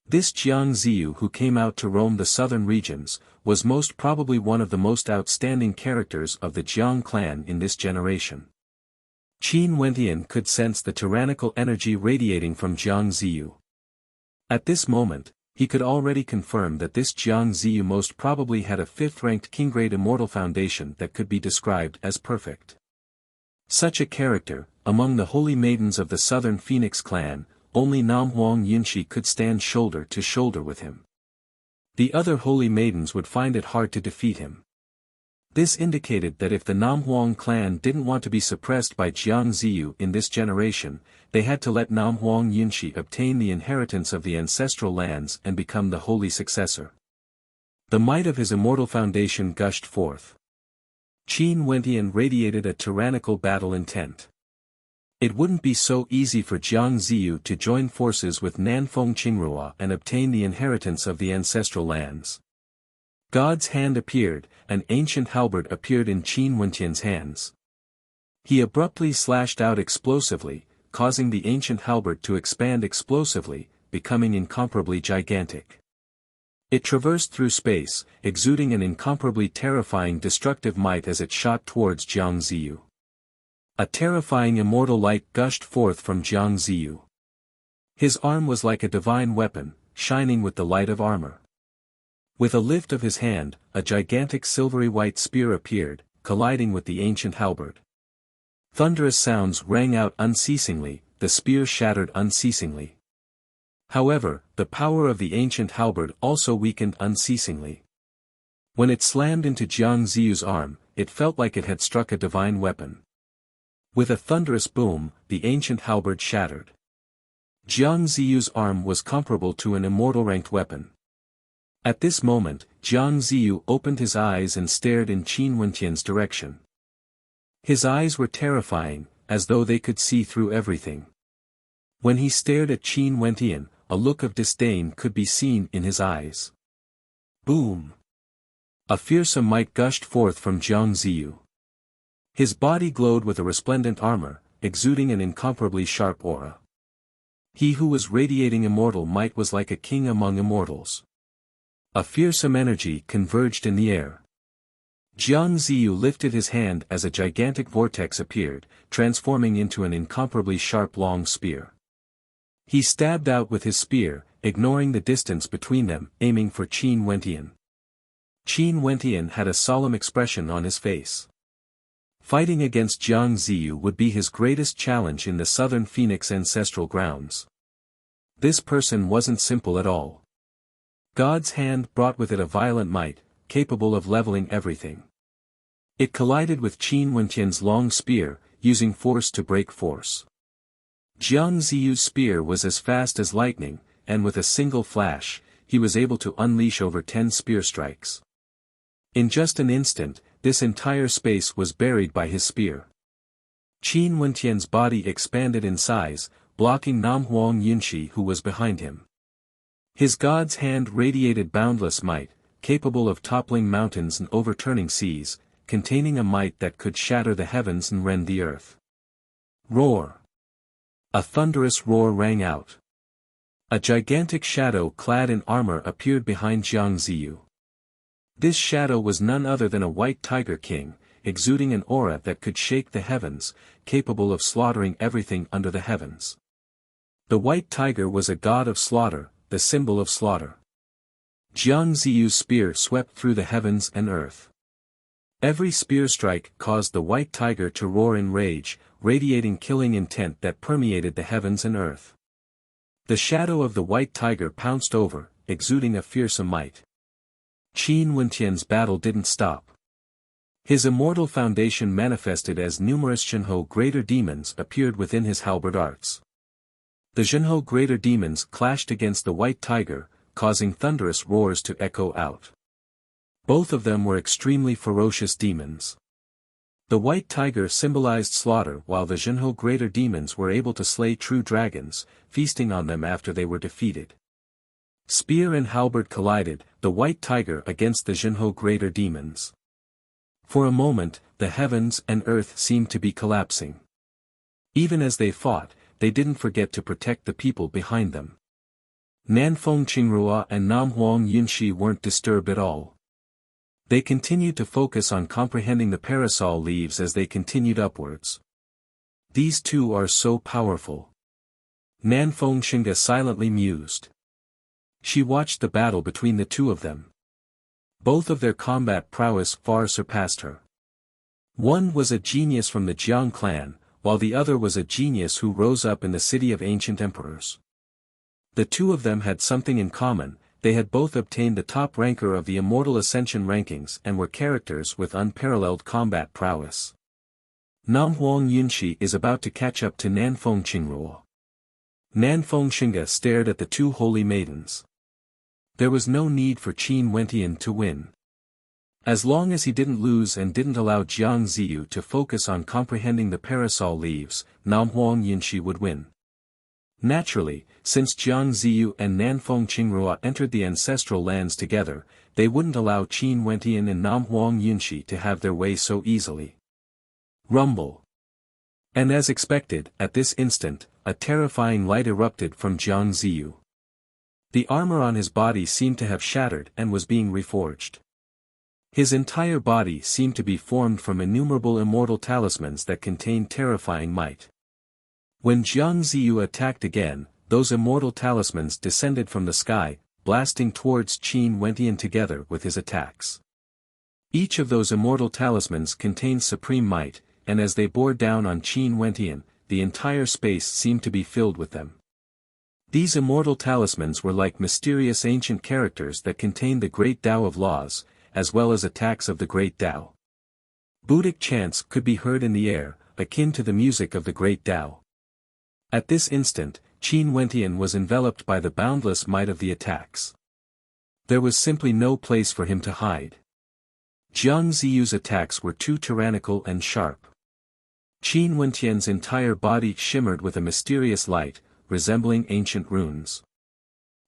This Jiang Ziyu, who came out to roam the southern regions, was most probably one of the most outstanding characters of the Jiang clan in this generation. Qin Wentian could sense the tyrannical energy radiating from Jiang Ziyu. At this moment, He could already confirm that this Jiang Ziyu most probably had a 5th-ranked king-grade immortal foundation that could be described as perfect. Such a character, among the holy maidens of the Southern Phoenix clan, only Nam Huang Yunshi could stand shoulder to shoulder with him. The other holy maidens would find it hard to defeat him. This indicated that if the Nam Huang clan didn't want to be suppressed by Jiang Ziyu in this generation, they had to let Nam Huang Yunshi obtain the inheritance of the ancestral lands and become the holy successor. The might of his immortal foundation gushed forth. Qin Wentian radiated a tyrannical battle intent. It wouldn't be so easy for Jiang Ziyu to join forces with Nanfeng Qingrua and obtain the inheritance of the ancestral lands. God's hand appeared, an ancient halberd appeared in Qin Wentian's hands. He abruptly slashed out explosively, causing the ancient halberd to expand explosively, becoming incomparably gigantic. It traversed through space, exuding an incomparably terrifying destructive might as it shot towards Jiang Ziyu. A terrifying immortal light gushed forth from Jiang Ziyu. His arm was like a divine weapon, shining with the light of armor. With a lift of his hand, a gigantic silvery white spear appeared, colliding with the ancient halberd. Thunderous sounds rang out unceasingly, the spear shattered unceasingly. However, the power of the ancient halberd also weakened unceasingly. When it slammed into Jiang Ziyu's arm, it felt like it had struck a divine weapon. With a thunderous boom, the ancient halberd shattered. Jiang Ziyu's arm was comparable to an immortal-ranked weapon. At this moment, Jiang Ziyu opened his eyes and stared in Qin Wentian's direction. His eyes were terrifying, as though they could see through everything. When he stared at Qin Wentian, a look of disdain could be seen in his eyes. Boom! A fearsome might gushed forth from Jiang Ziyu. His body glowed with a resplendent armor, exuding an incomparably sharp aura. He who was radiating immortal might was like a king among immortals. A fearsome energy converged in the air. Jiang Ziyu lifted his hand as a gigantic vortex appeared, transforming into an incomparably sharp long spear. He stabbed out with his spear, ignoring the distance between them, aiming for Qin Wentian. Qin Wentian had a solemn expression on his face. Fighting against Jiang Ziyu would be his greatest challenge in the Southern Phoenix ancestral grounds. This person wasn't simple at all. God's hand brought with it a violent might, capable of leveling everything. It collided with Qin Wentian's long spear, using force to break force. Jiang Ziyu's spear was as fast as lightning, and with a single flash, he was able to unleash over 10 spear strikes. In just an instant, this entire space was buried by his spear. Qin Wentian's body expanded in size, blocking Nam Huang Yunshi who was behind him. His God's hand radiated boundless might, capable of toppling mountains and overturning seas, containing a might that could shatter the heavens and rend the earth. Roar! A thunderous roar rang out. A gigantic shadow clad in armor appeared behind Jiang Ziyu. This shadow was none other than a white tiger king, exuding an aura that could shake the heavens, capable of slaughtering everything under the heavens. The white tiger was a god of slaughter, the symbol of slaughter. Jiang Ziyu's spear swept through the heavens and earth. Every spear strike caused the white tiger to roar in rage, radiating killing intent that permeated the heavens and earth. The shadow of the white tiger pounced over, exuding a fearsome might. Qin Wentian's battle didn't stop. His immortal foundation manifested as numerous Zhenhou greater demons appeared within his halberd arts. The Zhenhou greater demons clashed against the white tiger, causing thunderous roars to echo out. Both of them were extremely ferocious demons. The white tiger symbolized slaughter while the Zhenhou greater demons were able to slay true dragons, feasting on them after they were defeated. Spear and halberd collided, the white tiger against the Zhenhou greater demons. For a moment, the heavens and earth seemed to be collapsing. Even as they fought, they didn't forget to protect the people behind them. Nanfeng Qingrua and Nam Huang Yunshi weren't disturbed at all. They continued to focus on comprehending the parasol leaves as they continued upwards. These two are so powerful. Nanfeng Xinga silently mused. She watched the battle between the two of them. Both of their combat prowess far surpassed her. One was a genius from the Jiang clan, while the other was a genius who rose up in the city of ancient emperors. The two of them had something in common: they had both obtained the top ranker of the Immortal Ascension rankings and were characters with unparalleled combat prowess. Namhuang Yunshi is about to catch up to Nanfeng Qingruo. Nanfeng Xinga stared at the two holy maidens. There was no need for Qin Wentian to win. As long as he didn't lose and didn't allow Jiang Ziyu to focus on comprehending the parasol leaves, Namhuang Yunshi would win. Naturally, since Jiang Ziyu and Nanfeng Qingruo entered the ancestral lands together, they wouldn't allow Qin Wentian and Namhuang Yunshi to have their way so easily. Rumble. And as expected, at this instant, a terrifying light erupted from Jiang Ziyu. The armor on his body seemed to have shattered and was being reforged. His entire body seemed to be formed from innumerable immortal talismans that contained terrifying might. When Jiang Ziyu attacked again, those immortal talismans descended from the sky, blasting towards Qin Wentian together with his attacks. Each of those immortal talismans contained supreme might, and as they bore down on Qin Wentian, the entire space seemed to be filled with them. These immortal talismans were like mysterious ancient characters that contained the great Tao of laws, as well as attacks of the great Tao. Buddhic chants could be heard in the air, akin to the music of the great Tao. At this instant, Qin Wentian was enveloped by the boundless might of the attacks. There was simply no place for him to hide. Jiang Ziyu's attacks were too tyrannical and sharp. Qin Wentian's entire body shimmered with a mysterious light, resembling ancient runes.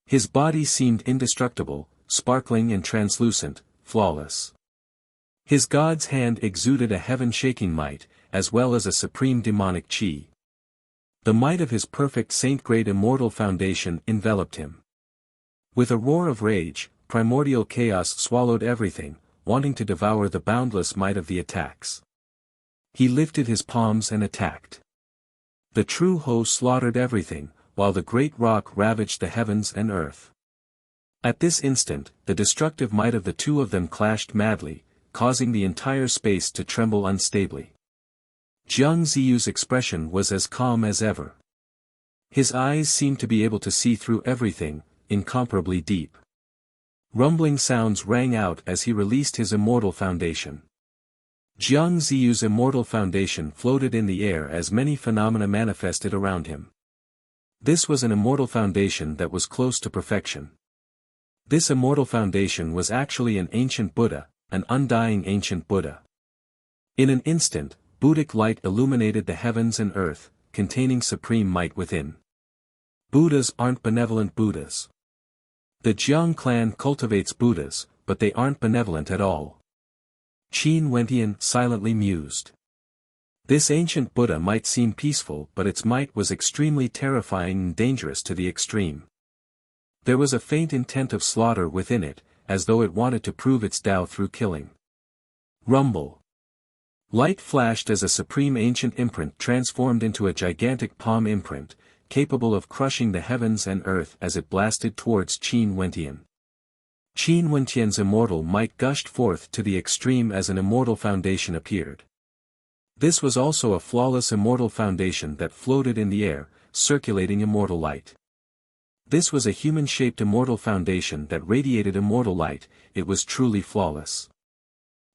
His body seemed indestructible, sparkling and translucent, flawless. His god's hand exuded a heaven-shaking might, as well as a supreme demonic qi. The might of his perfect saint-grade immortal foundation enveloped him. With a roar of rage, primordial chaos swallowed everything, wanting to devour the boundless might of the attacks. He lifted his palms and attacked. The true Ho slaughtered everything, while the great rock ravaged the heavens and earth. At this instant, the destructive might of the two of them clashed madly, causing the entire space to tremble unstably. Jiang Ziyu's expression was as calm as ever. His eyes seemed to be able to see through everything, incomparably deep. Rumbling sounds rang out as he released his immortal foundation. Jiang Ziyu's immortal foundation floated in the air as many phenomena manifested around him. This was an immortal foundation that was close to perfection. This immortal foundation was actually an ancient Buddha, an undying ancient Buddha. In an instant, Buddhic light illuminated the heavens and earth, containing supreme might within. Buddhas aren't benevolent Buddhas. The Jiang clan cultivates Buddhas, but they aren't benevolent at all. Qin Wentian silently mused. This ancient Buddha might seem peaceful, but its might was extremely terrifying and dangerous to the extreme. There was a faint intent of slaughter within it, as though it wanted to prove its Tao through killing. Rumble. Light flashed as a supreme ancient imprint transformed into a gigantic palm imprint, capable of crushing the heavens and earth as it blasted towards Qin Wentian. Qin Wentian's immortal might gushed forth to the extreme as an immortal foundation appeared. This was also a flawless immortal foundation that floated in the air, circulating immortal light. This was a human-shaped immortal foundation that radiated immortal light. It was truly flawless.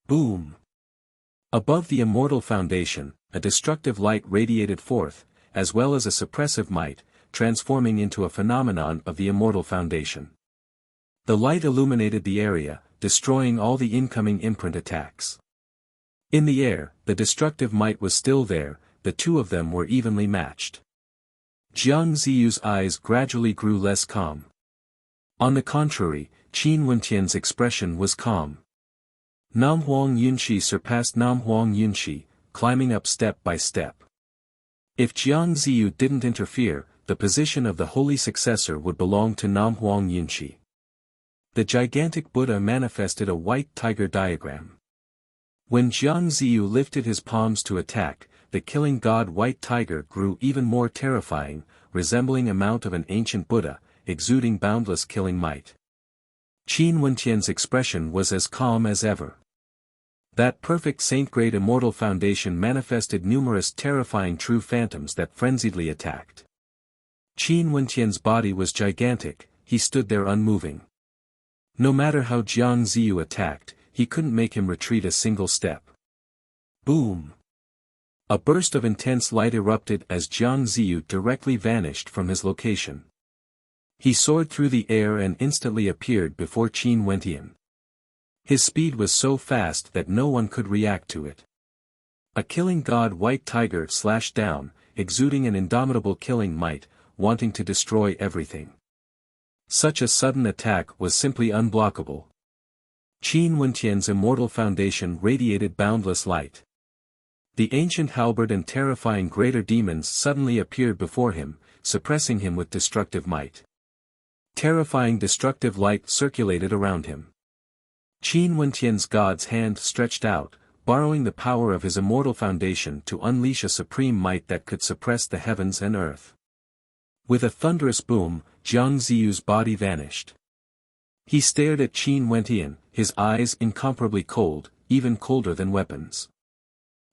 Boom! Above the immortal foundation, a destructive light radiated forth, as well as a suppressive might, transforming into a phenomenon of the immortal foundation. The light illuminated the area, destroying all the incoming imprint attacks. In the air, the destructive might was still there, the two of them were evenly matched. Jiang Ziyu's eyes gradually grew less calm. On the contrary, Qin Wentian's expression was calm. Namhuang Yunshi surpassed Namhuang Yunshi, climbing up step by step. If Jiang Ziyu didn't interfere, the position of the holy successor would belong to Namhuang Yunshi. The gigantic Buddha manifested a white tiger diagram. When Jiang Ziyu lifted his palms to attack, the killing god white tiger grew even more terrifying, resembling a mount of an ancient Buddha, exuding boundless killing might. Qin Wentian's expression was as calm as ever. That perfect saint-grade immortal foundation manifested numerous terrifying true phantoms that frenziedly attacked. Qin Wentian's body was gigantic, he stood there unmoving. No matter how Jiang Ziyu attacked, he couldn't make him retreat a single step. Boom! A burst of intense light erupted as Jiang Ziyu directly vanished from his location. He soared through the air and instantly appeared before Qin Wentian. His speed was so fast that no one could react to it. A killing god white tiger slashed down, exuding an indomitable killing might, wanting to destroy everything. Such a sudden attack was simply unblockable. Qin Wentian's immortal foundation radiated boundless light. The ancient halberd and terrifying greater demons suddenly appeared before him, suppressing him with destructive might. Terrifying destructive light circulated around him. Qin Wentian's god's hand stretched out, borrowing the power of his immortal foundation to unleash a supreme might that could suppress the heavens and earth. With a thunderous boom, Jiang Ziyu's body vanished. He stared at Qin Wentian, his eyes incomparably cold, even colder than weapons.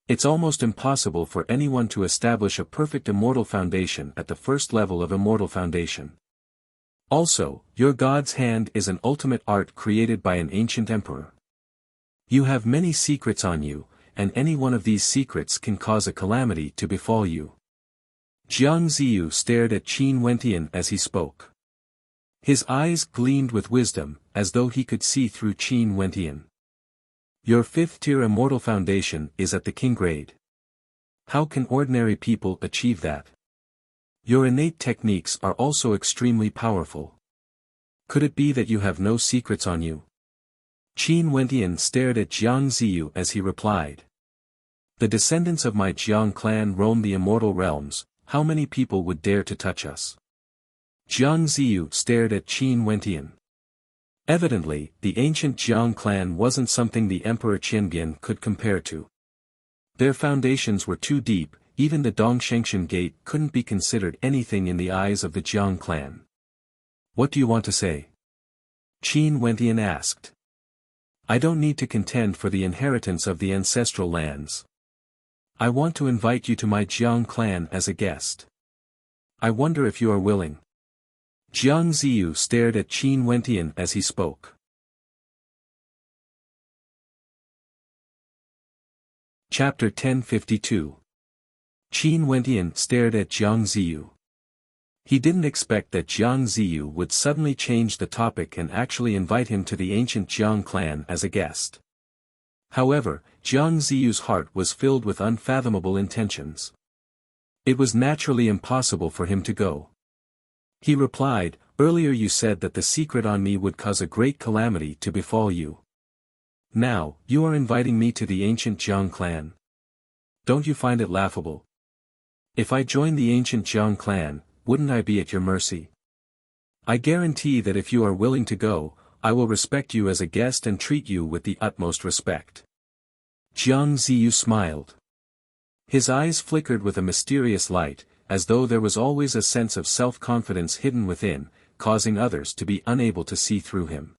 It's almost impossible for anyone to establish a perfect immortal foundation at the first level of immortal foundation. Also, your god's hand is an ultimate art created by an ancient emperor. You have many secrets on you, and any one of these secrets can cause a calamity to befall you. Jiang Ziyu stared at Qin Wentian as he spoke. His eyes gleamed with wisdom, as though he could see through Qin Wentian. Your fifth-tier immortal foundation is at the king grade. How can ordinary people achieve that? Your innate techniques are also extremely powerful. Could it be that you have no secrets on you? Qin Wentian stared at Jiang Ziyu as he replied. The descendants of my Jiang clan roam the immortal realms, how many people would dare to touch us? Jiang Ziyu stared at Qin Wentian. Evidently, the ancient Jiang clan wasn't something the Emperor Qianbian could compare to. Their foundations were too deep, even the Dongshengshan Gate couldn't be considered anything in the eyes of the Jiang clan. What do you want to say? Qin Wentian asked. I don't need to contend for the inheritance of the ancestral lands. I want to invite you to my Jiang clan as a guest. I wonder if you are willing. Jiang Ziyu stared at Qin Wentian as he spoke. Chapter 1052. Qin Wentian stared at Jiang Ziyu. He didn't expect that Jiang Ziyu would suddenly change the topic and actually invite him to the ancient Jiang clan as a guest. However, Jiang Ziyu's heart was filled with unfathomable intentions. It was naturally impossible for him to go. He replied, earlier you said that the secret on me would cause a great calamity to befall you. Now, you are inviting me to the ancient Jiang clan. Don't you find it laughable? If I join the ancient Jiang clan, wouldn't I be at your mercy? I guarantee that if you are willing to go, I will respect you as a guest and treat you with the utmost respect. Jiang Ziyu smiled. His eyes flickered with a mysterious light, as though there was always a sense of self-confidence hidden within, causing others to be unable to see through him.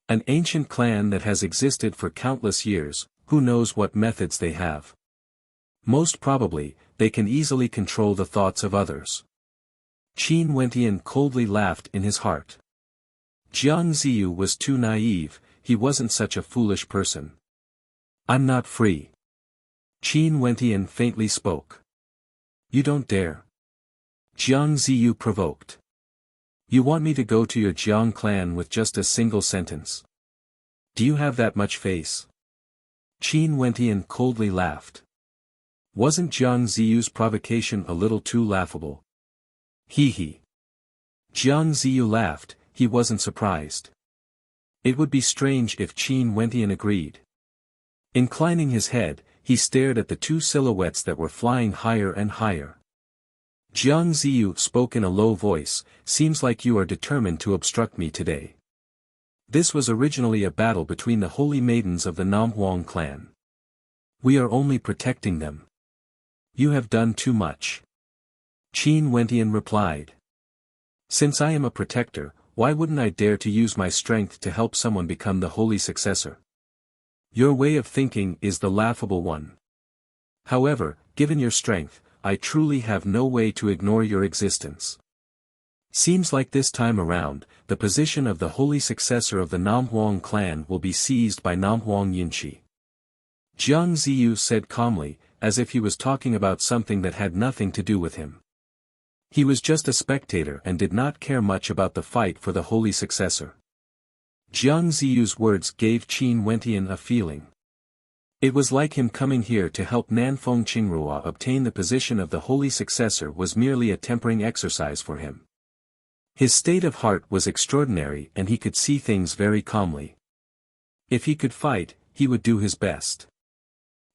An ancient clan that has existed for countless years, who knows what methods they have? Most probably, they can easily control the thoughts of others. Qin Wentian coldly laughed in his heart. Jiang Ziyu was too naive, he wasn't such a foolish person. I'm not free. Qin Wentian faintly spoke. You don't dare. Jiang Ziyu provoked. You want me to go to your Jiang clan with just a single sentence? Do you have that much face? Qin Wentian coldly laughed. Wasn't Jiang Ziyu's provocation a little too laughable? Hee. Jiang Ziyu laughed, he wasn't surprised. It would be strange if Qin Wentian agreed. Inclining his head, he stared at the two silhouettes that were flying higher and higher. Jiang Ziyu spoke in a low voice, seems like you are determined to obstruct me today. This was originally a battle between the holy maidens of the Namhuang clan. We are only protecting them. You have done too much. Qin Wentian replied. Since I am a protector, why wouldn't I dare to use my strength to help someone become the holy successor? Your way of thinking is the laughable one. However, given your strength, I truly have no way to ignore your existence. Seems like this time around, the position of the holy successor of the Namhuang clan will be seized by Namhuang Yunshi. Jiang Ziyu said calmly, as if he was talking about something that had nothing to do with him. He was just a spectator and did not care much about the fight for the holy successor. Jiang Ziyu's words gave Qin Wentian a feeling. It was like him coming here to help Nanfeng Qingrua obtain the position of the holy successor was merely a tempering exercise for him. His state of heart was extraordinary and he could see things very calmly. If he could fight, he would do his best.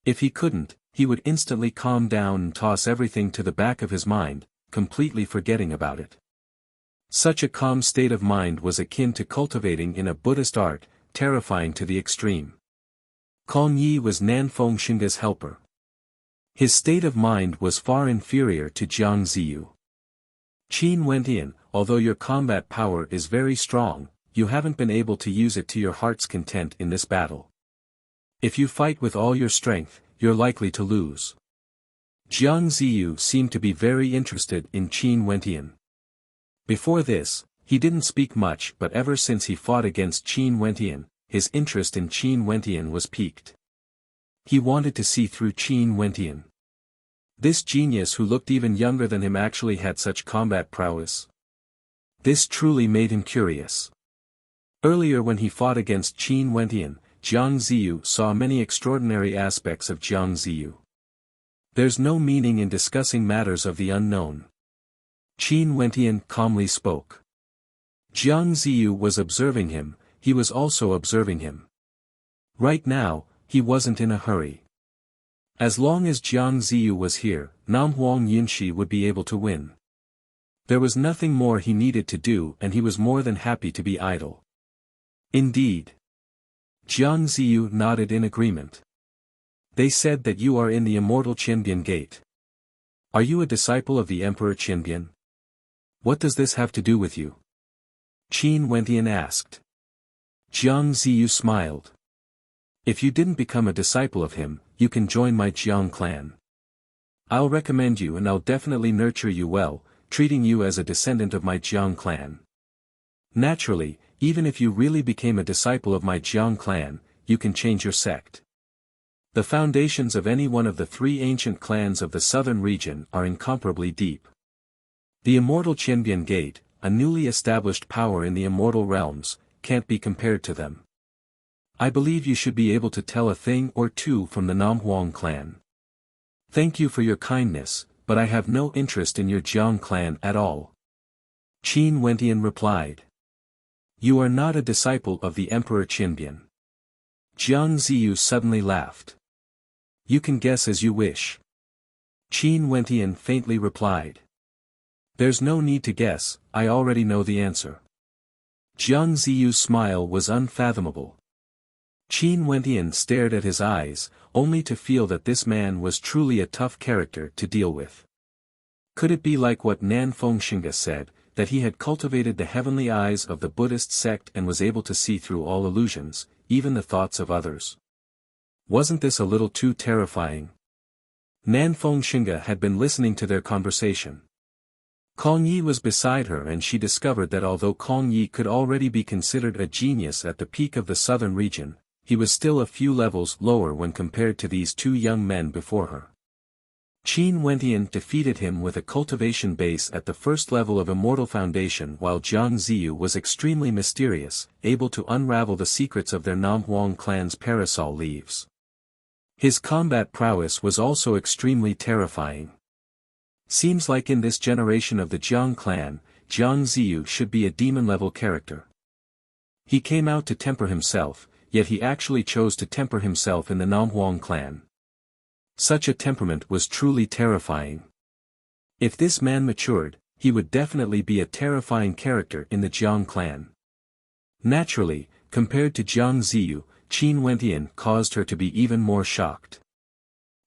If he couldn't, he would instantly calm down and toss everything to the back of his mind, completely forgetting about it. Such a calm state of mind was akin to cultivating in a Buddhist art, terrifying to the extreme. Kong Yi was Nanfeng Xinga's helper. His state of mind was far inferior to Jiang Ziyu. Qin Wentian, although your combat power is very strong, you haven't been able to use it to your heart's content in this battle. If you fight with all your strength, you're likely to lose. Jiang Ziyu seemed to be very interested in Qin Wentian. Before this, he didn't speak much, but ever since he fought against Qin Wentian, his interest in Qin Wentian was piqued. He wanted to see through Qin Wentian. This genius who looked even younger than him actually had such combat prowess. This truly made him curious. Earlier when he fought against Qin Wentian, Jiang Ziyu saw many extraordinary aspects of Jiang Ziyu. There's no meaning in discussing matters of the unknown. Qin Wentian calmly spoke. Jiang Ziyu was observing him, he was also observing him. Right now, he wasn't in a hurry. As long as Jiang Ziyu was here, Namhuang Yunshi would be able to win. There was nothing more he needed to do and he was more than happy to be idle. Indeed. Jiang Ziyu nodded in agreement. They said that you are in the Immortal Qinbian Gate. Are you a disciple of the Emperor Qinbian? What does this have to do with you? Qin Wentian asked. Jiang Ziyu smiled. If you didn't become a disciple of him, you can join my Jiang clan. I'll recommend you and I'll definitely nurture you well, treating you as a descendant of my Jiang clan. Naturally, even if you really became a disciple of my Jiang clan, you can change your sect. The foundations of any one of the three ancient clans of the southern region are incomparably deep. The Immortal Qinbian Gate, a newly established power in the immortal realms, can't be compared to them. I believe you should be able to tell a thing or two from the Namhuang clan. Thank you for your kindness, but I have no interest in your Jiang clan at all. Qin Wentian replied. You are not a disciple of the Emperor Qinbian. Jiang Ziyu suddenly laughed. You can guess as you wish. Qin Wentian faintly replied. There's no need to guess, I already know the answer. Jiang Ziyu's smile was unfathomable. Qin Wentian stared at his eyes, only to feel that this man was truly a tough character to deal with. Could it be like what Nanfeng Xinga said, that he had cultivated the heavenly eyes of the Buddhist sect and was able to see through all illusions, even the thoughts of others? Wasn't this a little too terrifying? Nanfeng Xinga had been listening to their conversation. Kong Yi was beside her and she discovered that although Kong Yi could already be considered a genius at the peak of the southern region, he was still a few levels lower when compared to these two young men before her. Qin Wentian defeated him with a cultivation base at the first level of Immortal Foundation while Jiang Ziyu was extremely mysterious, able to unravel the secrets of their Namhuang clan's parasol leaves. His combat prowess was also extremely terrifying. Seems like in this generation of the Jiang clan, Jiang Ziyu should be a demon-level character. He came out to temper himself, yet he actually chose to temper himself in the Namhuang clan. Such a temperament was truly terrifying. If this man matured, he would definitely be a terrifying character in the Jiang clan. Naturally, compared to Jiang Ziyu, Qin Wentian caused her to be even more shocked.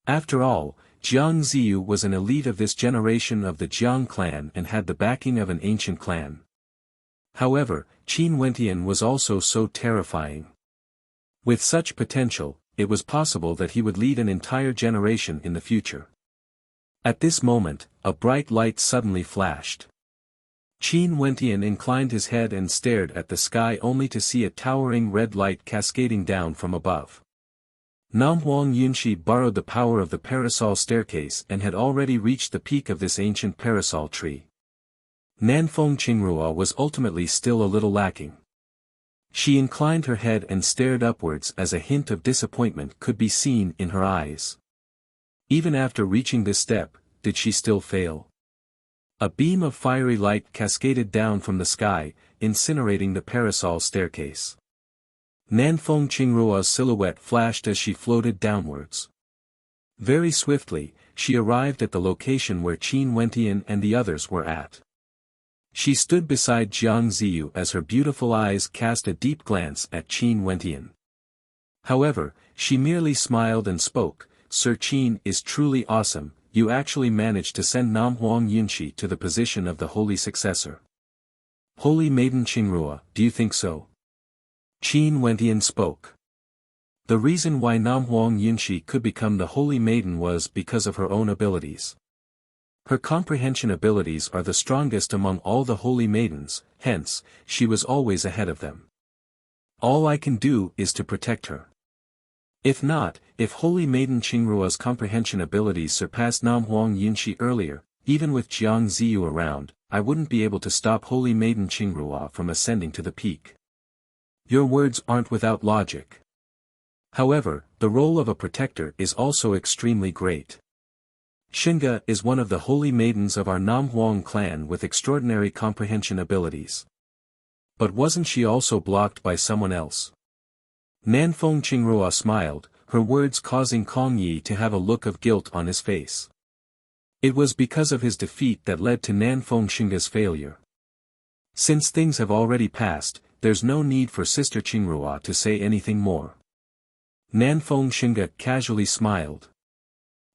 After all, Jiang Ziyu was an elite of this generation of the Jiang clan and had the backing of an ancient clan. However, Qin Wentian was also so terrifying. With such potential, it was possible that he would lead an entire generation in the future. At this moment, a bright light suddenly flashed. Qin Wentian inclined his head and stared at the sky only to see a towering red light cascading down from above. Namhuang Yunshi borrowed the power of the parasol staircase and had already reached the peak of this ancient parasol tree. Nanfeng Qingrua was ultimately still a little lacking. She inclined her head and stared upwards as a hint of disappointment could be seen in her eyes. Even after reaching this step, did she still fail? A beam of fiery light cascaded down from the sky, incinerating the parasol staircase. Nanfeng Qingrua's silhouette flashed as she floated downwards. Very swiftly, she arrived at the location where Qin Wentian and the others were at. She stood beside Jiang Ziyu as her beautiful eyes cast a deep glance at Qin Wentian. However, she merely smiled and spoke, "Sir Qin is truly awesome, you actually managed to send Namhuang Yunshi to the position of the holy successor. Holy Maiden Qingrua, do you think so?" Qin Wentian spoke. The reason why Namhuang Yunshi could become the holy maiden was because of her own abilities. Her comprehension abilities are the strongest among all the holy maidens, hence, she was always ahead of them. All I can do is to protect her. If not, if Holy Maiden Qingrua's comprehension abilities surpassed Namhuang Yunshi earlier, even with Jiang Ziyu around, I wouldn't be able to stop Holy Maiden Qingrua from ascending to the peak. Your words aren't without logic. However, the role of a protector is also extremely great. Xinga is one of the holy maidens of our Namhuang clan with extraordinary comprehension abilities. But wasn't she also blocked by someone else? Nanfeng Qingrua smiled, her words causing Kong Yi to have a look of guilt on his face. It was because of his defeat that led to Nanfeng Xinga's failure. Since things have already passed, there's no need for Sister Qingrua to say anything more. Nanfeng Xinga casually smiled.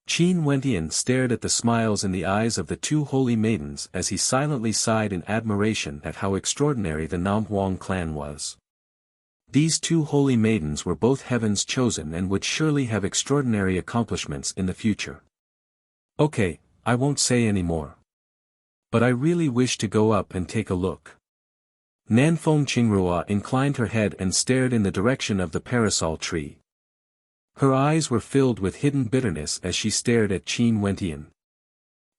Qin Wentian stared at the smiles in the eyes of the two holy maidens as he silently sighed in admiration at how extraordinary the Namhuang clan was. These two holy maidens were both heaven's chosen and would surely have extraordinary accomplishments in the future. Okay, I won't say any more. But I really wish to go up and take a look. Nanfeng Qingrua inclined her head and stared in the direction of the parasol tree. Her eyes were filled with hidden bitterness as she stared at Qin Wentian.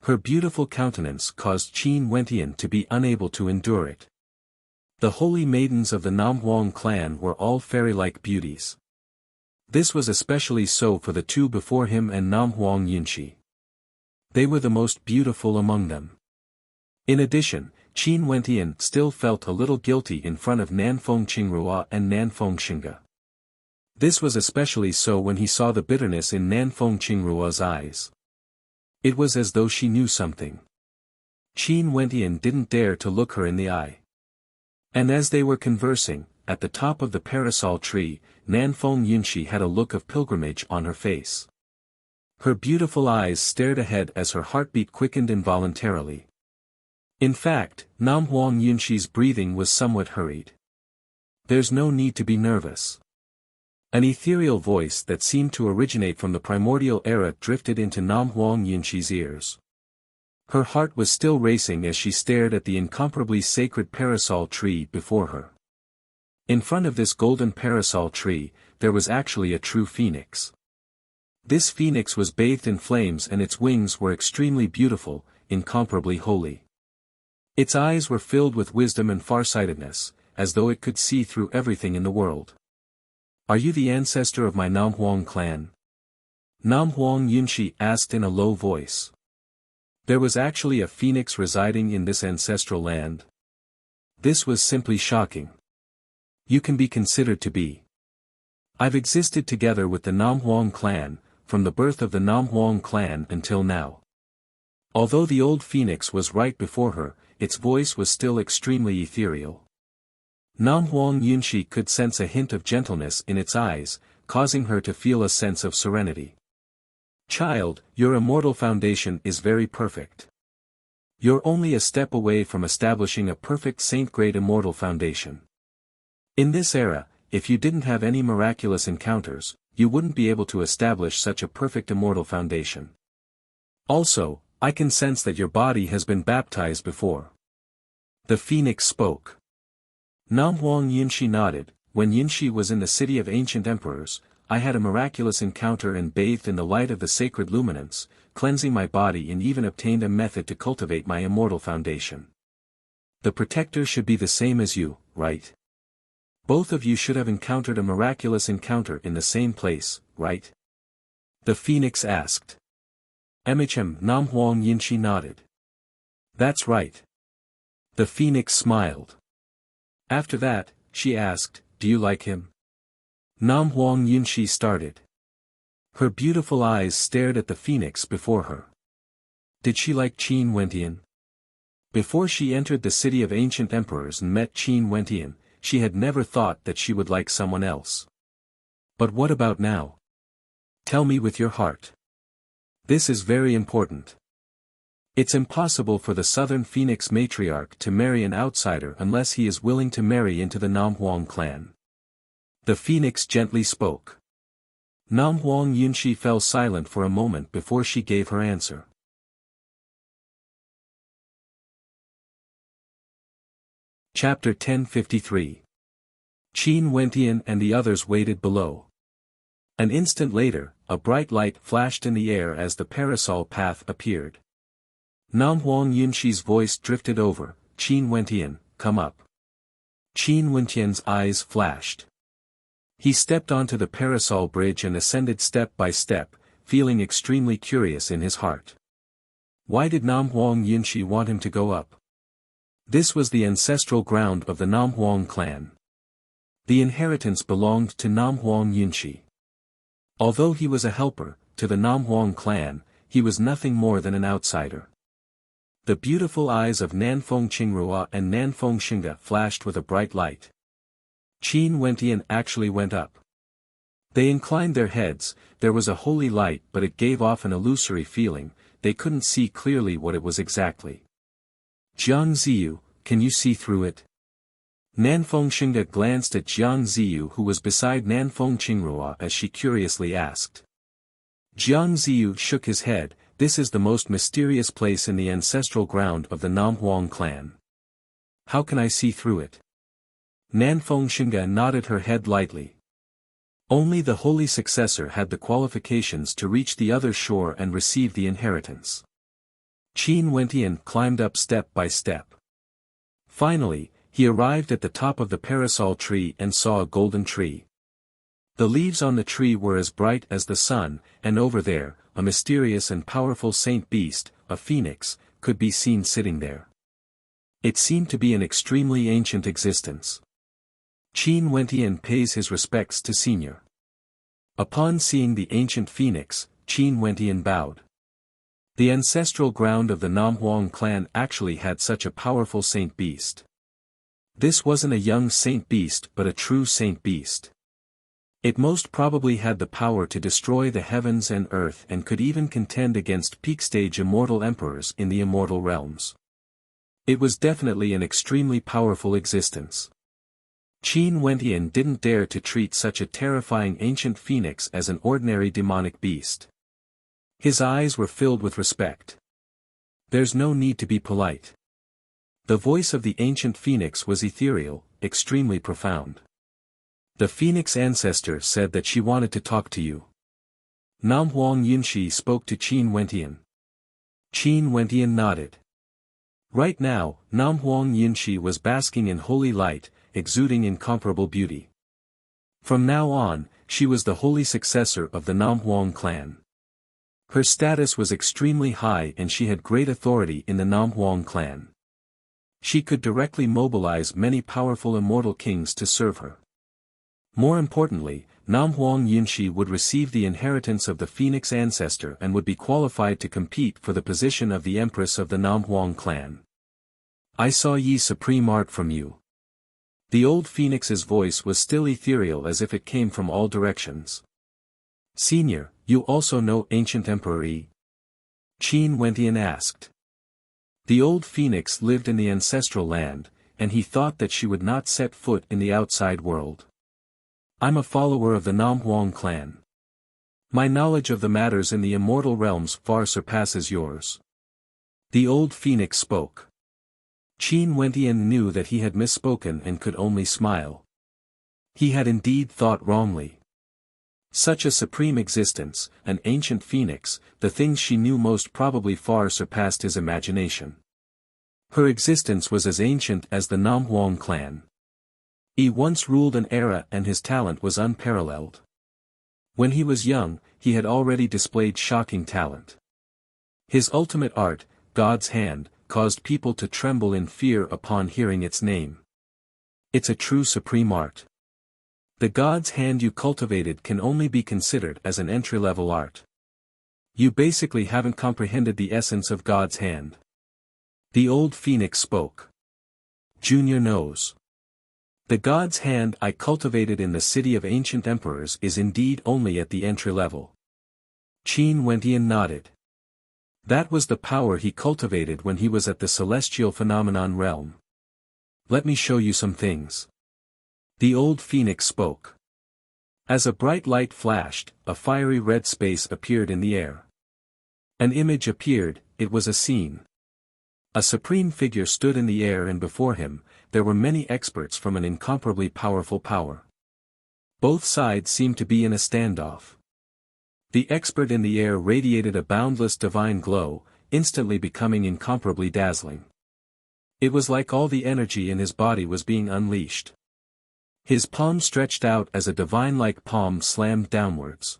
Her beautiful countenance caused Qin Wentian to be unable to endure it. The holy maidens of the Namhuang clan were all fairy-like beauties. This was especially so for the two before him and Namhuang Yunshi. They were the most beautiful among them. In addition, Qin Wentian still felt a little guilty in front of Nanfeng Qingrua and Nanfeng Xinga. This was especially so when he saw the bitterness in Nanfeng Qingrua's eyes. It was as though she knew something. Qin Wentian didn't dare to look her in the eye. And as they were conversing, at the top of the parasol tree, Nanfeng Yunshi had a look of pilgrimage on her face. Her beautiful eyes stared ahead as her heartbeat quickened involuntarily. In fact, Namhuang Yunshi's breathing was somewhat hurried. There's no need to be nervous. An ethereal voice that seemed to originate from the primordial era drifted into Namhuang Yunshi's ears. Her heart was still racing as she stared at the incomparably sacred parasol tree before her. In front of this golden parasol tree, there was actually a true phoenix. This phoenix was bathed in flames and its wings were extremely beautiful, incomparably holy. Its eyes were filled with wisdom and farsightedness, as though it could see through everything in the world. Are you the ancestor of my Namhuang clan? Namhuang Yunshi asked in a low voice. There was actually a phoenix residing in this ancestral land. This was simply shocking. You can be considered to be. I've existed together with the Namhuang clan, from the birth of the Namhuang clan until now. Although the old phoenix was right before her, its voice was still extremely ethereal. Namhuang Yunshi could sense a hint of gentleness in its eyes, causing her to feel a sense of serenity. Child, your immortal foundation is very perfect. You're only a step away from establishing a perfect saint-grade immortal foundation. In this era, if you didn't have any miraculous encounters, you wouldn't be able to establish such a perfect immortal foundation. Also, I can sense that your body has been baptized before. The phoenix spoke. Nam Huang Yinshi nodded. When Yinshi was in the city of ancient emperors, I had a miraculous encounter and bathed in the light of the sacred luminance, cleansing my body, and even obtained a method to cultivate my immortal foundation. The protector should be the same as you, right? Both of you should have encountered a miraculous encounter in the same place, right? The phoenix asked. Nam Huang Yinshi nodded. That's right. The phoenix smiled. After that, she asked, do you like him? Nam Huang Yinshi started. Her beautiful eyes stared at the phoenix before her. Did she like Qin Wentian? Before she entered the city of ancient emperors and met Qin Wentian, she had never thought that she would like someone else. But what about now? Tell me with your heart. This is very important. It's impossible for the Southern Phoenix matriarch to marry an outsider unless he is willing to marry into the Nam Huang clan. The phoenix gently spoke. Nam Huang Yinshi fell silent for a moment before she gave her answer. Chapter 1053. Qin Wentian and the others waited below. An instant later, a bright light flashed in the air as the parasol path appeared. Nam Huang Yinshi's voice drifted over, Qin Wentian, come up. Qin Wentian's eyes flashed. He stepped onto the parasol bridge and ascended step by step, feeling extremely curious in his heart. Why did Nam Huang Yinshi want him to go up? This was the ancestral ground of the Nam Huang clan. The inheritance belonged to Nam Huang Yinshi. Although he was a helper, to the Nam Huang clan, he was nothing more than an outsider. The beautiful eyes of Nanfeng Qingrua and Nanfeng Xinga flashed with a bright light. Qin Wentian actually went up. They inclined their heads. There was a holy light, but it gave off an illusory feeling. They couldn't see clearly what it was exactly. Jiang Ziyu, can you see through it? Nanfeng Xinga glanced at Jiang Ziyu, who was beside Nanfeng Qingrua, as she curiously asked. Jiang Ziyu shook his head. This is the most mysterious place in the ancestral ground of the Nam Huang clan. How can I see through it? Nanfeng Xinga nodded her head lightly. Only the holy successor had the qualifications to reach the other shore and receive the inheritance. Qin Wentian climbed up step by step. Finally, he arrived at the top of the parasol tree and saw a golden tree. The leaves on the tree were as bright as the sun, and over there, a mysterious and powerful saint beast, a phoenix, could be seen sitting there. It seemed to be an extremely ancient existence. Qin Wentian pays his respects to Senior. Upon seeing the ancient phoenix, Qin Wentian bowed. The ancestral ground of the Nam Huang clan actually had such a powerful saint beast. This wasn't a young saint beast but a true saint beast. It most probably had the power to destroy the heavens and earth and could even contend against peak-stage immortal emperors in the immortal realms. It was definitely an extremely powerful existence. Qin Wentian didn't dare to treat such a terrifying ancient phoenix as an ordinary demonic beast. His eyes were filled with respect. There's no need to be polite. The voice of the ancient phoenix was ethereal, extremely profound. The phoenix ancestor said that she wanted to talk to you. Nam Huang Yinshi spoke to Qin Wentian. Qin Wentian nodded. Right now, Nam Huang Yinshi was basking in holy light, exuding incomparable beauty. From now on, she was the holy successor of the Nam Huang clan. Her status was extremely high and she had great authority in the Nam Huang clan. She could directly mobilize many powerful immortal kings to serve her. More importantly, Nam Huang Yinshi would receive the inheritance of the phoenix ancestor and would be qualified to compete for the position of the empress of the Nam Huang clan. I saw ye supreme art from you. The old phoenix's voice was still ethereal as if it came from all directions. Senior, you also know ancient Emperor Yi? Qin Wentian asked. The old phoenix lived in the ancestral land, and he thought that she would not set foot in the outside world. I'm a follower of the Nam Huang clan. My knowledge of the matters in the immortal realms far surpasses yours. The old phoenix spoke. Qin Wentian knew that he had misspoken and could only smile. He had indeed thought wrongly. Such a supreme existence, an ancient phoenix, the things she knew most probably far surpassed his imagination. Her existence was as ancient as the Nam Huang clan. He once ruled an era and his talent was unparalleled. When he was young, he had already displayed shocking talent. His ultimate art, God's hand, caused people to tremble in fear upon hearing its name. It's a true supreme art. The God's hand you cultivated can only be considered as an entry-level art. You basically haven't comprehended the essence of God's hand. The old phoenix spoke. Junior knows. The God's hand I cultivated in the city of ancient emperors is indeed only at the entry level. Qin Wentian nodded. That was the power he cultivated when he was at the celestial phenomenon realm. Let me show you some things. The old phoenix spoke. As a bright light flashed, a fiery red space appeared in the air. An image appeared, it was a scene. A supreme figure stood in the air and before him, there were many experts from an incomparably powerful power. Both sides seemed to be in a standoff. The expert in the air radiated a boundless divine glow, instantly becoming incomparably dazzling. It was like all the energy in his body was being unleashed. His palm stretched out as a divine-like palm slammed downwards.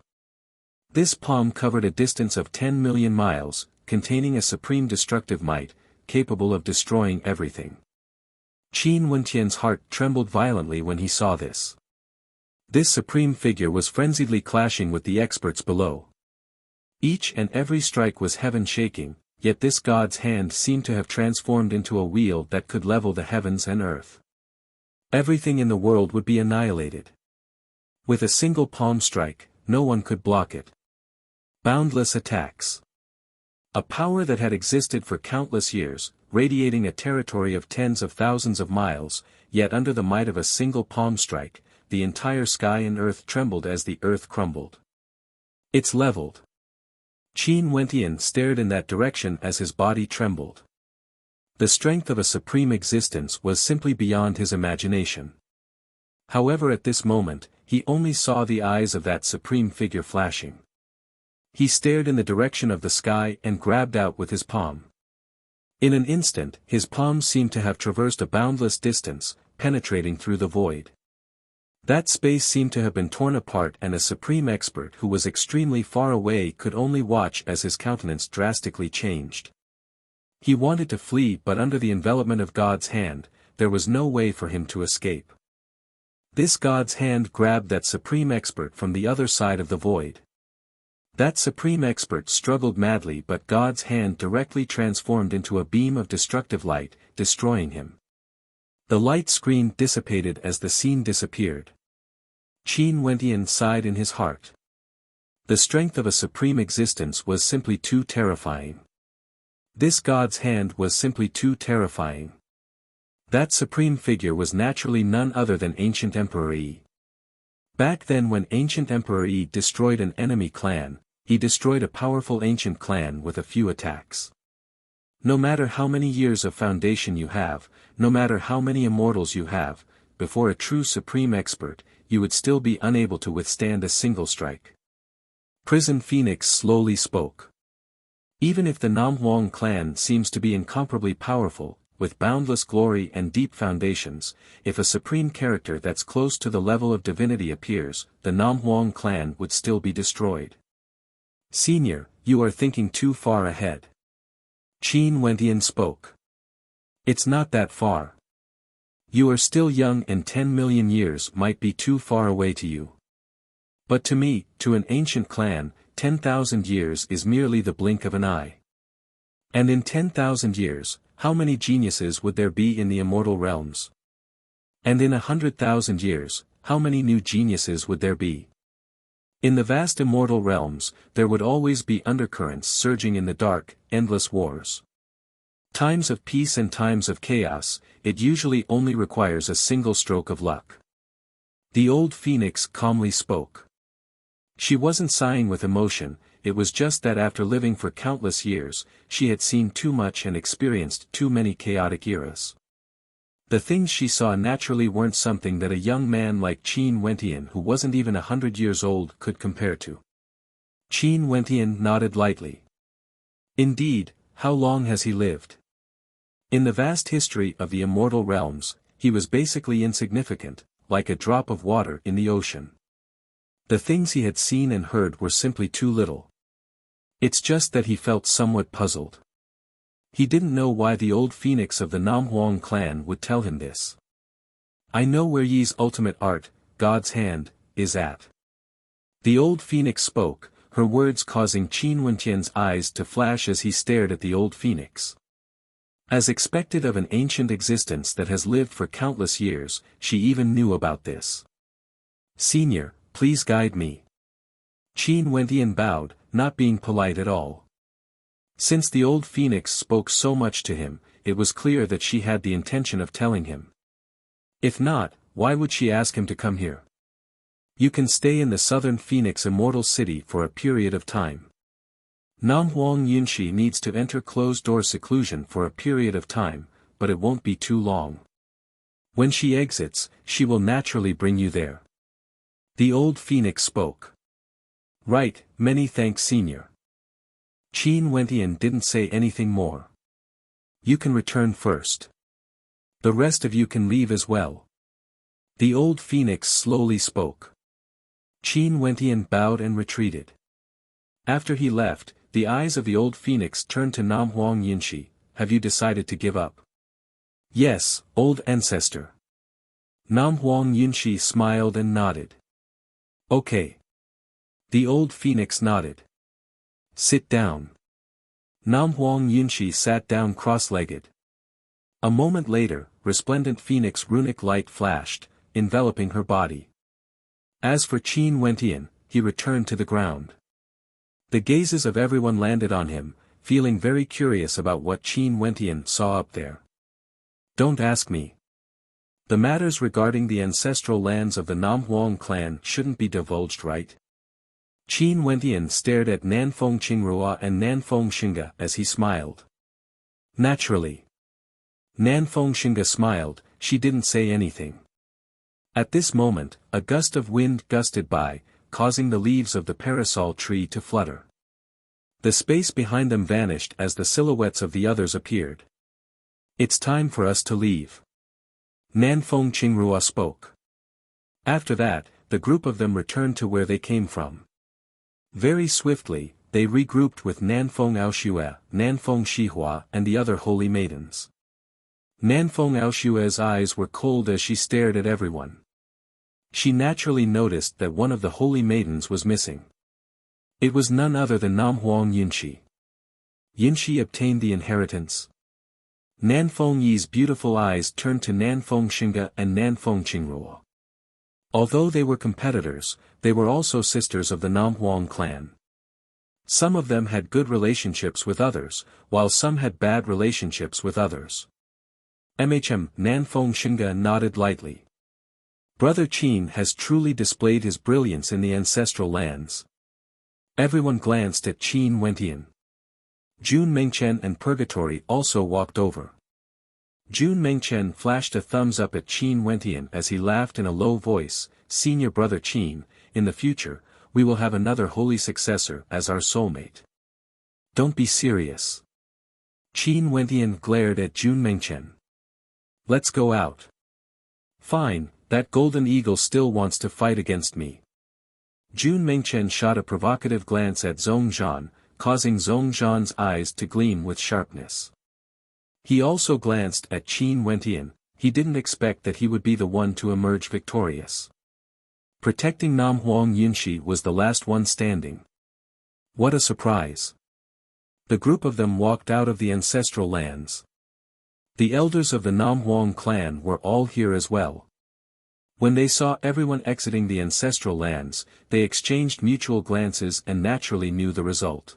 This palm covered a distance of 10 million miles, containing a supreme destructive might, capable of destroying everything. Qin Wentian's heart trembled violently when he saw this. This supreme figure was frenziedly clashing with the experts below. Each and every strike was heaven-shaking, yet this God's hand seemed to have transformed into a wheel that could level the heavens and earth. Everything in the world would be annihilated. With a single palm strike, no one could block it. Boundless attacks. A power that had existed for countless years, radiating a territory of tens of thousands of miles, yet under the might of a single palm strike, the entire sky and earth trembled as the earth crumbled. It's leveled. Qin Wentian stared in that direction as his body trembled. The strength of a supreme existence was simply beyond his imagination. However, at this moment, he only saw the eyes of that supreme figure flashing. He stared in the direction of the sky and grabbed out with his palm. In an instant, his palm seemed to have traversed a boundless distance, penetrating through the void. That space seemed to have been torn apart, and a supreme expert who was extremely far away could only watch as his countenance drastically changed. He wanted to flee, but under the envelopment of God's hand, there was no way for him to escape. This God's hand grabbed that supreme expert from the other side of the void. That supreme expert struggled madly, but God's hand directly transformed into a beam of destructive light, destroying him. The light screen dissipated as the scene disappeared. Qin Wentian sighed in his heart. The strength of a supreme existence was simply too terrifying. This God's hand was simply too terrifying. That supreme figure was naturally none other than ancient Emperor Yi. Back then, when ancient Emperor Yi destroyed an enemy clan, he destroyed a powerful ancient clan with a few attacks. No matter how many years of foundation you have, no matter how many immortals you have, before a true supreme expert, you would still be unable to withstand a single strike. Prison Phoenix slowly spoke. Even if the Nam Huang clan seems to be incomparably powerful, with boundless glory and deep foundations, if a supreme character that's close to the level of divinity appears, the Nam Huang clan would still be destroyed. Senior, you are thinking too far ahead. Qin Wentian spoke. It's not that far. You are still young, and 10 million years might be too far away to you. But to me, to an ancient clan, 10,000 years is merely the blink of an eye. And in 10,000 years, how many geniuses would there be in the immortal realms? And in 100,000 years, how many new geniuses would there be? In the vast immortal realms, there would always be undercurrents surging in the dark, endless wars. Times of peace and times of chaos, it usually only requires a single stroke of luck. The old phoenix calmly spoke. She wasn't sighing with emotion, it was just that after living for countless years, she had seen too much and experienced too many chaotic eras. The things she saw naturally weren't something that a young man like Qin Wentian, who wasn't even 100 years old, could compare to. Qin Wentian nodded lightly. Indeed, how long has he lived? In the vast history of the immortal realms, he was basically insignificant, like a drop of water in the ocean. The things he had seen and heard were simply too little. It's just that he felt somewhat puzzled. He didn't know why the old phoenix of the Nam Huang clan would tell him this. I know where Yi's ultimate art, God's hand, is at. The old phoenix spoke, her words causing Qin Wentian's eyes to flash as he stared at the old phoenix. As expected of an ancient existence that has lived for countless years, she even knew about this. Senior, please guide me. Qin Wentian bowed, not being polite at all. Since the old phoenix spoke so much to him, it was clear that she had the intention of telling him. If not, why would she ask him to come here? You can stay in the southern Phoenix Immortal City for a period of time. Nam Huang Yunshi needs to enter closed-door seclusion for a period of time, but it won't be too long. When she exits, she will naturally bring you there. The old phoenix spoke. Right, many thanks senior. Qin Wentian didn't say anything more. You can return first. The rest of you can leave as well. The old phoenix slowly spoke. Qin Wentian bowed and retreated. After he left, the eyes of the old phoenix turned to Nam Huang Yunshi. Have you decided to give up? Yes, old ancestor. Nam Huang Yunshi smiled and nodded. Okay. The old phoenix nodded. Sit down. Nam Huang Yunshi sat down cross-legged. A moment later, resplendent phoenix runic light flashed, enveloping her body. As for Qin Wentian, he returned to the ground. The gazes of everyone landed on him, feeling very curious about what Qin Wentian saw up there. Don't ask me. The matters regarding the ancestral lands of the Nam Huang clan shouldn't be divulged, right? Qin Wentian stared at Nanfeng Qingrua and Nanfeng Xinga as he smiled. Naturally. Nanfeng Xinga smiled, she didn't say anything. At this moment, a gust of wind gusted by, causing the leaves of the parasol tree to flutter. The space behind them vanished as the silhouettes of the others appeared. It's time for us to leave. Nanfeng Qingrua spoke. After that, the group of them returned to where they came from. Very swiftly, they regrouped with Nanfeng Aoshue, Nanfeng Shihua and the other holy maidens. Nanfeng Aoshue's eyes were cold as she stared at everyone. She naturally noticed that one of the holy maidens was missing. It was none other than Nam Huang Yunshi. Yunshi obtained the inheritance. Nanfeng Yi's beautiful eyes turned to Nanfeng Xinga and Nanfeng Qingrua. Although they were competitors, they were also sisters of the Nam Huang clan. Some of them had good relationships with others, while some had bad relationships with others. Nanfeng Xinga nodded lightly. Brother Qin has truly displayed his brilliance in the ancestral lands. Everyone glanced at Qin Wentian. Jun Mengchen and Purgatory also walked over. Jun Mengchen flashed a thumbs up at Qin Wentian as he laughed in a low voice. Senior brother Qin, in the future, we will have another holy successor as our soulmate. Don't be serious. Qin Wentian glared at Jun Mengchen. Let's go out. Fine, that golden eagle still wants to fight against me. Jun Mengchen shot a provocative glance at Zhong Zhan, causing Zhong Zhan's eyes to gleam with sharpness. He also glanced at Qin Wentian. He didn't expect that he would be the one to emerge victorious. Protecting Nam Huang Yunshi was the last one standing. What a surprise. The group of them walked out of the ancestral lands. The elders of the Nam Huang clan were all here as well. When they saw everyone exiting the ancestral lands, they exchanged mutual glances and naturally knew the result.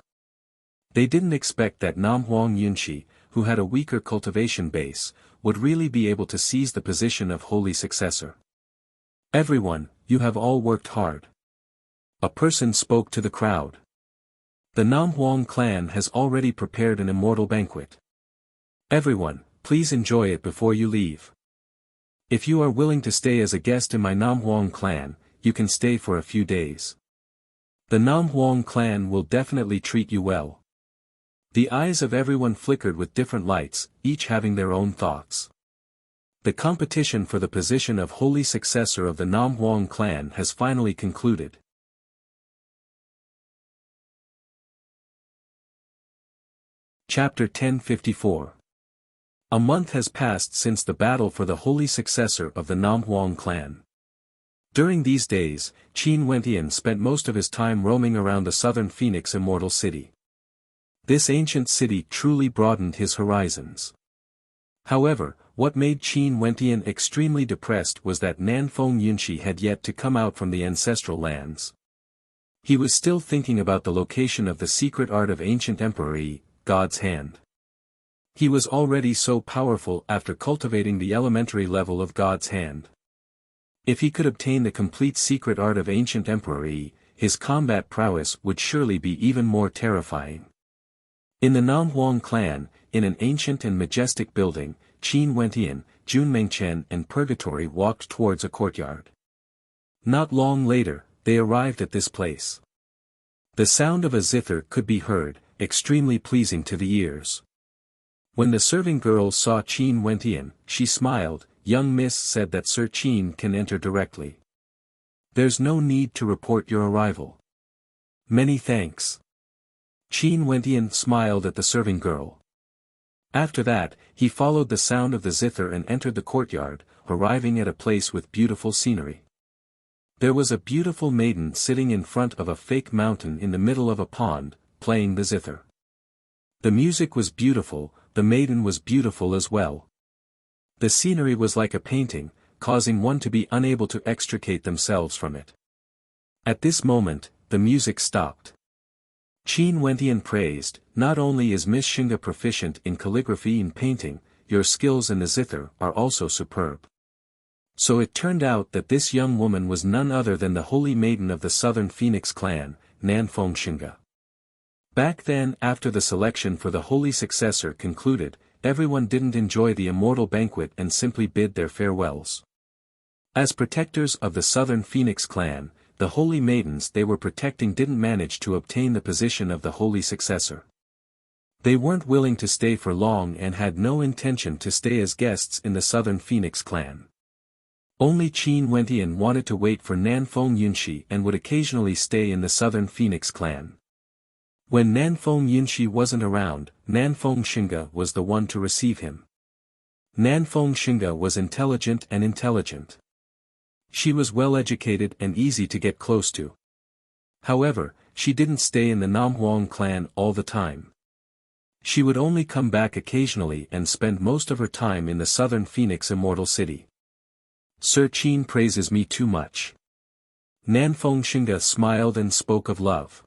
They didn't expect that Nam Huang Yunshi, who had a weaker cultivation base, would really be able to seize the position of holy successor. "Everyone, you have all worked hard." A person spoke to the crowd. "The Nam Huang clan has already prepared an immortal banquet. Everyone, please enjoy it before you leave. If you are willing to stay as a guest in my Nam Huang clan, you can stay for a few days. The Nam Huang clan will definitely treat you well." The eyes of everyone flickered with different lights, each having their own thoughts. The competition for the position of holy successor of the Nam Huang clan has finally concluded. Chapter 1054. A month has passed since the battle for the holy successor of the Nam Huang clan. During these days, Qin Wentian spent most of his time roaming around the southern Phoenix Immortal City. This ancient city truly broadened his horizons. However, what made Qin Wentian extremely depressed was that Nanfeng Yunshi had yet to come out from the ancestral lands. He was still thinking about the location of the secret art of ancient Emperor Yi, God's hand. He was already so powerful after cultivating the elementary level of God's hand. If he could obtain the complete secret art of ancient Emperor Yi, his combat prowess would surely be even more terrifying. In the Nam Huang clan, in an ancient and majestic building, Qin Wentian, Jun Mengchen and Purgatory walked towards a courtyard. Not long later, they arrived at this place. The sound of a zither could be heard, extremely pleasing to the ears. When the serving girl saw Qin Wentian, she smiled. "Young miss said that Sir Qin can enter directly. There's no need to report your arrival." "Many thanks." Qin Wentian smiled at the serving girl. After that, he followed the sound of the zither and entered the courtyard, arriving at a place with beautiful scenery. There was a beautiful maiden sitting in front of a fake mountain in the middle of a pond, playing the zither. The music was beautiful, the maiden was beautiful as well. The scenery was like a painting, causing one to be unable to extricate themselves from it. At this moment, the music stopped. Qin Wentian praised, "Not only is Miss Xinga proficient in calligraphy and painting, your skills in the zither are also superb." So it turned out that this young woman was none other than the holy maiden of the southern Phoenix clan, Nanfeng Xinga. Back then, after the selection for the holy successor concluded, everyone didn't enjoy the immortal banquet and simply bid their farewells. As protectors of the southern Phoenix clan, the holy maidens they were protecting didn't manage to obtain the position of the holy successor. They weren't willing to stay for long and had no intention to stay as guests in the southern Phoenix clan. Only Qin Wentian wanted to wait for Nanfeng Yunshi and would occasionally stay in the southern Phoenix clan. When Nanfeng Yunshi wasn't around, Nanfeng Xinga was the one to receive him. Nanfeng Xinga was intelligent and intelligent. She was well educated and easy to get close to. However, she didn't stay in the Nam Huang clan all the time. She would only come back occasionally and spend most of her time in the southern Phoenix Immortal City. "Sir Qin praises me too much." Nanfeng Xinga smiled and spoke of love.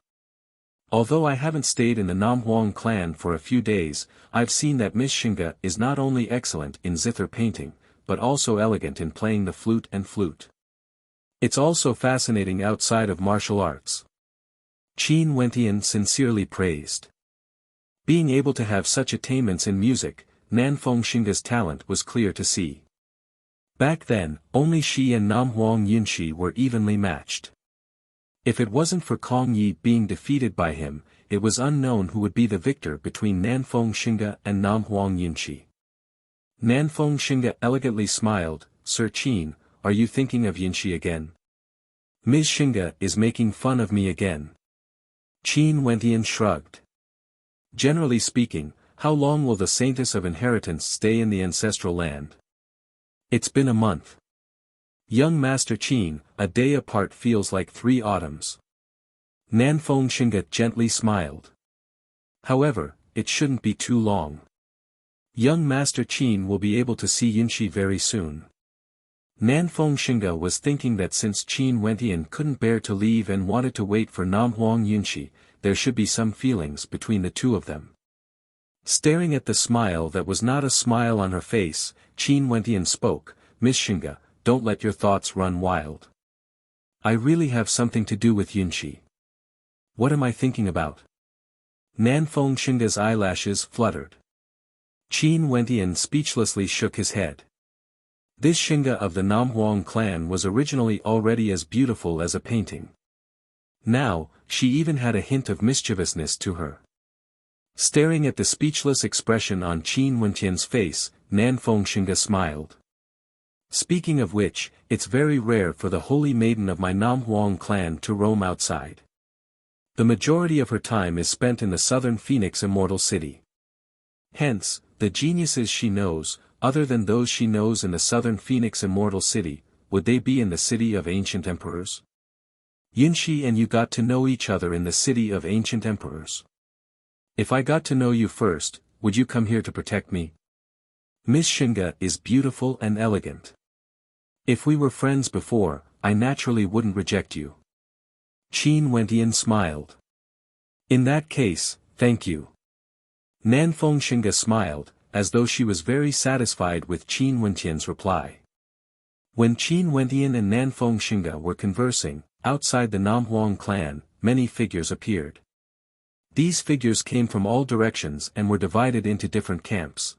"Although I haven't stayed in the Nam Huang clan for a few days, I've seen that Miss Xinga is not only excellent in zither painting, but also elegant in playing the flute and flute. It's also fascinating outside of martial arts." Qin Wentian sincerely praised. Being able to have such attainments in music, Nanfeng Xinga's talent was clear to see. Back then, only she and Nam Huang Yunshi were evenly matched. If it wasn't for Kong Yi being defeated by him, it was unknown who would be the victor between Nanfeng Xinga and Nam Huang Yunshi. Nanfeng Xinga elegantly smiled, "Sir Qin, are you thinking of Yunshi again? Ms. Xinga is making fun of me again." Qin Wentian shrugged. "Generally speaking, how long will the Saintess of Inheritance stay in the ancestral land?" "It's been a month. Young Master Qin, a day apart feels like 3 autumns." Nanfeng Xinga gently smiled. "However, it shouldn't be too long. Young Master Qin will be able to see Yunshi very soon." Nanfeng Xinga was thinking that since Qin Wentian couldn't bear to leave and wanted to wait for Nam Huang Yunxi, there should be some feelings between the two of them. Staring at the smile that was not a smile on her face, Qin Wentian spoke, "Miss Xinga, don't let your thoughts run wild. I really have something to do with Yunxi." "What am I thinking about?" Nanfeng Xinga's eyelashes fluttered. Qin Wentian speechlessly shook his head. This Xinga of the Namhuang clan was originally already as beautiful as a painting. Now, she even had a hint of mischievousness to her. Staring at the speechless expression on Qin Wentian's face, Nanfeng Xinga smiled. "Speaking of which, it's very rare for the holy maiden of my Namhuang clan to roam outside. The majority of her time is spent in the southern Phoenix Immortal City. Hence, the geniuses she knows, other than those she knows in the southern Phoenix Immortal City, would they be in the city of ancient emperors? Yunxi and you got to know each other in the city of ancient emperors. If I got to know you first, would you come here to protect me? Miss Xinga is beautiful and elegant. If we were friends before, I naturally wouldn't reject you." Qin Wentian smiled. "In that case, thank you." Nanfeng Xinga smiled, as though she was very satisfied with Qin Wentian's reply. When Qin Wentian and Nanfeng Xinga were conversing, outside the Namhuang clan, many figures appeared. These figures came from all directions and were divided into different camps.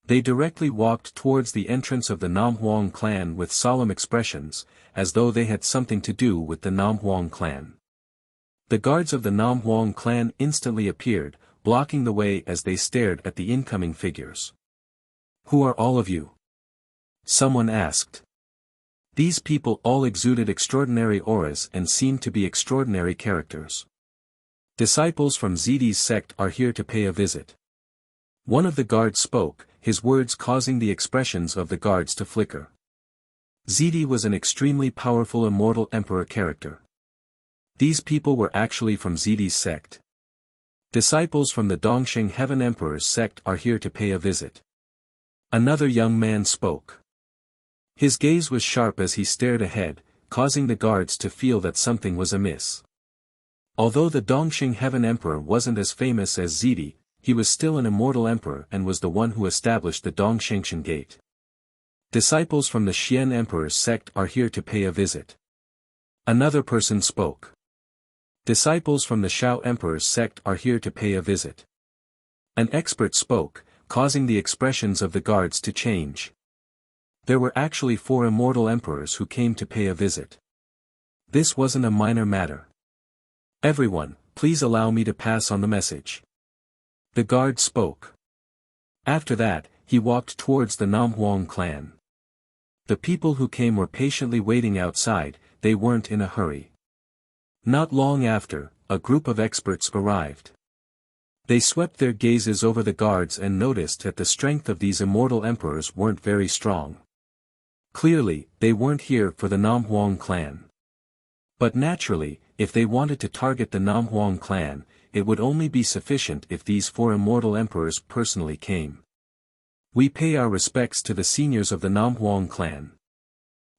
They directly walked towards the entrance of the Namhuang clan with solemn expressions, as though they had something to do with the Namhuang clan. The guards of the Namhuang clan instantly appeared, blocking the way as they stared at the incoming figures. "Who are all of you?" someone asked. These people all exuded extraordinary auras and seemed to be extraordinary characters. "Disciples from Zidi's sect are here to pay a visit." One of the guards spoke, his words causing the expressions of the guards to flicker. Zidi was an extremely powerful immortal emperor character. These people were actually from Zidi's sect. "Disciples from the Dongxing Heaven Emperor's sect are here to pay a visit." Another young man spoke. His gaze was sharp as he stared ahead, causing the guards to feel that something was amiss. Although the Dongxing Heaven Emperor wasn't as famous as Zidi, he was still an immortal emperor and was the one who established the Dongxing Gate. "Disciples from the Xian Emperor's sect are here to pay a visit." Another person spoke. "Disciples from the Shao Emperor's sect are here to pay a visit." An expert spoke, causing the expressions of the guards to change. There were actually 4 immortal emperors who came to pay a visit. This wasn't a minor matter. "Everyone, please allow me to pass on the message." The guard spoke. After that, he walked towards the Namhuang clan. The people who came were patiently waiting outside, they weren't in a hurry. Not long after, a group of experts arrived. They swept their gazes over the guards and noticed that the strength of these immortal emperors weren't very strong. Clearly, they weren't here for the Namhuang clan. But naturally, if they wanted to target the Namhuang clan, it would only be sufficient if these 4 immortal emperors personally came. "We pay our respects to the seniors of the Namhuang clan."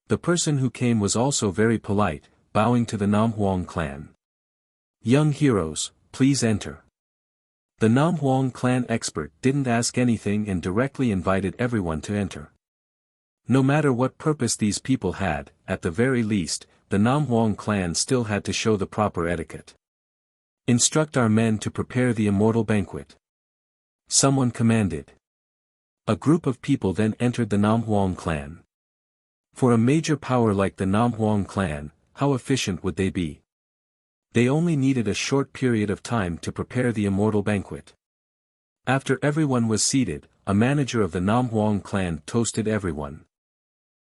The person who came was also very polite, bowing to the Namhuang clan. "Young heroes, please enter." The Namhuang clan expert didn't ask anything and directly invited everyone to enter. No matter what purpose these people had, at the very least, the Namhuang clan still had to show the proper etiquette. "Instruct our men to prepare the immortal banquet," someone commanded. A group of people then entered the Namhuang clan. For a major power like the Namhuang clan, how efficient would they be? They only needed a short period of time to prepare the immortal banquet. After everyone was seated, a manager of the Namhuang clan toasted everyone.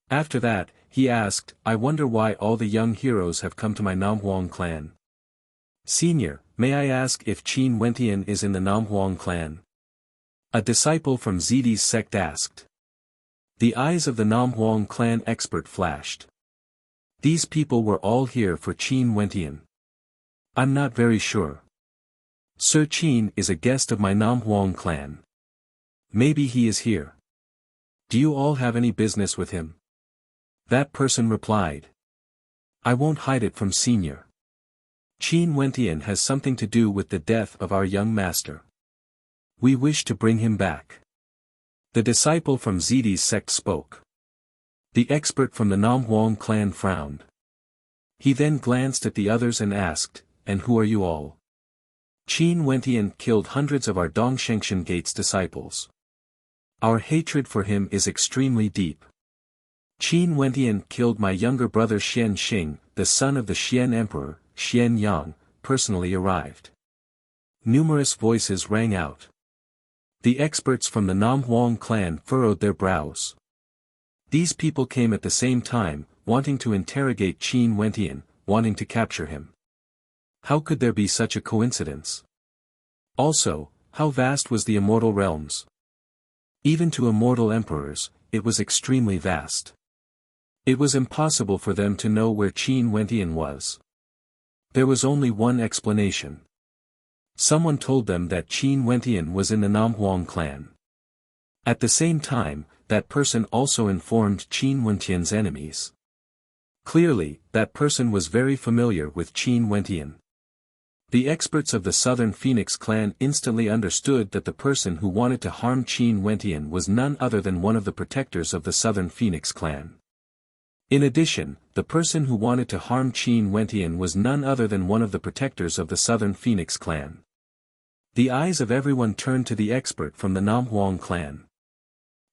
After that, he asked, "I wonder why all the young heroes have come to my Namhuang clan. Senior, may I ask if Qin Wentian is in the Namhuang clan?" A disciple from Zidi's sect asked. The eyes of the Namhuang clan expert flashed. These people were all here for Qin Wentian. "I'm not very sure. Sir Qin is a guest of my Namhuang clan. Maybe he is here. Do you all have any business with him?" That person replied. I won't hide it from Senior. Qin Wentian has something to do with the death of our young master. We wish to bring him back. The disciple from Zidi's sect spoke. The expert from the Nam Huang clan frowned. He then glanced at the others and asked, and who are you all? Qin Wentian killed hundreds of our Dongshengshan Gate's disciples. Our hatred for him is extremely deep. Qin Wentian killed my younger brother Xian Xing, the son of the Xian Emperor, Xian Yang, personally arrived. Numerous voices rang out. The experts from the Nam Huang clan furrowed their brows. These people came at the same time, wanting to interrogate Qin Wentian, wanting to capture him. How could there be such a coincidence? Also, how vast was the immortal realms? Even to immortal emperors, it was extremely vast. It was impossible for them to know where Qin Wentian was. There was only one explanation. Someone told them that Qin Wentian was in the Nam Huang clan. At the same time, that person also informed Qin Wentian's enemies. Clearly, that person was very familiar with Qin Wentian. The experts of the Southern Phoenix clan instantly understood that the person who wanted to harm Qin Wentian was none other than one of the protectors of the Southern Phoenix clan. In addition, the person who wanted to harm Qin Wentian was none other than one of the protectors of the Southern Phoenix clan. The eyes of everyone turned to the expert from the Nam Huang clan.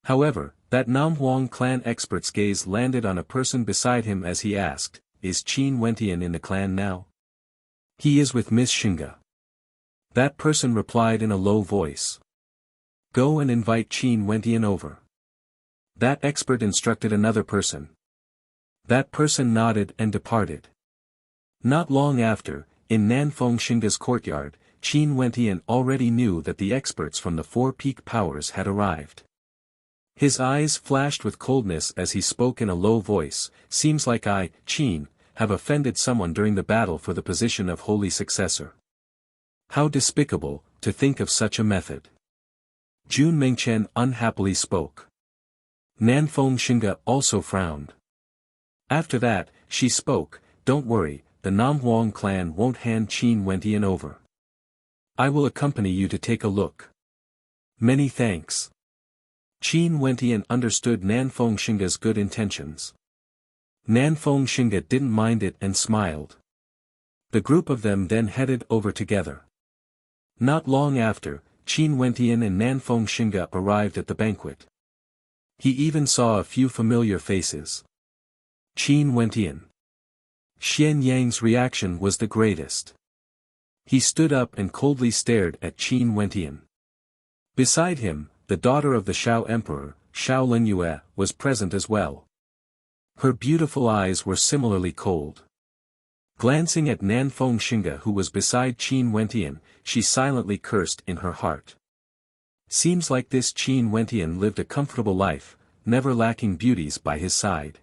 However, that Nam Huang clan expert's gaze landed on a person beside him as he asked, is Qin Wentian in the clan now? He is with Miss Xinga. That person replied in a low voice. Go and invite Qin Wentian over. That expert instructed another person. That person nodded and departed. Not long after, in Nanfeng Xinga's courtyard, Qin Wentian already knew that the experts from the Four Peak Powers had arrived. His eyes flashed with coldness as he spoke in a low voice, seems like I, Qin, have offended someone during the battle for the position of holy successor. How despicable, to think of such a method. Jun Mengchen unhappily spoke. Nanfeng Xinga also frowned. After that, she spoke, don't worry, the Nam Huang clan won't hand Qin Wentian over. I will accompany you to take a look. Many thanks. Qin Wentian understood Nanfeng Xinga's good intentions. Nanfeng Xinga didn't mind it and smiled. The group of them then headed over together. Not long after, Qin Wentian and Nanfeng Xinga arrived at the banquet. He even saw a few familiar faces. Qin Wentian. Xian Yang's reaction was the greatest. He stood up and coldly stared at Qin Wentian. Beside him, the daughter of the Shao Emperor, Shao Lingyue, was present as well. Her beautiful eyes were similarly cold. Glancing at Nanfeng Xinga who was beside Qin Wentian, she silently cursed in her heart. Seems like this Qin Wentian lived a comfortable life, never lacking beauties by his side.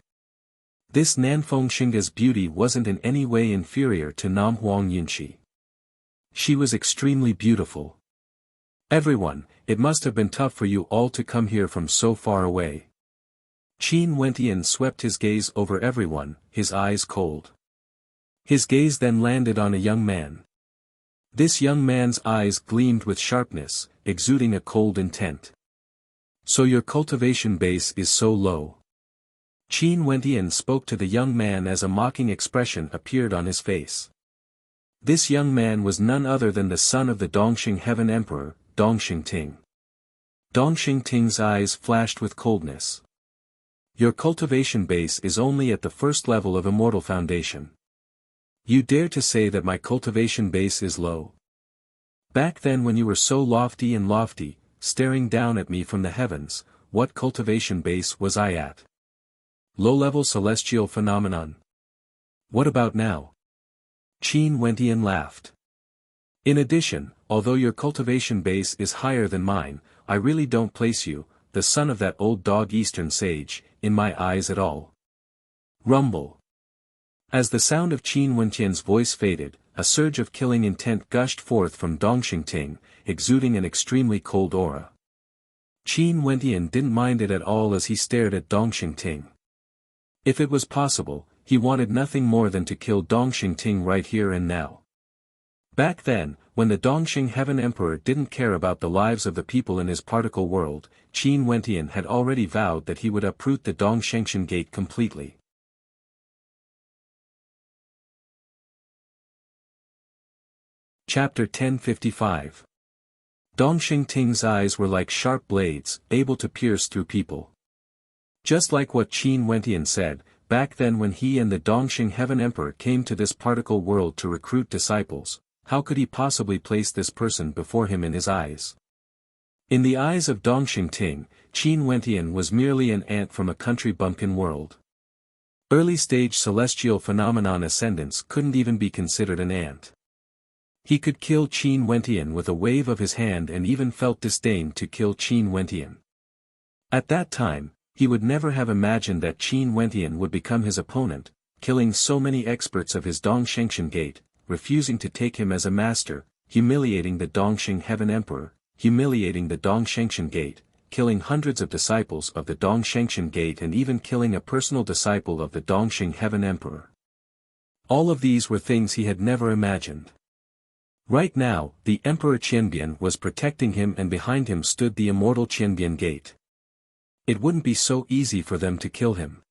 This Nanfeng Xinga's beauty wasn't in any way inferior to Nam Huang Yunxi. She was extremely beautiful. Everyone, it must have been tough for you all to come here from so far away. Qin Wentian swept his gaze over everyone, his eyes cold. His gaze then landed on a young man. This young man's eyes gleamed with sharpness, exuding a cold intent. So your cultivation base is so low. Qin Wentian spoke to the young man as a mocking expression appeared on his face. This young man was none other than the son of the Dongxing Heaven Emperor, Dongxing Ting. Dongxing Ting's eyes flashed with coldness. Your cultivation base is only at the first level of Immortal Foundation. You dare to say that my cultivation base is low? Back then when you were so lofty, staring down at me from the heavens, what cultivation base was I at? Low-level celestial phenomenon. What about now? Qin Wentian laughed. In addition, although your cultivation base is higher than mine, I really don't place you, the son of that old dog Eastern sage, in my eyes at all. Rumble. As the sound of Qin Wentian's voice faded, a surge of killing intent gushed forth from Dongxing Ting, exuding an extremely cold aura. Qin Wentian didn't mind it at all as he stared at Dongxing Ting. If it was possible, he wanted nothing more than to kill Dongxing Ting right here and now. Back then, when the Dongxing Heaven Emperor didn't care about the lives of the people in his particle world, Qin Wentian had already vowed that he would uproot the Dongshengxian Gate completely. Chapter 1055. Dongxing Ting's eyes were like sharp blades, able to pierce through people. Just like what Qin Wentian said, back then when he and the Dongxing Heaven Emperor came to this particle world to recruit disciples, how could he possibly place this person before him in his eyes? In the eyes of Dongxing Ting, Qin Wentian was merely an ant from a country bumpkin world. Early-stage celestial phenomenon ascendants couldn't even be considered an ant. He could kill Qin Wentian with a wave of his hand and even felt disdain to kill Qin Wentian. At that time, he would never have imagined that Qin Wentian would become his opponent, killing so many experts of his Dongshengxian Gate, refusing to take him as a master, humiliating the Dongxing Heaven Emperor, humiliating the Dongshengxian Gate, killing hundreds of disciples of the Dongshengxian Gate and even killing a personal disciple of the Dongxing Heaven Emperor. All of these were things he had never imagined. Right now, the Emperor Qianbian was protecting him and behind him stood the immortal Qianbian Gate. It wouldn't be so easy for them to kill him.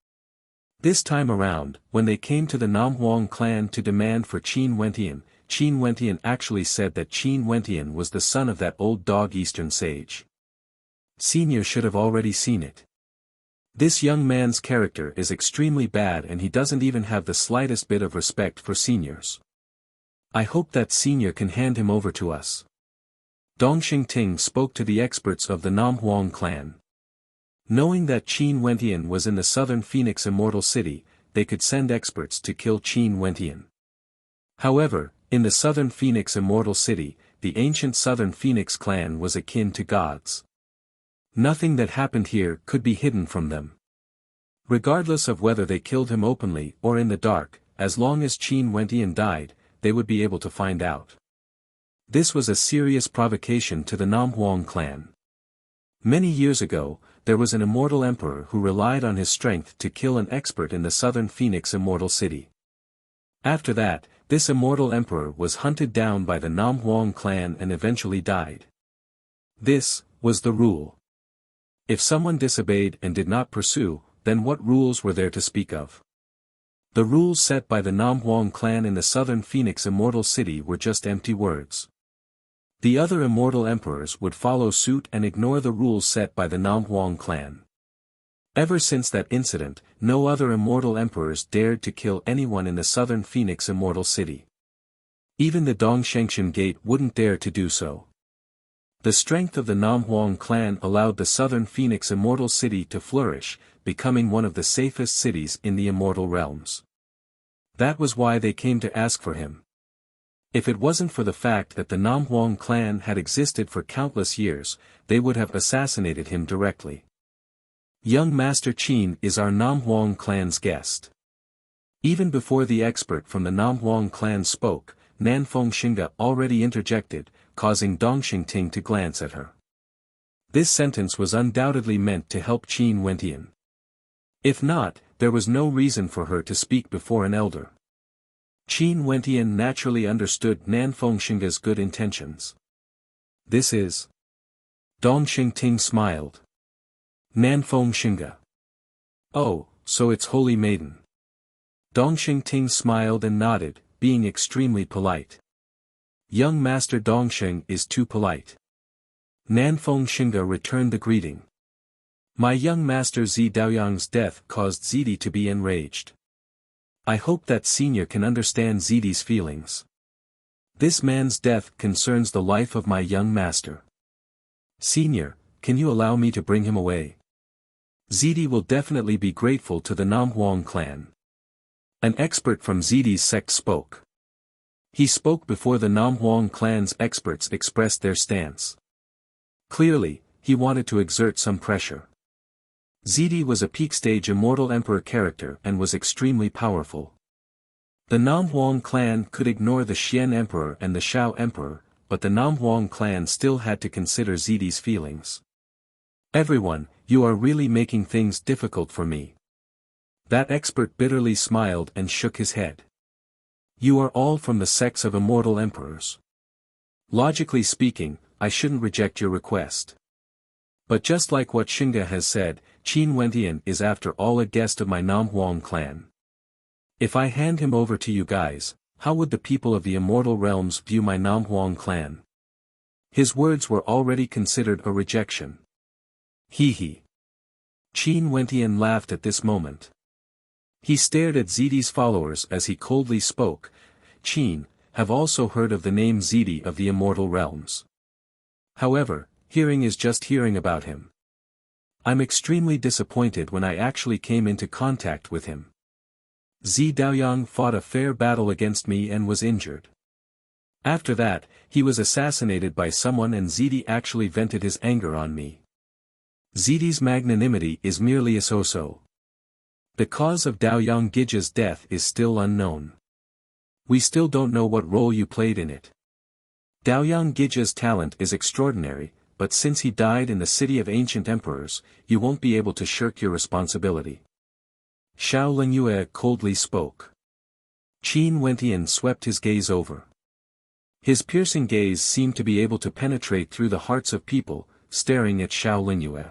This time around, when they came to the Namhuang clan to demand for Qin Wentian actually said that Qin Wentian was the son of that old dog Eastern sage. Senior should have already seen it. This young man's character is extremely bad and he doesn't even have the slightest bit of respect for seniors. I hope that Senior can hand him over to us. Dongxing Ting spoke to the experts of the Namhuang clan. Knowing that Qin Wentian was in the southern Phoenix Immortal City, they could send experts to kill Qin Wentian. However, in the southern Phoenix Immortal City, the ancient southern Phoenix clan was akin to gods. Nothing that happened here could be hidden from them. Regardless of whether they killed him openly or in the dark, as long as Qin Wentian died, they would be able to find out. This was a serious provocation to the Namhuang clan. Many years ago, there was an immortal emperor who relied on his strength to kill an expert in the southern Phoenix Immortal City. After that, this immortal emperor was hunted down by the Namhuang clan and eventually died. This was the rule. If someone disobeyed and did not pursue, then what rules were there to speak of? The rules set by the Namhuang clan in the southern Phoenix Immortal City were just empty words. The other immortal emperors would follow suit and ignore the rules set by the Namhuang clan. Ever since that incident, no other immortal emperors dared to kill anyone in the southern Phoenix Immortal City. Even the Dongshengxian Gate wouldn't dare to do so. The strength of the Namhuang clan allowed the southern Phoenix Immortal City to flourish, becoming one of the safest cities in the immortal realms. That was why they came to ask for him. If it wasn't for the fact that the Namhuang clan had existed for countless years, they would have assassinated him directly. Young Master Qin is our Namhuang clan's guest. Even before the expert from the Namhuang clan spoke, Nanfeng Xinga already interjected, causing Dongxing Ting to glance at her. This sentence was undoubtedly meant to help Qin Wentian. If not, there was no reason for her to speak before an elder. Qin Wentian naturally understood Nanfeng Xinga's good intentions. This is. Dongxing Ting smiled. Nanfeng Xinga. Oh, so it's Holy Maiden. Dongxing Ting smiled and nodded, being extremely polite. Young Master Dongxing is too polite. Nanfeng Xinga returned the greeting. My young master Zi Daoyang's death caused Zidi to be enraged. I hope that Senior can understand Zidi's feelings. This man's death concerns the life of my young master. Senior, can you allow me to bring him away? Zidi will definitely be grateful to the Namhuang clan. An expert from Zidi's sect spoke. He spoke before the Namhuang clan's experts expressed their stance. Clearly, he wanted to exert some pressure. Zidi was a peak-stage immortal emperor character and was extremely powerful. The Namhuang clan could ignore the Xian emperor and the Shao emperor, but the Namhuang clan still had to consider Zidi's feelings. Everyone, you are really making things difficult for me. That expert bitterly smiled and shook his head. You are all from the sex of immortal emperors. Logically speaking, I shouldn't reject your request. But just like what Xinga has said, Qin Wentian is after all a guest of my Nam Huang clan. If I hand him over to you guys, how would the people of the immortal realms view my Nam Huang clan? His words were already considered a rejection. Hee hee. Qin Wentian laughed at this moment. He stared at Zidi's followers as he coldly spoke. Qin, have also heard of the name Zidi of the immortal realms. However, hearing is just hearing about him. I'm extremely disappointed when I actually came into contact with him. Zi Daoyang fought a fair battle against me and was injured. After that, he was assassinated by someone and Zidi actually vented his anger on me. Zidi's magnanimity is merely a so-so. The cause of Daoyang Gija's death is still unknown. We still don't know what role you played in it. Daoyang Gija's talent is extraordinary, but since he died in the city of ancient emperors, you won't be able to shirk your responsibility. Xiao Lingyue coldly spoke. Qin Wentian swept his gaze over. His piercing gaze seemed to be able to penetrate through the hearts of people, staring at Xiao Lingyue.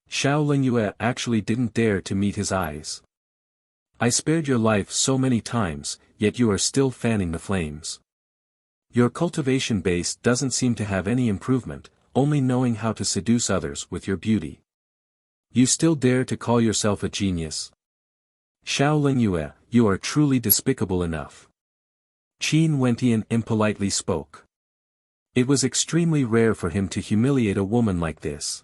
Xiao Lingyue actually didn't dare to meet his eyes. I spared your life so many times, yet you are still fanning the flames. Your cultivation base doesn't seem to have any improvement, only knowing how to seduce others with your beauty. You still dare to call yourself a genius? Xiao Lingyue, you are truly despicable enough. Qin Wentian impolitely spoke. It was extremely rare for him to humiliate a woman like this.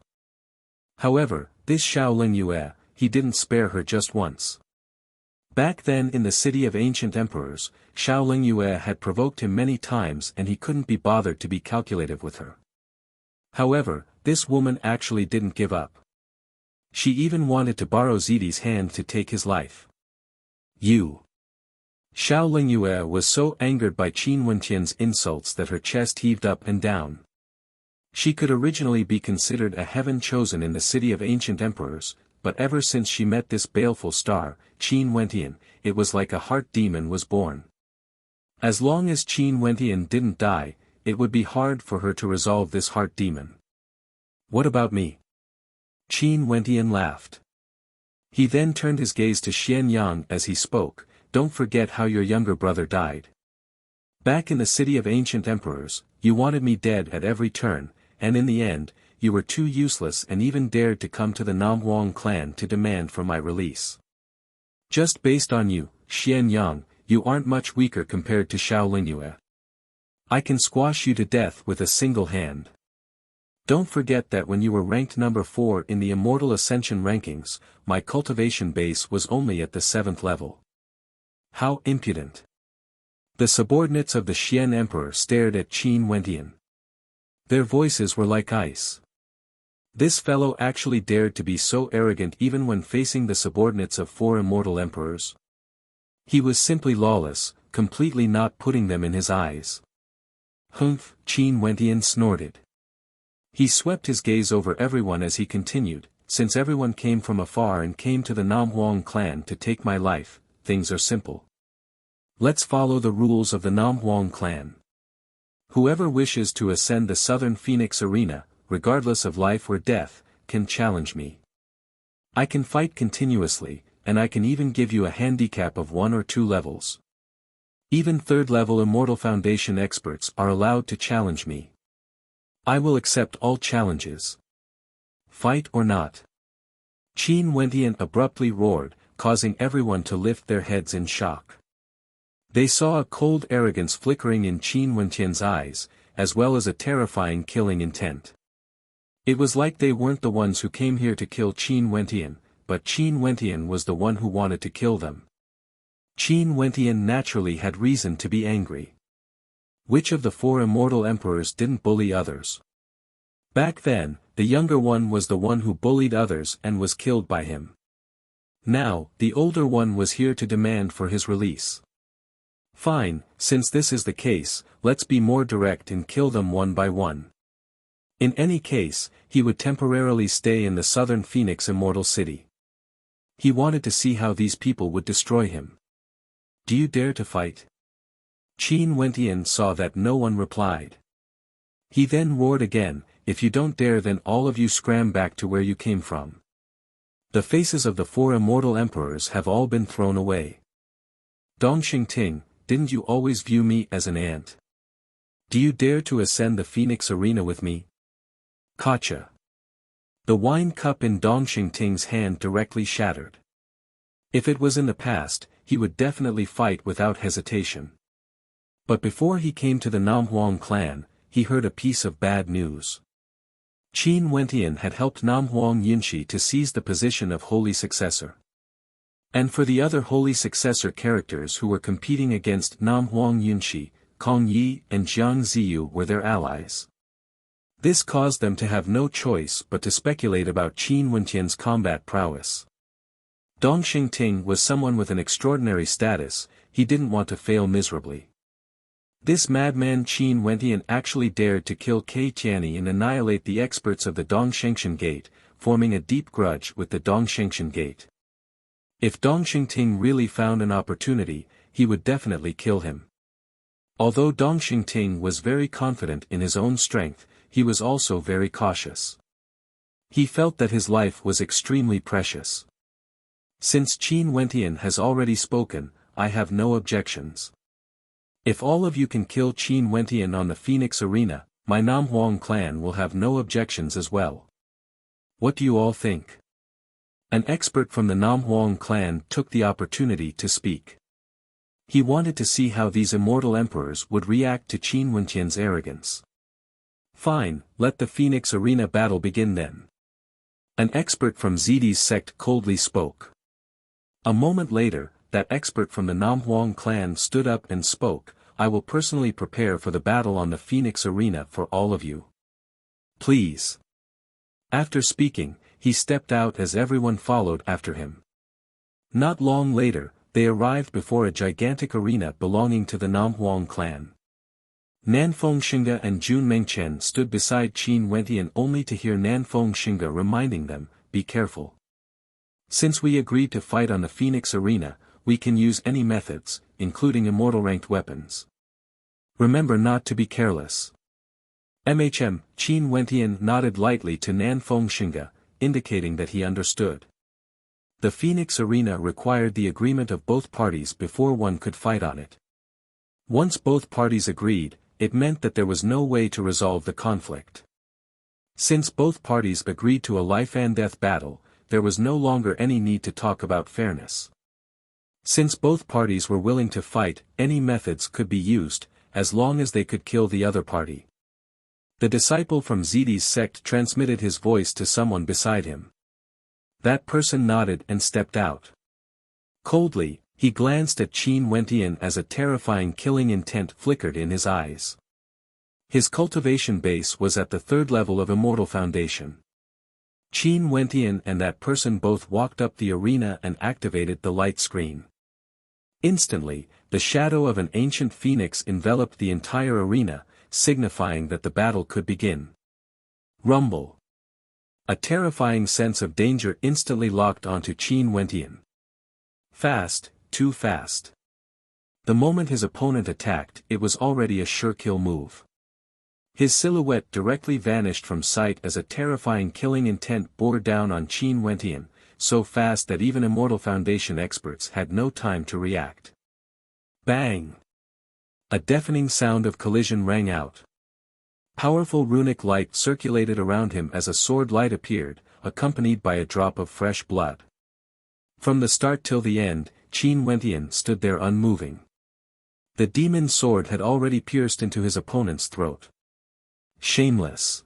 However, this Xiao Lingyue, he didn't spare her just once. Back then in the city of ancient emperors, Xiao Lingyue had provoked him many times and he couldn't be bothered to be calculative with her. However, this woman actually didn't give up. She even wanted to borrow Zidi's hand to take his life. You. Xiao Lingyue was so angered by Qin Wentian's insults that her chest heaved up and down. She could originally be considered a heaven chosen in the city of ancient emperors, but ever since she met this baleful star, Qin Wentian, it was like a heart demon was born. As long as Qin Wentian didn't die, it would be hard for her to resolve this heart demon. What about me? Qin Wentian laughed. He then turned his gaze to Xian Yang as he spoke. Don't forget how your younger brother died. Back in the city of ancient emperors, you wanted me dead at every turn, and in the end, you were too useless and even dared to come to the Nam Huang clan to demand for my release. Just based on you, Xian Yang, you aren't much weaker compared to Xiao Lingyue. I can squash you to death with a single hand. Don't forget that when you were ranked number 4 in the Immortal Ascension rankings, my cultivation base was only at the 7th level. How impudent. The subordinates of the Xian Emperor stared at Qin Wentian. Their voices were like ice. This fellow actually dared to be so arrogant even when facing the subordinates of 4 immortal emperors. He was simply lawless, completely not putting them in his eyes. Humph, Qin Wentian snorted. He swept his gaze over everyone as he continued, since everyone came from afar and came to the Nam Huang clan to take my life, things are simple. Let's follow the rules of the Nam Huang clan. Whoever wishes to ascend the Southern Phoenix Arena, regardless of life or death, can challenge me. I can fight continuously, and I can even give you a handicap of 1 or 2 levels. Even 3rd-level Immortal Foundation experts are allowed to challenge me. I will accept all challenges. Fight or not. Qin Wentian abruptly roared, causing everyone to lift their heads in shock. They saw a cold arrogance flickering in Qin Wentian's eyes, as well as a terrifying killing intent. It was like they weren't the ones who came here to kill Qin Wentian, but Qin Wentian was the one who wanted to kill them. Qin Wentian naturally had reason to be angry. Which of the 4 immortal emperors didn't bully others? Back then, the younger one was the one who bullied others and was killed by him. Now, the older one was here to demand for his release. Fine, since this is the case, let's be more direct and kill them one by one. In any case, he would temporarily stay in the Southern Phoenix Immortal City. He wanted to see how these people would destroy him. Do you dare to fight? Qin Wentian saw that no one replied. He then roared again, if you don't dare then all of you scram back to where you came from. The faces of the 4 immortal emperors have all been thrown away. Dongxing Ting, didn't you always view me as an ant? Do you dare to ascend the Phoenix Arena with me? Gotcha. The wine cup in Dongxing Ting's hand directly shattered. If it was in the past, he would definitely fight without hesitation. But before he came to the Namhuang clan, he heard a piece of bad news. Qin Wentian had helped Namhuang Yunshi to seize the position of holy successor. And for the other holy successor characters who were competing against Namhuang Yunshi, Kong Yi and Jiang Ziyu were their allies. This caused them to have no choice but to speculate about Qin Wentian's combat prowess. Dongxing Ting was someone with an extraordinary status, he didn't want to fail miserably. This madman Qin Wentian actually dared to kill Kei Tianyi and annihilate the experts of the Dongshengshan Gate, forming a deep grudge with the Dongshengshan Gate. If Dongxing Ting really found an opportunity, he would definitely kill him. Although Dongxing Ting was very confident in his own strength, he was also very cautious. He felt that his life was extremely precious. Since Qin Wentian has already spoken, I have no objections. If all of you can kill Qin Wentian on the Phoenix Arena, my Namhuang clan will have no objections as well. What do you all think? An expert from the Namhuang clan took the opportunity to speak. He wanted to see how these immortal emperors would react to Qin Wentian's arrogance. Fine, let the Phoenix Arena battle begin then. An expert from Zidi's sect coldly spoke. A moment later, that expert from the Namhuang clan stood up and spoke, I will personally prepare for the battle on the Phoenix Arena for all of you. Please. After speaking, he stepped out as everyone followed after him. Not long later, they arrived before a gigantic arena belonging to the Namhuang clan. Nanfeng Xingge and Jun Mengchen stood beside Qin Wentian only to hear Nanfeng Xingge reminding them, be careful. Since we agreed to fight on the Phoenix Arena, we can use any methods, including immortal-ranked weapons. Remember not to be careless. Qin Wentian nodded lightly to Nanfeng Xingge, indicating that he understood. The Phoenix Arena required the agreement of both parties before one could fight on it. Once both parties agreed, it meant that there was no way to resolve the conflict. Since both parties agreed to a life-and-death battle, there was no longer any need to talk about fairness. Since both parties were willing to fight, any methods could be used, as long as they could kill the other party. The disciple from Zidi's sect transmitted his voice to someone beside him. That person nodded and stepped out. Coldly, he glanced at Qin Wentian as a terrifying killing intent flickered in his eyes. His cultivation base was at the 3rd level of Immortal Foundation. Qin Wentian and that person both walked up the arena and activated the light screen. Instantly, the shadow of an ancient phoenix enveloped the entire arena, signifying that the battle could begin. Rumble. A terrifying sense of danger instantly locked onto Qin Wentian. Fast, too fast. The moment his opponent attacked, it was already a sure kill move. His silhouette directly vanished from sight as a terrifying killing intent bore down on Qin Wentian, so fast that even Immortal Foundation experts had no time to react. Bang! A deafening sound of collision rang out. Powerful runic light circulated around him as a sword light appeared, accompanied by a drop of fresh blood. From the start till the end, Qin Wentian stood there unmoving. The demon sword had already pierced into his opponent's throat. Shameless.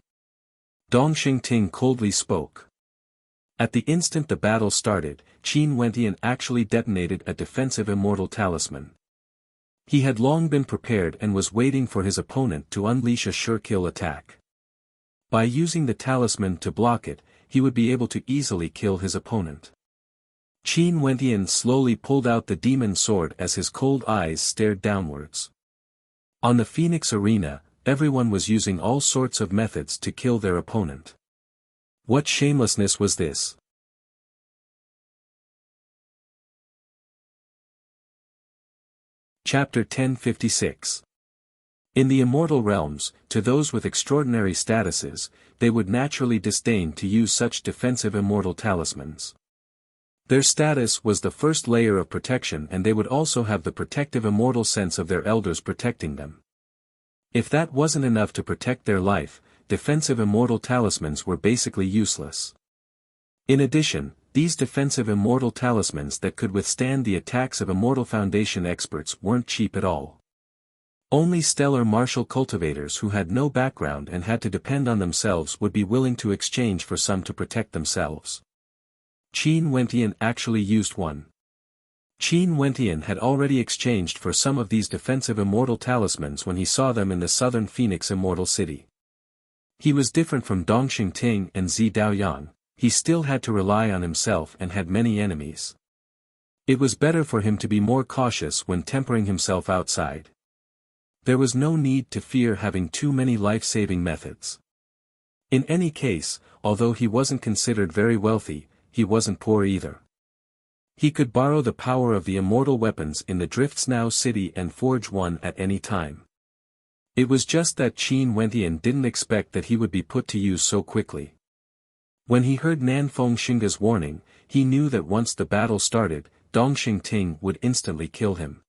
Dongxing Ting coldly spoke. At the instant the battle started, Qin Wentian actually detonated a defensive immortal talisman. He had long been prepared and was waiting for his opponent to unleash a sure-kill attack. By using the talisman to block it, he would be able to easily kill his opponent. Qin Wentian slowly pulled out the demon sword as his cold eyes stared downwards. On the Phoenix Arena, everyone was using all sorts of methods to kill their opponent. What shamelessness was this? Chapter 1056. In the immortal realms, to those with extraordinary statuses, they would naturally disdain to use such defensive immortal talismans. Their status was the first layer of protection, and they would also have the protective immortal sense of their elders protecting them. If that wasn't enough to protect their life, defensive immortal talismans were basically useless. In addition, these defensive immortal talismans that could withstand the attacks of Immortal Foundation experts weren't cheap at all. Only stellar martial cultivators who had no background and had to depend on themselves would be willing to exchange for some to protect themselves. Qin Wentian actually used one. Qin Wentian had already exchanged for some of these defensive immortal talismans when he saw them in the southern Phoenix Immortal City. He was different from Dongxing Ting and Zi Daoyang. He still had to rely on himself and had many enemies. It was better for him to be more cautious when tempering himself outside. There was no need to fear having too many life-saving methods. In any case, although he wasn't considered very wealthy, he wasn't poor either. He could borrow the power of the immortal weapons in the Drifts Now city and forge one at any time. It was just that Qin Wentian didn't expect that he would be put to use so quickly. When he heard Nanfeng Xingge's warning, he knew that once the battle started, Dongxing Ting would instantly kill him.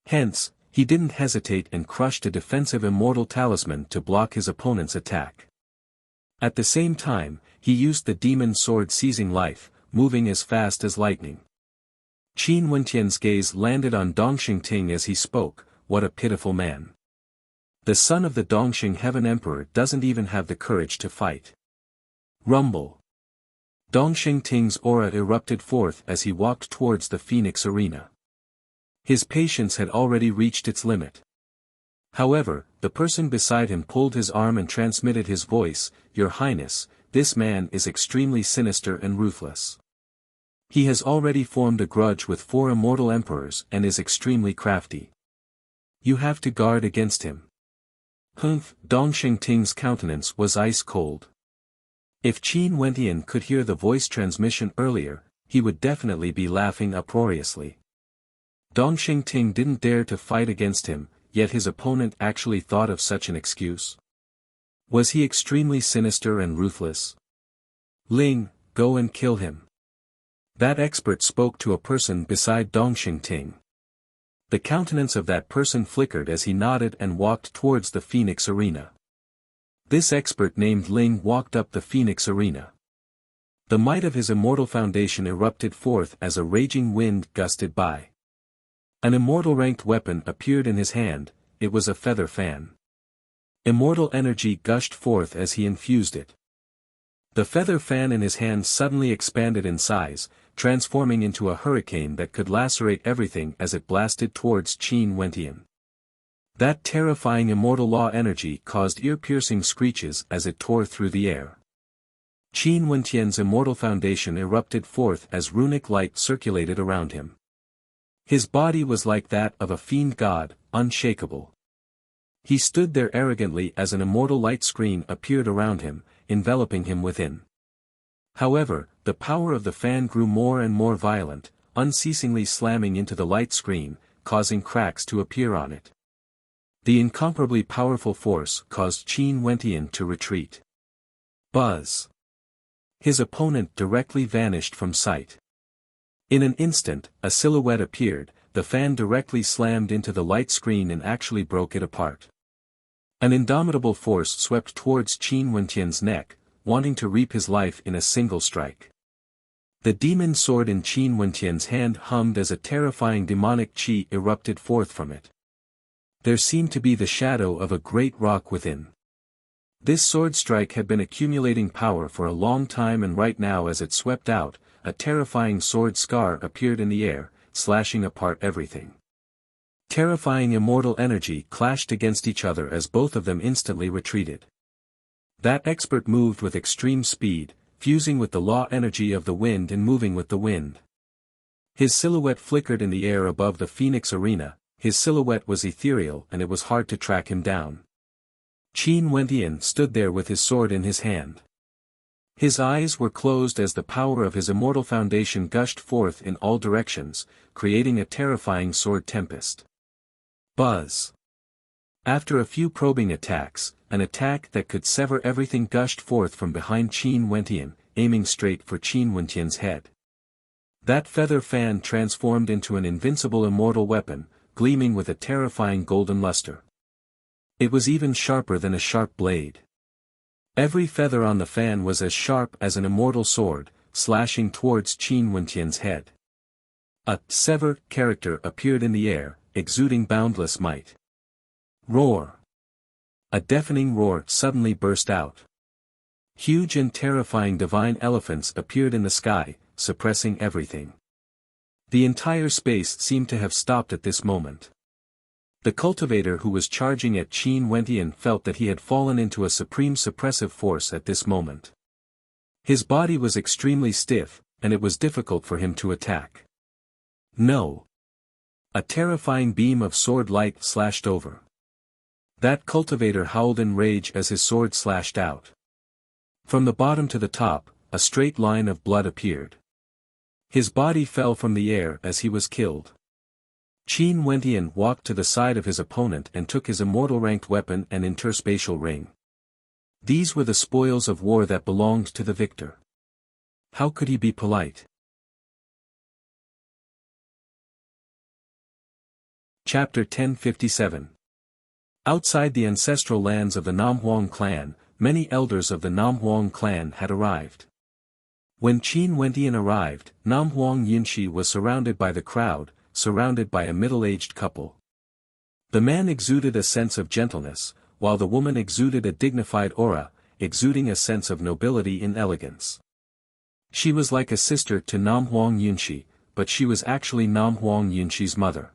Hence, he didn't hesitate and crushed a defensive immortal talisman to block his opponent's attack. At the same time, he used the demon sword seizing life, moving as fast as lightning. Qin Wentian's gaze landed on Dongxing Ting as he spoke. What a pitiful man. The son of the Dongxing Heaven Emperor doesn't even have the courage to fight. Rumble. Dongxing Ting's aura erupted forth as he walked towards the Phoenix Arena. His patience had already reached its limit. However, the person beside him pulled his arm and transmitted his voice, "Your Highness, this man is extremely sinister and ruthless. He has already formed a grudge with 4 immortal emperors and is extremely crafty. You have to guard against him." Humph! Dongxing Ting's countenance was ice cold. If Qin Wentian could hear the voice transmission earlier, he would definitely be laughing uproariously. Dongxing Ting didn't dare to fight against him, yet his opponent actually thought of such an excuse. Was he extremely sinister and ruthless? Ling, go and kill him. That expert spoke to a person beside Dongxing Ting. The countenance of that person flickered as he nodded and walked towards the Phoenix Arena. This expert named Ling walked up the Phoenix Arena. The might of his immortal foundation erupted forth as a raging wind gusted by. An immortal ranked weapon appeared in his hand. It was a feather fan. Immortal energy gushed forth as he infused it. The feather fan in his hand suddenly expanded in size, transforming into a hurricane that could lacerate everything as it blasted towards Qin Wentian. That terrifying immortal law energy caused ear-piercing screeches as it tore through the air. Qin Wentian's immortal foundation erupted forth as runic light circulated around him. His body was like that of a fiend god, unshakable. He stood there arrogantly as an immortal light screen appeared around him, enveloping him within. However, the power of the fan grew more and more violent, unceasingly slamming into the light screen, causing cracks to appear on it. The incomparably powerful force caused Qin Wentian to retreat. Buzz. His opponent directly vanished from sight. In an instant, a silhouette appeared. The fan directly slammed into the light screen and actually broke it apart. An indomitable force swept towards Qin Wentian's neck, wanting to reap his life in a single strike. The demon sword in Qin Wentian's hand hummed as a terrifying demonic qi erupted forth from it. There seemed to be the shadow of a great rock within. This sword strike had been accumulating power for a long time, and right now as it swept out, a terrifying sword scar appeared in the air, slashing apart everything. Terrifying immortal energy clashed against each other as both of them instantly retreated. That expert moved with extreme speed, fusing with the law energy of the wind and moving with the wind. His silhouette flickered in the air above the Phoenix Arena. His silhouette was ethereal and it was hard to track him down. Qin Wentian stood there with his sword in his hand. His eyes were closed as the power of his immortal foundation gushed forth in all directions, creating a terrifying sword tempest. Buzz. After a few probing attacks, an attack that could sever everything gushed forth from behind Qin Wentian, aiming straight for Qin Wentian's head. That feather fan transformed into an invincible immortal weapon, gleaming with a terrifying golden luster. It was even sharper than a sharp blade. Every feather on the fan was as sharp as an immortal sword, slashing towards Qin Wentian's head. A sever character appeared in the air, exuding boundless might. Roar! A deafening roar suddenly burst out. Huge and terrifying divine elephants appeared in the sky, suppressing everything. The entire space seemed to have stopped at this moment. The cultivator who was charging at Qin Wentian felt that he had fallen into a supreme suppressive force at this moment. His body was extremely stiff, and it was difficult for him to attack. No! A terrifying beam of sword light slashed over. That cultivator howled in rage as his sword slashed out. From the bottom to the top, a straight line of blood appeared. His body fell from the air as he was killed. Qin Wentian walked to the side of his opponent and took his immortal ranked weapon and interspatial ring. These were the spoils of war that belonged to the victor. How could he be polite? Chapter 1057. Outside the ancestral lands of the Namhuang clan, many elders of the Namhuang clan had arrived. When Qin Wentian arrived, Namhuang Yunshi was surrounded by the crowd, surrounded by a middle-aged couple. The man exuded a sense of gentleness, while the woman exuded a dignified aura, exuding a sense of nobility and elegance. She was like a sister to Namhuang Yunshi, but she was actually Namhuang Yunshi's mother.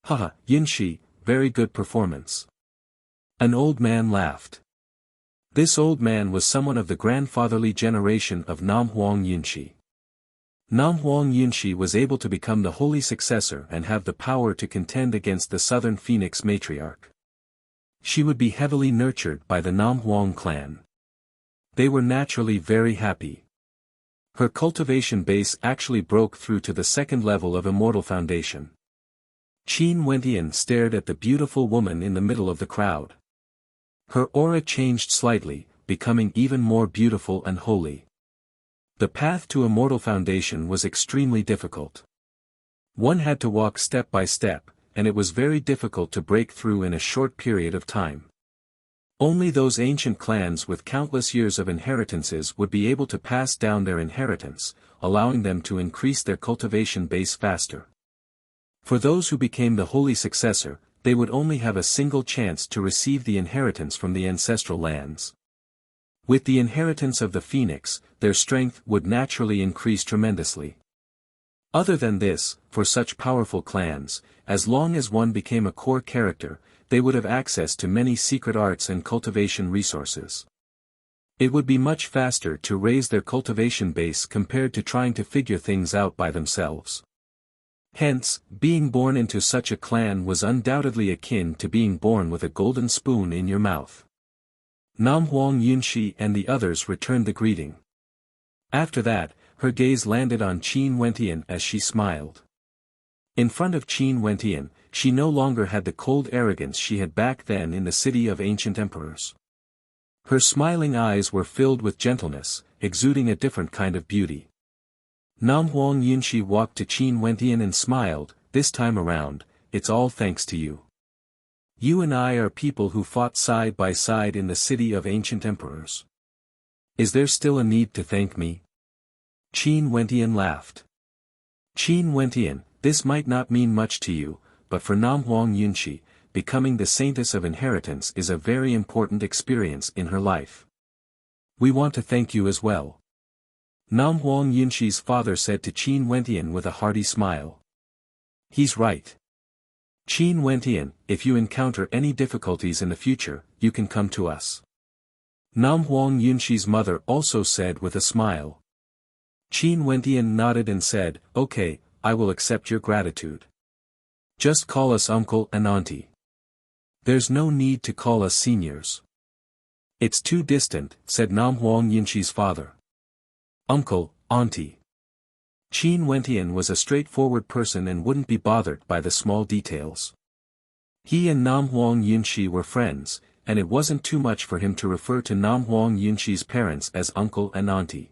Haha, Yunshi, very good performance. An old man laughed. This old man was someone of the grandfatherly generation of Namhuang Yunshi. Namhuang Yunshi was able to become the holy successor and have the power to contend against the Southern Phoenix matriarch. She would be heavily nurtured by the Namhuang clan. They were naturally very happy. Her cultivation base actually broke through to the second level of Immortal Foundation. Qin Wentian stared at the beautiful woman in the middle of the crowd. Her aura changed slightly, becoming even more beautiful and holy. The path to Immortal Foundation was extremely difficult. One had to walk step by step, and it was very difficult to break through in a short period of time. Only those ancient clans with countless years of inheritances would be able to pass down their inheritance, allowing them to increase their cultivation base faster. For those who became the holy successor, they would only have a single chance to receive the inheritance from the ancestral lands. With the inheritance of the Phoenix, their strength would naturally increase tremendously. Other than this, for such powerful clans, as long as one became a core character, they would have access to many secret arts and cultivation resources. It would be much faster to raise their cultivation base compared to trying to figure things out by themselves. Hence, being born into such a clan was undoubtedly akin to being born with a golden spoon in your mouth. Namhuang Yunshi and the others returned the greeting. After that, her gaze landed on Qin Wentian as she smiled. In front of Qin Wentian, she no longer had the cold arrogance she had back then in the city of ancient emperors. Her smiling eyes were filled with gentleness, exuding a different kind of beauty. Namhuang Yunshi walked to Qin Wentian and smiled, "This time around, it's all thanks to you. You and I are people who fought side by side in the city of ancient emperors. Is there still a need to thank me?" Qin Wentian laughed. Qin Wentian, this might not mean much to you, but for Namhuang Yunshi, becoming the saintess of inheritance is a very important experience in her life. We want to thank you as well. Namhuang Yunshi's father said to Qin Wentian with a hearty smile. He's right. Qin Wentian, if you encounter any difficulties in the future, you can come to us. Namhuang Yunshi's mother also said with a smile. Qin Wentian nodded and said, "Okay, I will accept your gratitude. Just call us uncle and auntie. There's no need to call us seniors." "It's too distant," said Namhuang Yunshi's father. "Uncle, auntie." Qin Wentian was a straightforward person and wouldn't be bothered by the small details. He and Nam Huang Yunshi were friends, and it wasn't too much for him to refer to Nam Huang Yunshi's parents as uncle and auntie.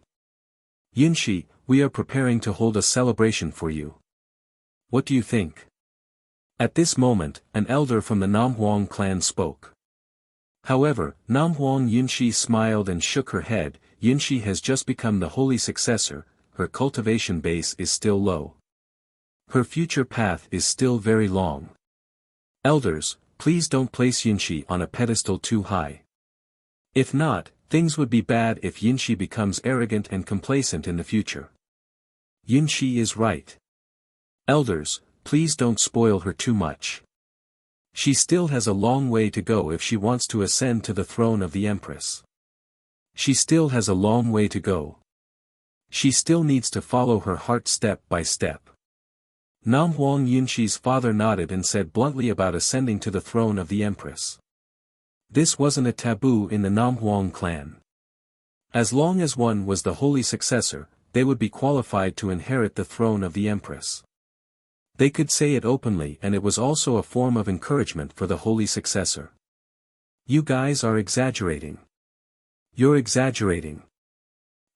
Yunshi, we are preparing to hold a celebration for you. What do you think? At this moment, an elder from the Nam Huang clan spoke. However, Nam Huang Yunshi smiled and shook her head. Yunshi has just become the holy successor, her cultivation base is still low. Her future path is still very long. Elders, please don't place Yunshi on a pedestal too high. If not, things would be bad if Yunshi becomes arrogant and complacent in the future. Yunshi is right. Elders, please don't spoil her too much. She still has a long way to go if she wants to ascend to the throne of the Empress. She still has a long way to go. She still needs to follow her heart step by step. Nam Huang Yunshi's father nodded and said bluntly about ascending to the throne of the Empress. This wasn't a taboo in the Nam Huang clan. As long as one was the holy successor, they would be qualified to inherit the throne of the Empress. They could say it openly, and it was also a form of encouragement for the holy successor. You guys are exaggerating. You're exaggerating.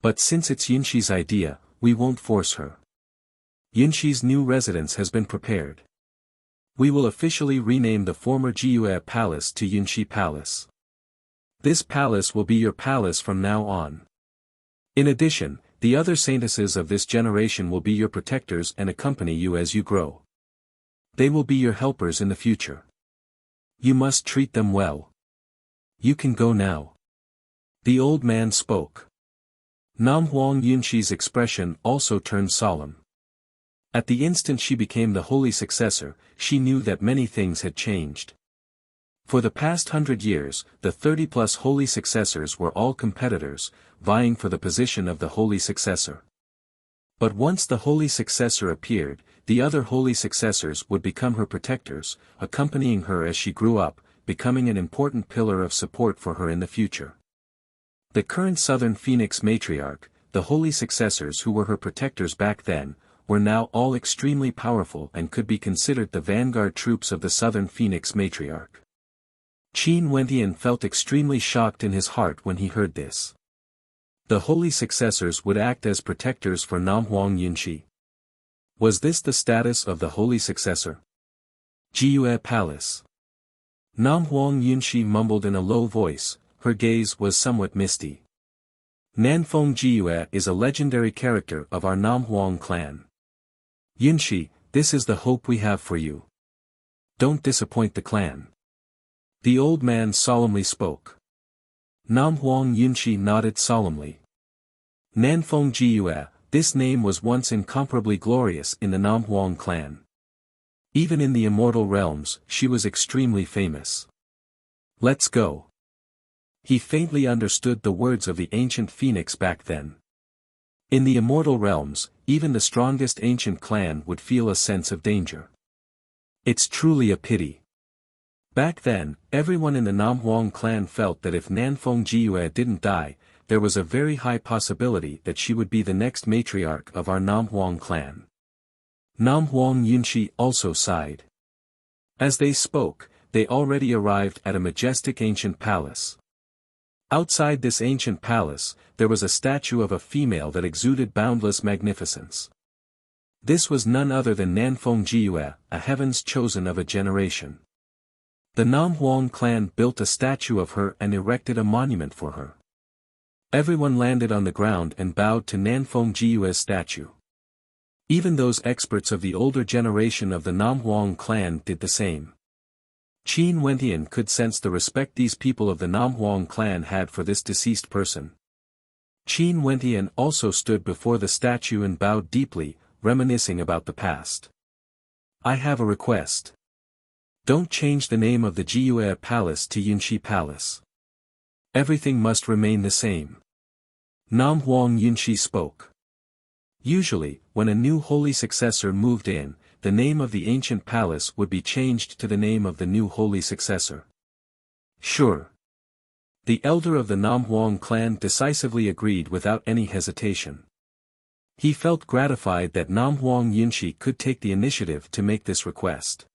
But since it's Yunshi's idea, we won't force her. Yunshi's new residence has been prepared. We will officially rename the former Jiyue Palace to Yunshi Palace. This palace will be your palace from now on. In addition, the other saintesses of this generation will be your protectors and accompany you as you grow. They will be your helpers in the future. You must treat them well. You can go now. The old man spoke. Nam Huang Yunshi's expression also turned solemn. At the instant she became the holy successor, she knew that many things had changed. For the past 100 years, the 30-plus holy successors were all competitors, vying for the position of the holy successor. But once the holy successor appeared, the other holy successors would become her protectors, accompanying her as she grew up, becoming an important pillar of support for her in the future. The current Southern Phoenix matriarch, the holy successors who were her protectors back then, were now all extremely powerful and could be considered the vanguard troops of the Southern Phoenix matriarch. Qin Wentian felt extremely shocked in his heart when he heard this. The holy successors would act as protectors for Nam Huang Yunshi. Was this the status of the holy successor? Jiyue Palace. Nam Huang Yunshi mumbled in a low voice, her gaze was somewhat misty. Nanfeng Jiyue is a legendary character of our Nam Huang clan. Yunshi, this is the hope we have for you. Don't disappoint the clan. The old man solemnly spoke. Nam Huang Yunshi nodded solemnly. Nanfeng Jiyue, this name was once incomparably glorious in the Nam Huang clan. Even in the Immortal realms, she was extremely famous. Let's go. He faintly understood the words of the ancient phoenix back then. In the Immortal realms, even the strongest ancient clan would feel a sense of danger. It's truly a pity. Back then, everyone in the Nam Huang clan felt that if Nanfeng Jiyue didn't die, there was a very high possibility that she would be the next matriarch of our Nam Huang clan. Nam Huang Yunshi also sighed. As they spoke, they already arrived at a majestic ancient palace. Outside this ancient palace, there was a statue of a female that exuded boundless magnificence. This was none other than Nanfeng Jiyue, a heaven's chosen of a generation. The Nam Huang clan built a statue of her and erected a monument for her. Everyone landed on the ground and bowed to Nanfeng Jiyue's statue. Even those experts of the older generation of the Nam Huang clan did the same. Qin Wentian could sense the respect these people of the Nam Huang clan had for this deceased person. Qin Wentian also stood before the statue and bowed deeply, reminiscing about the past. I have a request. Don't change the name of the Jiyue Palace to Yunshi Palace. Everything must remain the same. Nam Huang Yunshi spoke. Usually, when a new holy successor moved in, the name of the ancient palace would be changed to the name of the new holy successor. Sure. The elder of the Nam Huang clan decisively agreed without any hesitation. He felt gratified that Nam Huang Yunshi could take the initiative to make this request.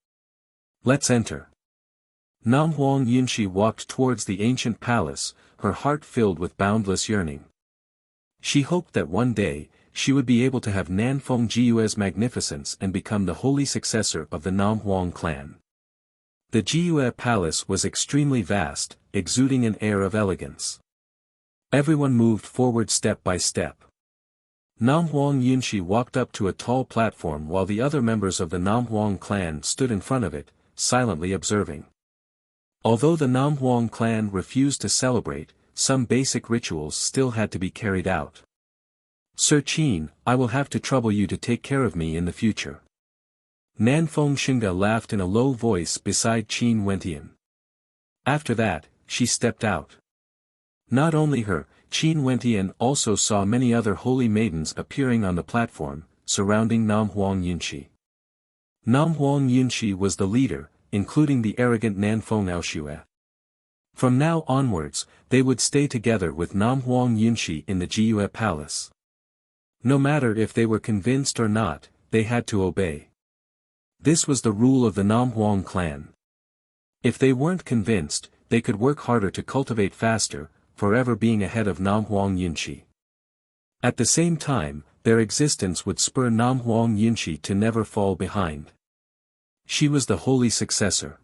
Let's enter. Nam Huang Yunshi walked towards the ancient palace, her heart filled with boundless yearning. She hoped that one day, she would be able to have Nanfeng Jiue's magnificence and become the holy successor of the Nam Huang clan. The Jiue palace was extremely vast, exuding an air of elegance. Everyone moved forward step by step. Nam Huang Yunshi walked up to a tall platform while the other members of the Nam Huang clan stood in front of it, silently observing. Although the Nam Huang clan refused to celebrate, some basic rituals still had to be carried out. Sir Qin, I will have to trouble you to take care of me in the future. Nanfeng Xinga laughed in a low voice beside Qin Wentian. After that, she stepped out. Not only her, Qin Wentian also saw many other holy maidens appearing on the platform, surrounding Nam Huang Yunshi. Nam Huang Yunshi was the leader, including the arrogant Nanfeng Aoshue. From now onwards, they would stay together with Nam Huang Yunshi in the Jiue palace. No matter if they were convinced or not, they had to obey. This was the rule of the Nam Huang clan. If they weren't convinced, they could work harder to cultivate faster, forever being ahead of Nam Huang Yunshi. At the same time, their existence would spur Nam Huang Yunshi to never fall behind. She was the holy successor.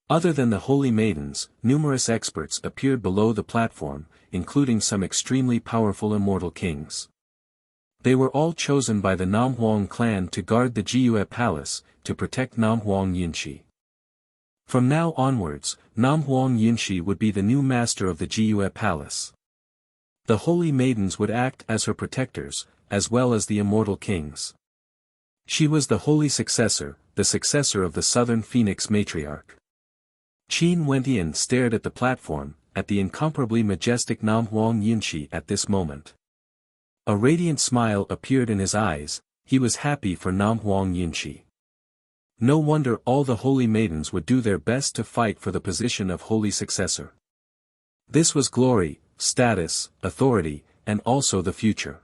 Other than the holy maidens, numerous experts appeared below the platform, including some extremely powerful immortal kings. They were all chosen by the Nam Huang clan to guard the Jiue palace, to protect Nam Huang Yunshi. From now onwards, Nam Huang Yunshi would be the new master of the Jiue palace. The holy maidens would act as her protectors, as well as the immortal kings. She was the holy successor, the successor of the Southern Phoenix matriarch. Qin Wentian stared at the platform, at the incomparably majestic Nam Huang Yunshi at this moment. A radiant smile appeared in his eyes, he was happy for Nam Huang Yunshi. No wonder all the holy maidens would do their best to fight for the position of holy successor. This was glory, status, authority, and also the future.